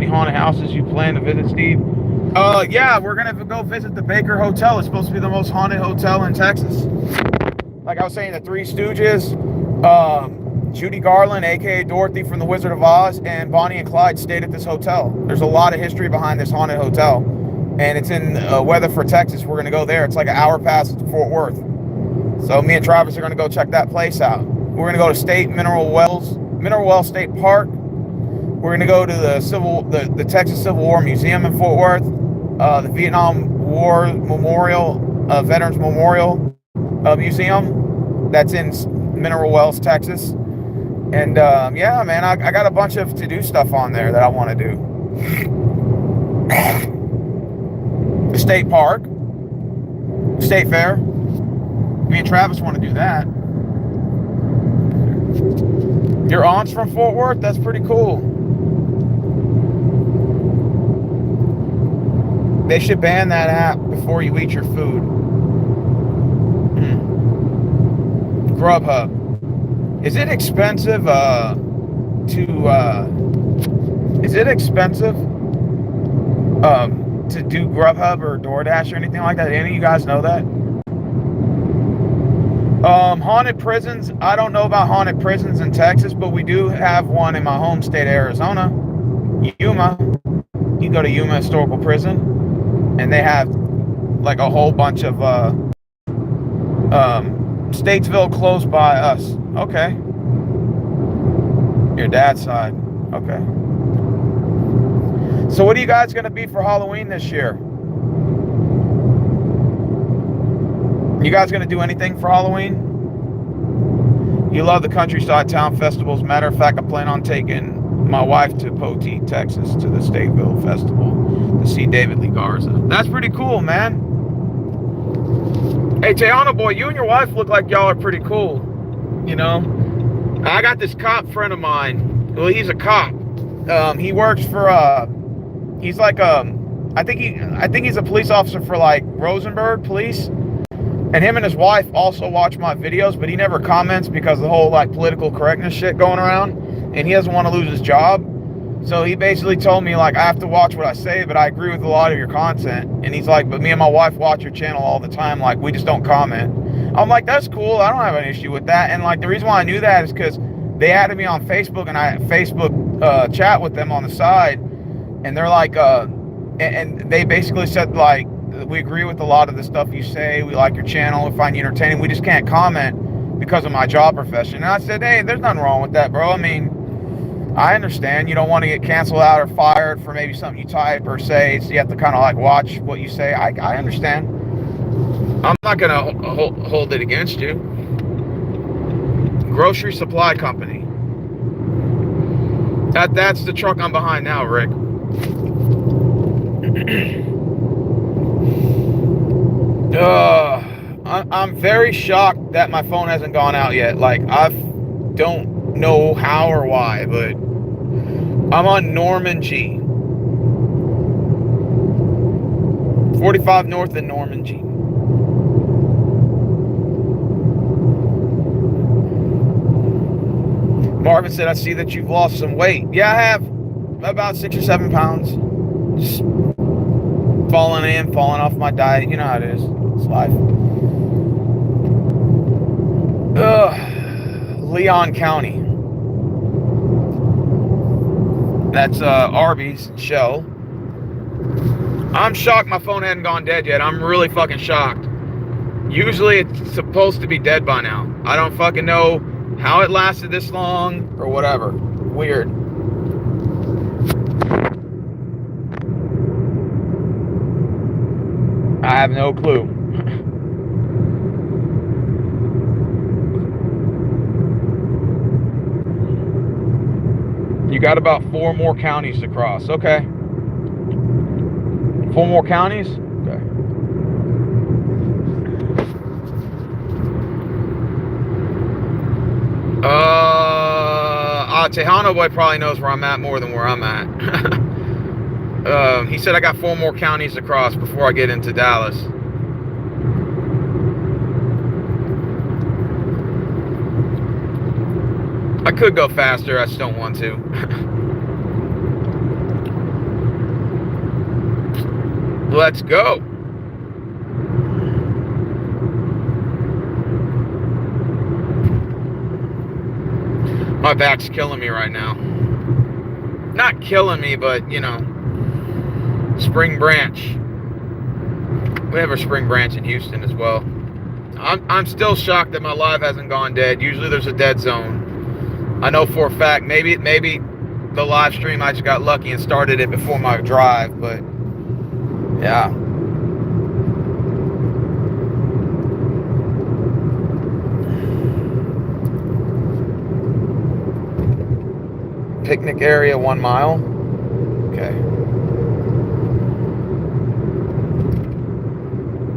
Speaker 1: haunted houses you plan to visit, Steve? Yeah, we're gonna go visit the Baker Hotel. It's supposed to be the most haunted hotel in Texas. Like I was saying, the Three Stooges, Judy Garland, aka Dorothy from The Wizard of Oz, and Bonnie and Clyde stayed at this hotel. There's a lot of history behind this haunted hotel, and it's in Weatherford, Texas. We're gonna go there. It's like an hour past Fort Worth. So me and Travis are gonna go check that place out. We're gonna go to Mineral Wells State Park. We're gonna go to the Texas Civil War Museum in Fort Worth, the Vietnam War Memorial, Veterans Memorial Museum that's in Mineral Wells, Texas. And yeah, man, I got a bunch of to-do stuff on there that I want to do. The state park, state fair. Me and Travis want to do that. Your aunt's from Fort Worth? That's pretty cool. They should ban that app before you eat your food. Grubhub. Is it expensive to do Grubhub or DoorDash or anything like that? Any of you guys know that? Haunted prisons. I don't know about haunted prisons in Texas, but we do have one in my home state, Arizona. Yuma. You go to Yuma Historical Prison, and they have like a whole bunch of Statesville close by us. Okay. Your dad's side. Okay. So what are you guys going to be for Halloween this year? You guys going to do anything for Halloween? You love the Countryside Town Festivals. Matter of fact, I plan on taking my wife to Poteet, Texas, to the Stateville Festival to see David Lee Garza. That's pretty cool, man. Hey, Tejano boy, you and your wife look like y'all are pretty cool. You know? I got this cop friend of mine. Well, he's a cop. He works for, he's like, I think he's a police officer for like Rosenberg Police. And him and his wife also watch my videos, but he never comments because of the whole like political correctness shit going around. And he doesn't want to lose his job. So he basically told me, like, I have to watch what I say, but I agree with a lot of your content. And he's like, but me and my wife watch your channel all the time. Like, we just don't comment. I'm like, that's cool. I don't have an issue with that. And, like, the reason why I knew that is because they added me on Facebook, and I Facebook chat with them on the side. And they're like, and they basically said, like, we agree with a lot of the stuff you say. We like your channel. We find you entertaining. We just can't comment because of my job profession. And I said, hey, there's nothing wrong with that, bro. I mean, I understand you don't want to get canceled out or fired for maybe something you type or say, so you have to kind of like watch what you say. I understand. I'm not going to hold it against you. Grocery Supply Company. That's the truck I'm behind now, Rick. I'm very shocked that my phone hasn't gone out yet. Like, I don't know how or why, but I'm on Norman G. 45 North in Norman G. Marvin said, I see that you've lost some weight. Yeah, I have. About 6 or 7 pounds. Just falling off my diet. You know how it is. It's life. Leon County. That's Arby's, Shell. I'm shocked my phone hadn't gone dead yet. I'm really fucking shocked. Usually it's supposed to be dead by now. I don't fucking know how it lasted this long or whatever. Weird. I have no clue. You got about 4 more counties to cross. Okay. 4 more counties? Okay. Tejano boy probably knows where I'm at more than where I'm at. He said I got 4 more counties to cross before I get into Dallas. I could go faster, I just don't want to. Let's go. My back's killing me right now. Not killing me, but, you know, Spring Branch. We have a Spring Branch in Houston as well. I'm still shocked that my live hasn't gone dead. Usually there's a dead zone. I know for a fact, maybe the live stream, I just got lucky and started it before my drive, but yeah. Picnic area, 1 mile. Okay.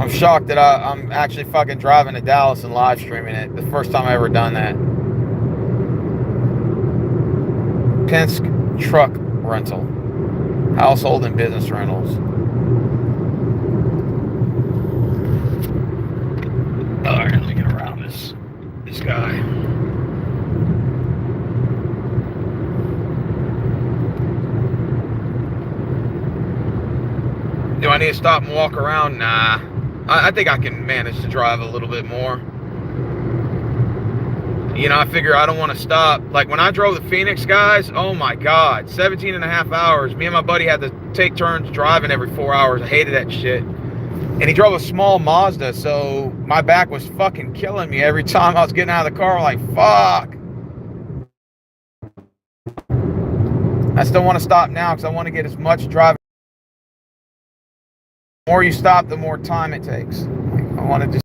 Speaker 1: I'm shocked that I'm actually fucking driving to Dallas and live streaming it. The first time I ever done that. Penske truck rental. Household and business rentals. Alright, let me get around this guy. Do I need to stop and walk around? Nah. I think I can manage to drive a little bit more. You know, I figure I don't want to stop. Like when I drove the Phoenix, guys, oh my God, 17 and a half hours. Me and my buddy had to take turns driving every 4 hours. I hated that shit. And he drove a small Mazda, so my back was fucking killing me every time I was getting out of the car. Like, fuck. I still want to stop now because I want to get as much driving. The more you stop, the more time it takes. Like, I want to just...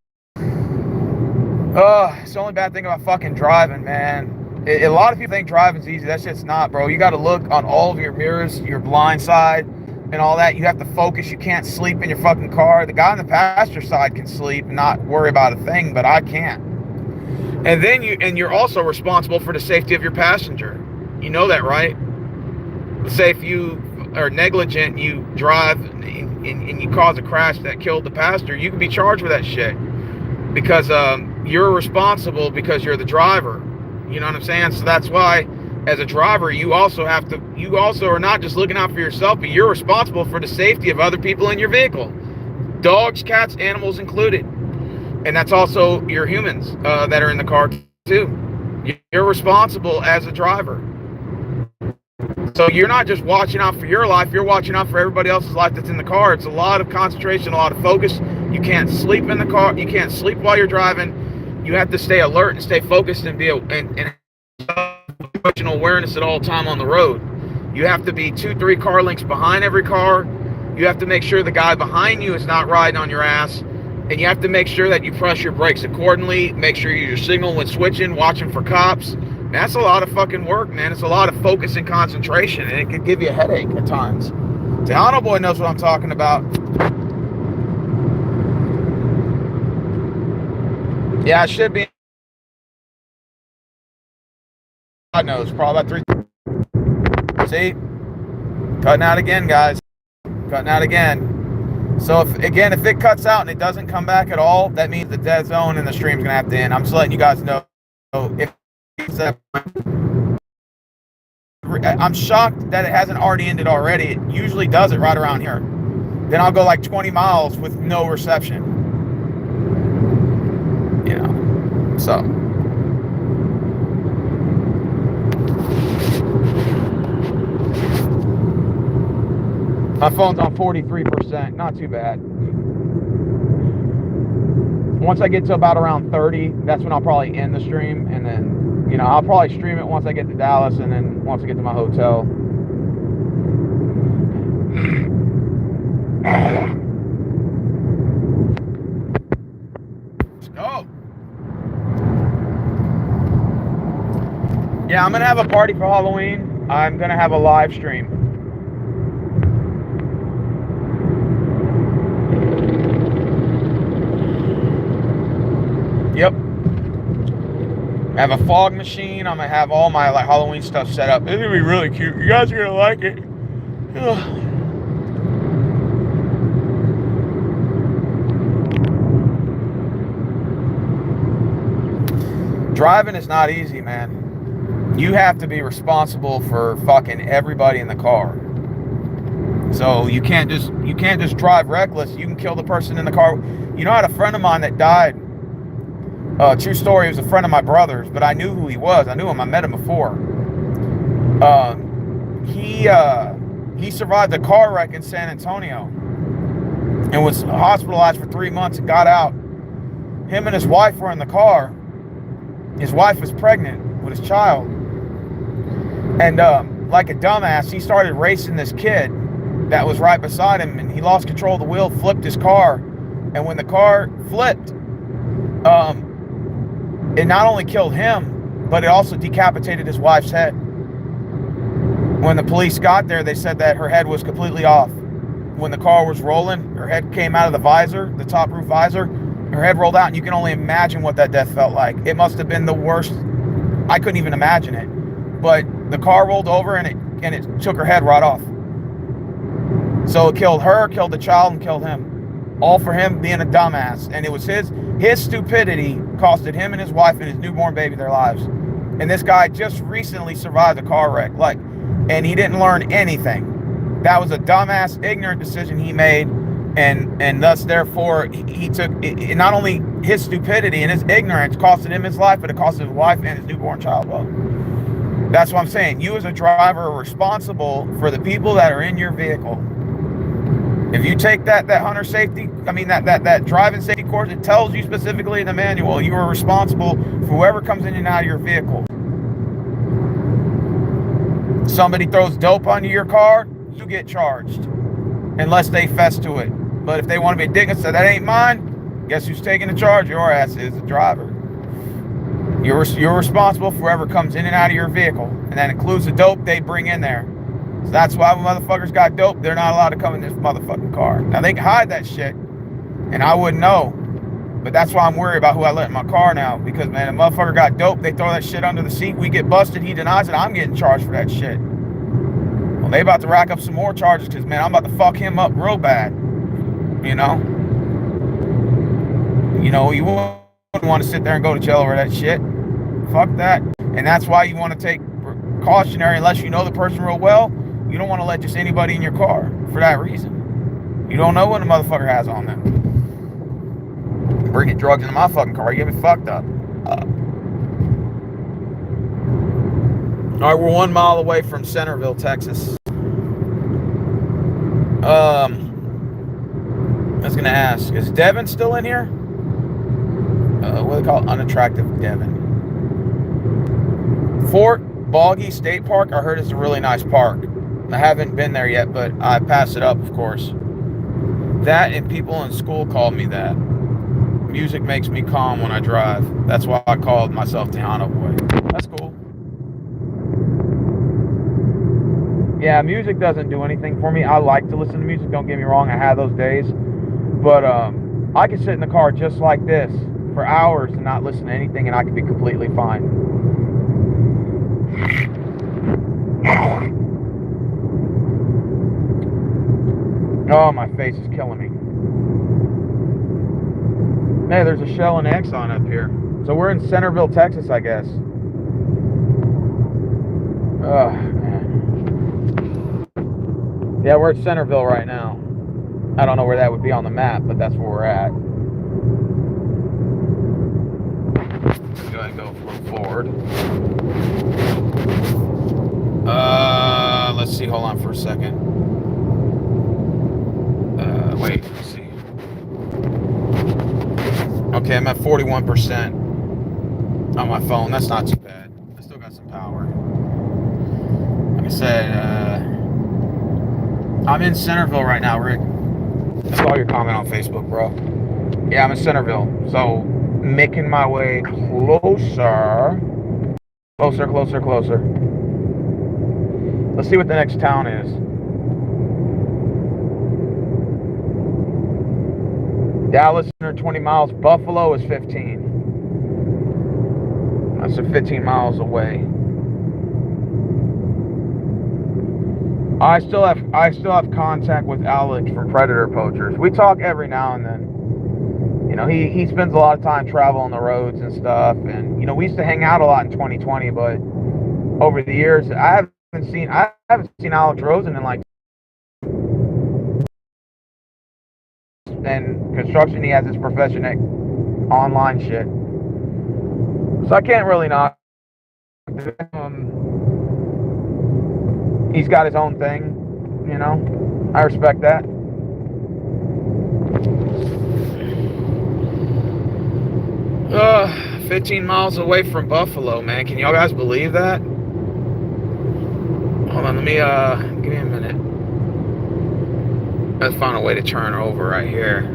Speaker 1: it's the only bad thing about fucking driving, man. A lot of people think driving's easy. That shit's not, bro. You got to look on all of your mirrors, your blind side, and all that. You have to focus. You can't sleep in your fucking car. The guy on the passenger side can sleep and not worry about a thing, but I can't. And then you're also responsible for the safety of your passenger. You know that, right? Say if you are negligent, you drive and you cause a crash that killed the passenger, you can be charged with that shit because you're responsible because you're the driver. You know what I'm saying? So that's why, as a driver, you also are not just looking out for yourself, but you're responsible for the safety of other people in your vehicle. Dogs, cats, animals included. And that's also your humans that are in the car too. You're responsible as a driver. So you're not just watching out for your life, you're watching out for everybody else's life that's in the car. It's a lot of concentration, a lot of focus. You can't sleep in the car. You can't sleep while you're driving. You have to stay alert and stay focused and be and emotional awareness at all time on the road. You have to be 2-3 car lengths behind every car. You have to make sure the guy behind you is not riding on your ass. And you have to make sure that you press your brakes accordingly. Make sure you use your signal when switching, watching for cops. That's a lot of fucking work, man. It's a lot of focus and concentration, and it could give you a headache at times. Tejano boy knows what I'm talking about. Yeah, I should be. God knows, probably about 3. See? Cutting out again, guys. Cutting out again. So, if it cuts out and it doesn't come back at all, that means the dead zone and the stream's going to have to end. I'm just letting you guys know. If I'm shocked that it hasn't already ended already. It usually does it right around here. Then I'll go like 20 miles with no reception. You know, so. My phone's on 43%, not too bad. Once I get to about around 30, that's when I'll probably end the stream, and then, you know, I'll probably stream it once I get to Dallas, and then once I get to my hotel. Let's go. Yeah, I'm gonna have a party for Halloween. I'm gonna have a live stream. Yep. I have a fog machine. I'm gonna have all my like Halloween stuff set up. It's gonna be really cute. You guys are gonna like it. Ugh. Driving is not easy, man. You have to be responsible for fucking everybody in the car. So you can't just drive reckless. You can kill the person in the car. You know, I had a friend of mine that died. True story. He was a friend of my brother's, but I knew who he was. I knew him. I met him before. He survived a car wreck in San Antonio and was hospitalized for 3 months and got out. Him and his wife were in the car. His wife was pregnant with his child. And like a dumbass, he started racing this kid that was right beside him, and he lost control of the wheel, flipped his car. And when the car flipped, it not only killed him, but it also decapitated his wife's head. When the police got there, they said that her head was completely off. When the car was rolling, her head came out of the visor, the top roof visor. Her head rolled out, and you can only imagine what that death felt like. It must have been the worst. I couldn't even imagine it. But the car rolled over, and it took her head right off. So it killed her, killed the child, and killed him. All for him being a dumbass. And it was his stupidity costed him and his wife and his newborn baby their lives. And this guy just recently survived a car wreck. And he didn't learn anything. That was a dumbass, ignorant decision he made. And thus, therefore, he took it, not only his stupidity and his ignorance costed him his life, but it costed his wife and his newborn child. Well, that's what I'm saying. You as a driver are responsible for the people that are in your vehicle. If you take that hunter safety, that driving safety course, it tells you specifically in the manual, you are responsible for whoever comes in and out of your vehicle. Somebody throws dope onto your car, you get charged. Unless they fess to it. But if they want to be a dick and say, that ain't mine, guess who's taking the charge? Your ass is the driver. You're responsible for whoever comes in and out of your vehicle. And that includes the dope they bring in there. So that's why when motherfuckers got dope, they're not allowed to come in this motherfucking car. Now they can hide that shit, and I wouldn't know. But that's why I'm worried about who I let in my car now. Because, man, a motherfucker got dope, they throw that shit under the seat, we get busted, he denies it, I'm getting charged for that shit. Well, they about to rack up some more charges because, man, I'm about to fuck him up real bad. You know? You wouldn't want to sit there and go to jail over that shit. Fuck that. And that's why you want to take precautionary, unless you know the person real well. You don't want to let just anybody in your car for that reason. You don't know what the motherfucker has on them. Bringing drugs into my fucking car, you get me fucked up. All right, we're 1 mile away from Centerville, Texas. I was gonna ask, is Devin still in here? What do they call it? Unattractive Devin. Fort Boggy State Park, I heard it's a really nice park. I haven't been there yet, but I pass it up, of course. That and people in school called me that. Music makes me calm when I drive. That's why I called myself Tejano Boy. That's cool. Yeah, music doesn't do anything for me. I like to listen to music, don't get me wrong. I have those days. But I can sit in the car just like this for hours and not listen to anything, and I can be completely fine. Oh, my face is killing me. Hey, there's a Shell and Exxon up here. So we're in Centerville, Texas, I guess. Oh, man. Yeah, we're at Centerville right now. I don't know where that would be on the map, but that's where we're at. Go ahead and go forward. Let's see. Hold on for a second. Wait. Let's see. Okay, I'm at 41% on my phone. That's not too bad. I still got some power. Like I said, I'm in Centerville right now, Rick. I saw your comment on Facebook, bro. Yeah, I'm in Centerville. So, making my way closer. Closer. Let's see what the next town is. Dallas, 120 miles. Buffalo is 15. That's 15 miles away. I still have contact with Alex from Predator Poachers. We talk every now and then. You know, he spends a lot of time traveling the roads and stuff, and you know, we used to hang out a lot in 2020, but over the years I haven't seen Alex Rosen in like, and construction, he has his profession at online shit. So I can't really knock he's got his own thing, you know. I respect that. 15 miles away from Buffalo, man. Can y'all guys believe that? Hold on, let me give me a minute. Let's find a way to turn over right here.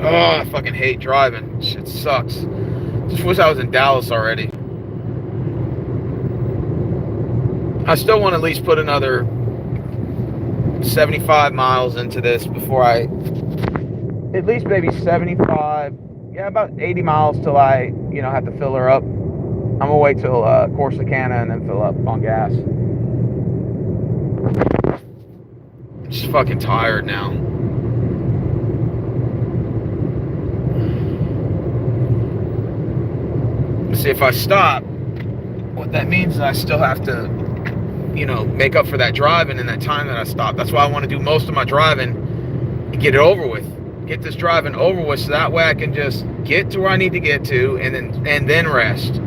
Speaker 1: Oh, I fucking hate driving. Shit sucks. Just wish I was in Dallas already. I still want to at least put another 75 miles into this before I, at least maybe 75, yeah, about 80 miles till I, you know, have to fill her up. I'm gonna wait till Corsicana and then fill up on gas. I'm just fucking tired now. Let's see, if I stop, what that means is I still have to, you know, make up for that driving and that time that I stopped. That's why I want to do most of my driving and get it over with. Get this driving over with, so that way I can just get to where I need to get to and then rest.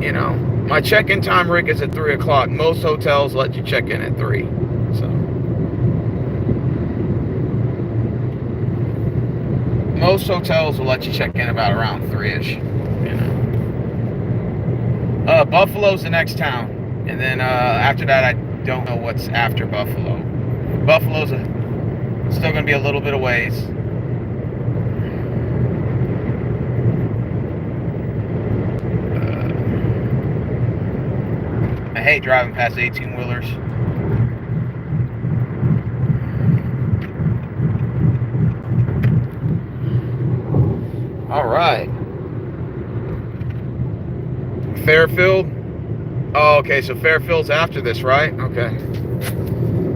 Speaker 1: You know, my check-in time, Rick, is at 3 o'clock. Most hotels let you check in at 3. So most hotels will let you check in about around 3-ish. You know, Buffalo's the next town, and then after that, I don't know what's after Buffalo. Buffalo's still gonna be a little bit of ways. I hate driving past 18-wheelers. All right. Fairfield. Oh, okay, so Fairfield's after this, right? Okay.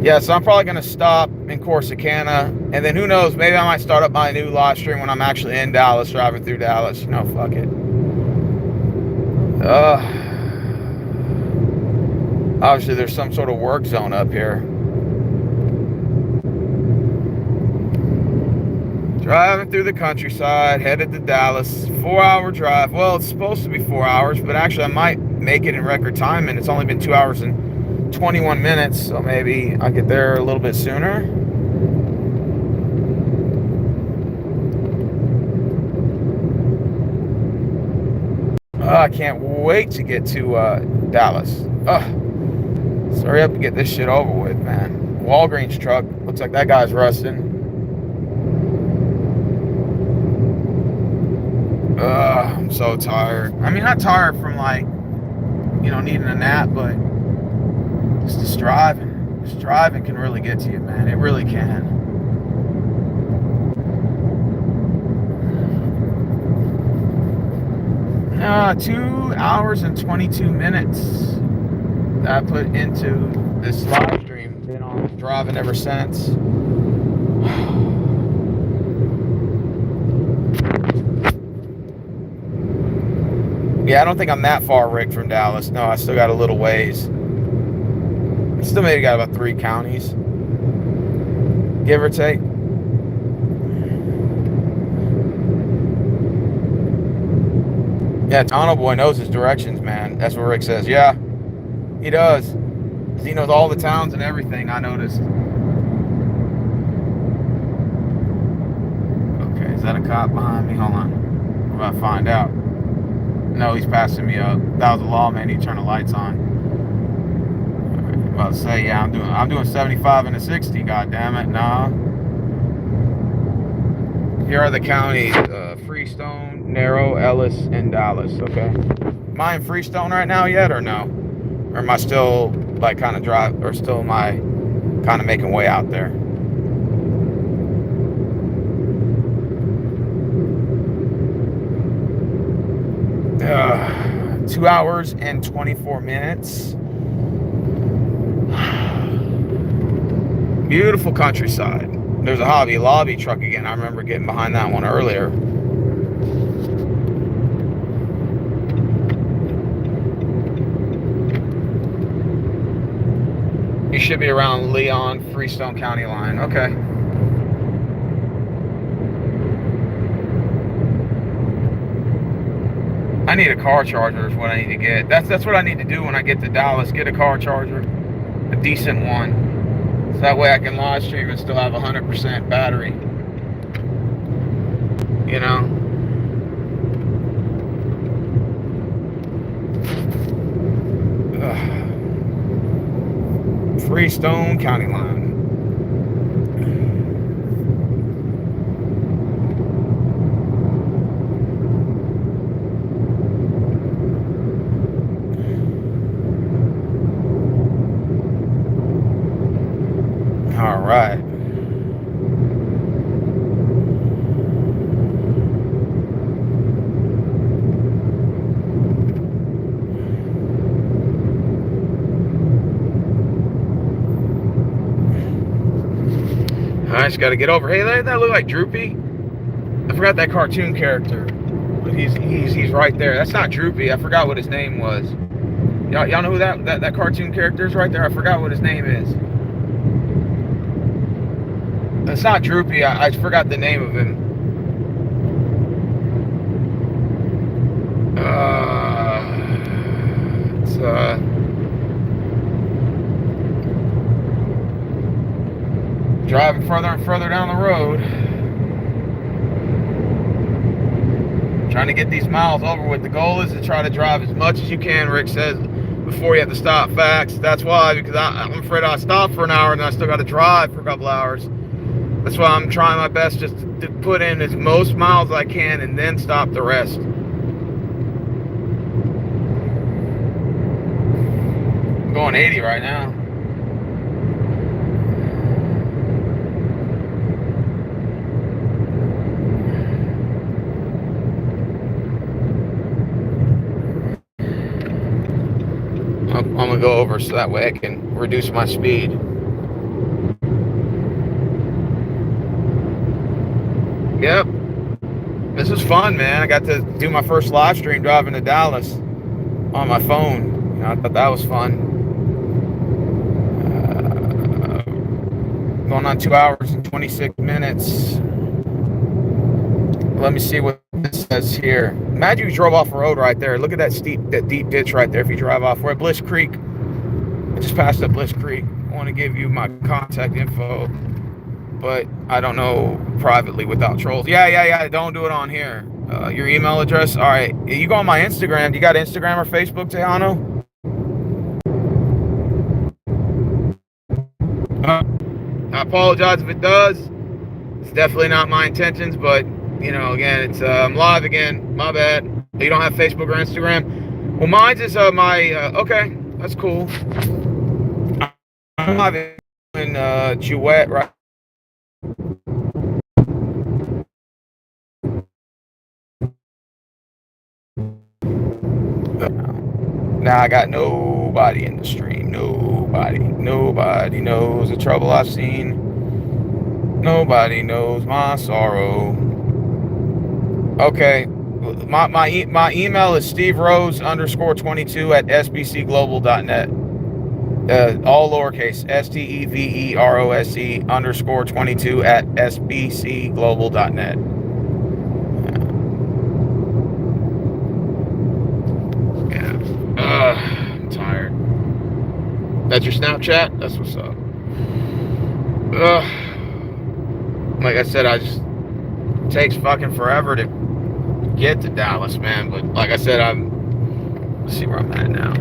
Speaker 1: Yeah, so I'm probably going to stop in Corsicana, and then who knows, maybe I might start up my new live stream when I'm actually in Dallas, driving through Dallas. You know, fuck it. Obviously, there's some sort of work zone up here. Driving through the countryside, headed to Dallas. 4-hour drive. Well, it's supposed to be 4 hours, but actually I might make it in record time, and it's only been 2 hours and 21 minutes, so maybe I'll get there a little bit sooner. I can't wait to get to Dallas. Let's hurry up and get this shit over with, man. Walgreens truck. Looks like that guy's rusting. I'm so tired. I mean, not tired from like, you know, needing a nap, but just driving. Just driving can really get to you, man. It really can. Uh, 2 hours and 22 minutes that I put into this live stream. Been on driving ever since. Yeah, I don't think I'm that far, Rick, from Dallas. No, I still got a little ways. Still maybe got about 3 counties, give or take. Yeah, Tono Boy knows his directions, man. That's what Rick says. Yeah, he does. He knows all the towns and everything, I noticed. Okay, is that a cop behind me? Hold on. I'm about to find out. No, he's passing me up. That was a lawman. He turned the lights on. I'm about to say, yeah, I'm doing 75 and a 60. God damn it, nah. Here are the counties: Freestone, Narrow, Ellis, and Dallas. Okay. Am I in Freestone right now yet, or no? Or am I still like kind of drive, or still am I kind of making way out there? 2 hours and 24 minutes. Beautiful countryside. There's a Hobby Lobby truck again. I remember getting behind that one earlier. You should be around Leon, Freestone County line. Okay. I need a car charger is what I need to get. That's what I need to do when I get to Dallas. Get a car charger. A decent one. So that way I can live stream and still have 100% battery. You know? Freestone County line. All right. I just got to get over. Hey, that look like Droopy. I forgot that cartoon character, but he's right there. That's not Droopy. I forgot what his name was. Y'all know who that cartoon character is right there? I forgot what his name is. It's not Droopy. I forgot the name of him. It's driving further and further down the road. Trying to get these miles over with. The goal is to try to drive as much as you can, Rick says, before you have to stop. Facts. That's why, because I'm afraid I'll stop for an hour and I still got to drive for a couple hours. That's why I'm trying my best just to put in as most miles as I can and then stop the rest. I'm going 80 right now. I'm going to go over so that way I can reduce my speed. Yep. This was fun, man. I got to do my first live stream driving to Dallas on my phone. You know, I thought that was fun. Going on 2 hours and 26 minutes. Let me see what this says here. Imagine you drove off a road right there. Look at that deep ditch right there if you drive off. We're at Bliss Creek. I just passed up Bliss Creek. I want to give you my contact info, but I don't know privately without trolls. Yeah. Don't do it on here. Your email address. All right. You go on my Instagram. You got Instagram or Facebook, Tejano? I apologize if it does. It's definitely not my intentions, but you know, again, it's I'm live again. My bad. You don't have Facebook or Instagram? Well, mine's is okay, that's cool. I'm live in Duet, right? Now I got nobody in the stream. Nobody knows the trouble I've seen. Nobody knows my sorrow. Okay, my email is steverose_22@sbcglobal.net. All lowercase, STEVEROSE_22@sbcglobal.net. I'm tired. That's your Snapchat? That's what's up. Like I said, it takes fucking forever to get to Dallas, man. But like I said, let's see where I'm at now.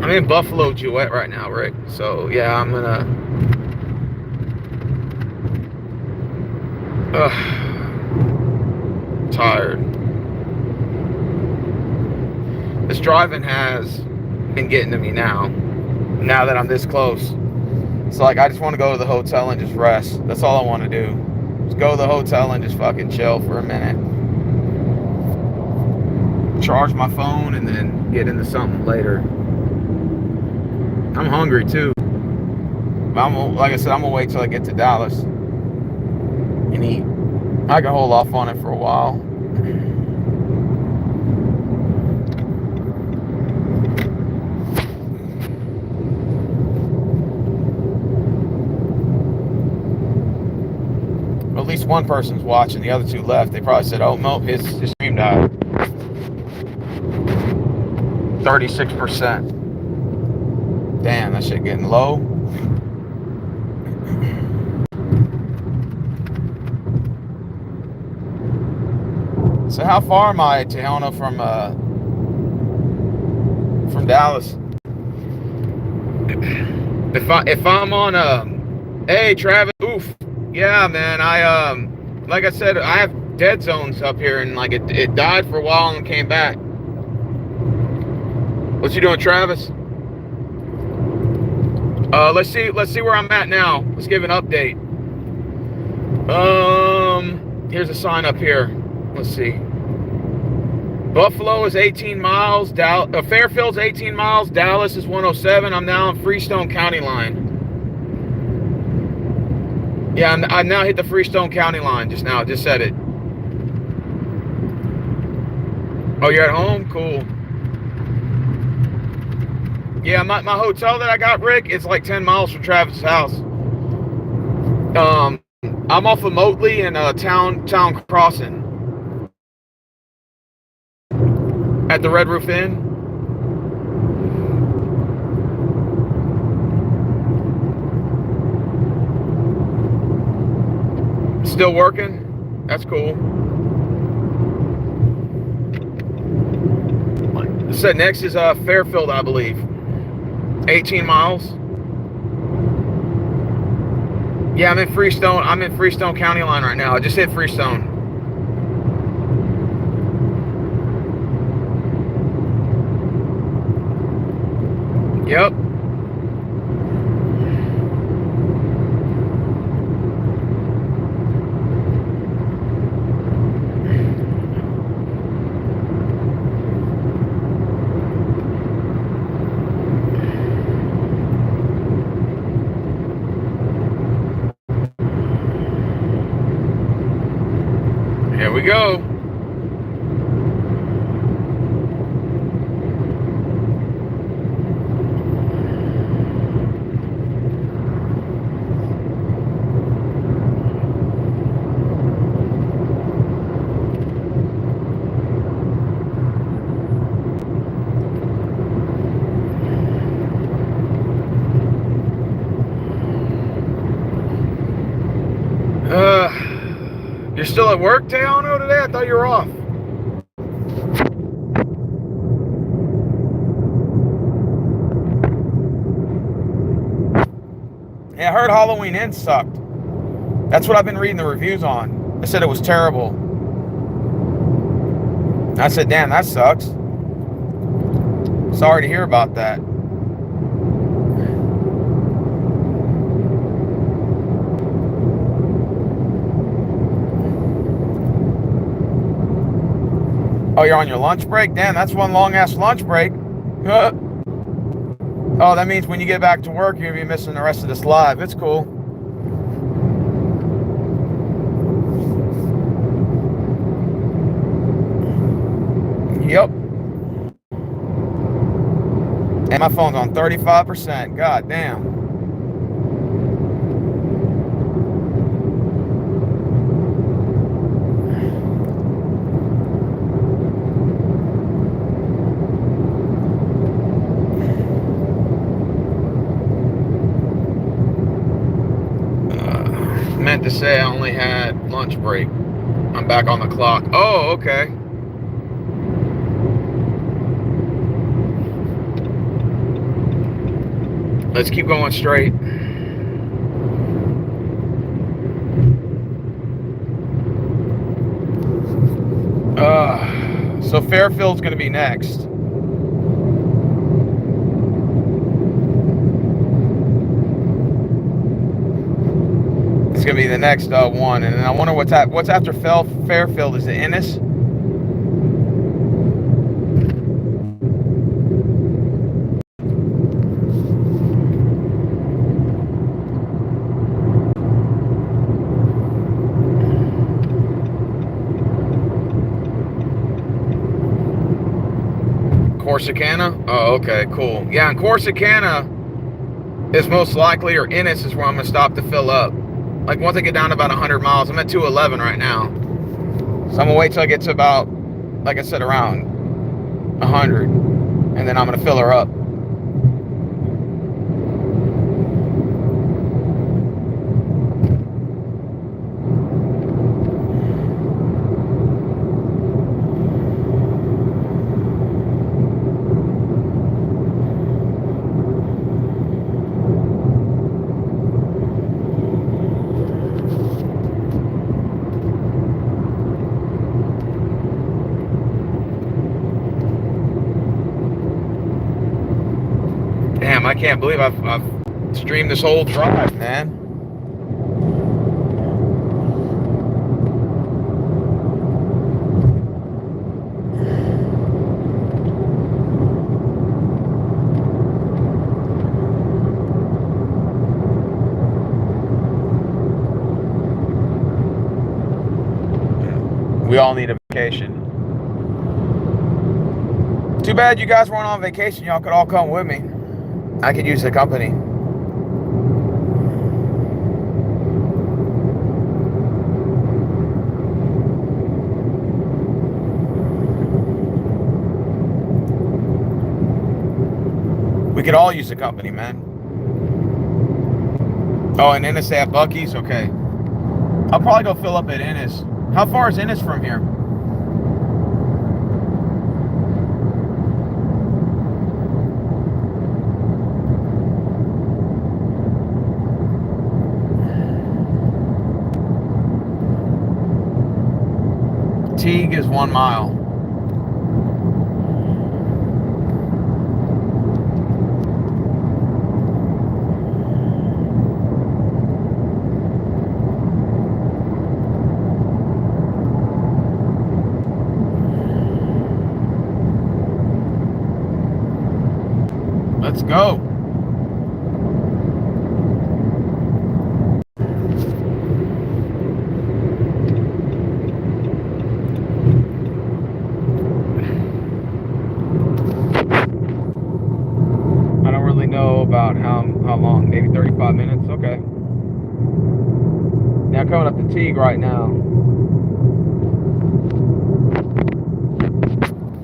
Speaker 1: I'm in Buffalo Duet right now, Rick. So yeah, I'm gonna tired. This driving has been getting to me now that I'm this close. So like I just want to go to the hotel and just rest. That's all I want to do. Just go to the hotel and just fucking chill for a minute. charge my phone and then get into something later. I'm hungry too. Like I said, I'm gonna wait till I get to Dallas and eat. I can hold off on it for a while. At least one person's watching. The other two left. They probably said, "Oh no, his stream died." 36%. Damn, that shit getting low. So how far am I, Tejano, from Dallas? If I'm on hey Travis, oof, yeah man, like I said, I have dead zones up here, and like it died for a while and came back. What you doing, Travis? Let's see where I'm at now. Let's give an update. Here's a sign up here. Let's see. Buffalo is 18 miles. Fairfield's 18 miles. Dallas is 107. I'm now on Freestone County line. Yeah, I now hit the Freestone County line just now. Just said it. Oh, you're at home? Cool. Yeah, my hotel that I got, Rick, is like 10 miles from Travis's house. I'm off of Motley and Town Crossing at the Red Roof Inn. Still working? That's cool. So next is Fairfield, I believe. 18 miles. Yeah, I'm in Freestone County line right now. I just hit Freestone. Yep. Here we go. You're still at work, Tejano, today? I thought you were off. Yeah, I heard Halloween Inn sucked. That's what I've been reading the reviews on. They said it was terrible. I said, damn, that sucks. Sorry to hear about that. Oh, you're on your lunch break? Damn, that's one long-ass lunch break. Oh, that means when you get back to work, you're going to be missing the rest of this live. It's cool. Yep. And my phone's on 35%. God damn. Meant to say I only had lunch break. I'm back on the clock. Oh, okay. Let's keep going straight. So Fairfield's going to be next. It's going to be the next one. And I wonder what's after Fairfield. Is it Ennis? Corsicana? Oh, okay, cool. Yeah, and Corsicana is most likely, or Ennis is where I'm going to stop to fill up. Like, once I get down to about 100 miles, I'm at 211 right now. So I'm going to wait till I get to about, like I said, around 100. And then I'm going to fill her up. Damn, I can't believe I've streamed this whole drive, man. We all need a vacation. Too bad you guys weren't on vacation. Y'all could all come with me. I could use the company. We could all use the company, man. Oh, and Ennis, they have Buc-ee's? Okay. I'll probably go fill up at Ennis. How far is Ennis from here? Teague is 1 mile. Let's go. I don't really know about how long, maybe 35 minutes. Okay. Now coming up to Teague right now.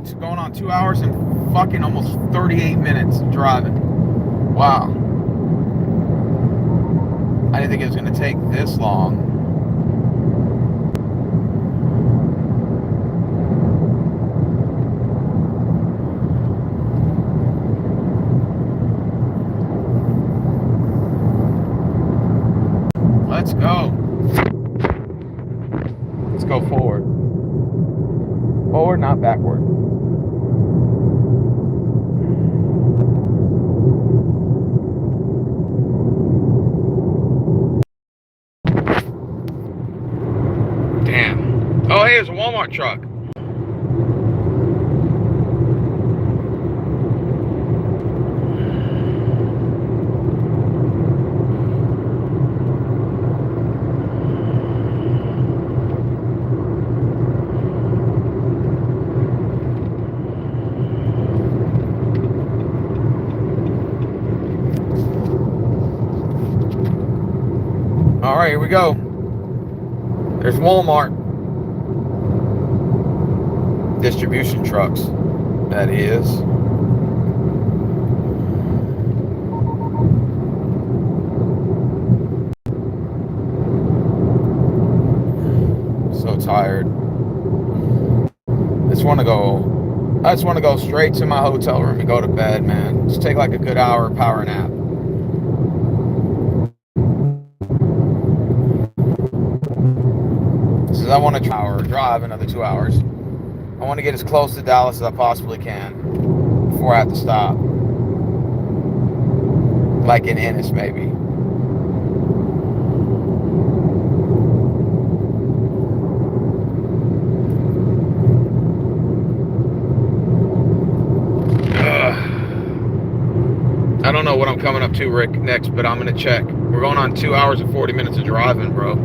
Speaker 1: It's going on 2 hours and fucking almost 38 minutes driving. Wow. I didn't think it was going to take this long. Let's go. Let's go forward. Forward, not backward. Damn. Oh, hey, there's a Walmart truck. All right, here we go. There's Walmart. Distribution trucks, that is. So tired. I just want to go straight to my hotel room and go to bed, man. Just take like a good hour power nap. I want to drive another 2 hours. I want to get as close to Dallas as I possibly can before I have to stop. Like in Ennis, maybe. don't know what I'm coming up to, Rick, next, but I'm going to check. We're going on 2 hours and 40 minutes of driving, bro.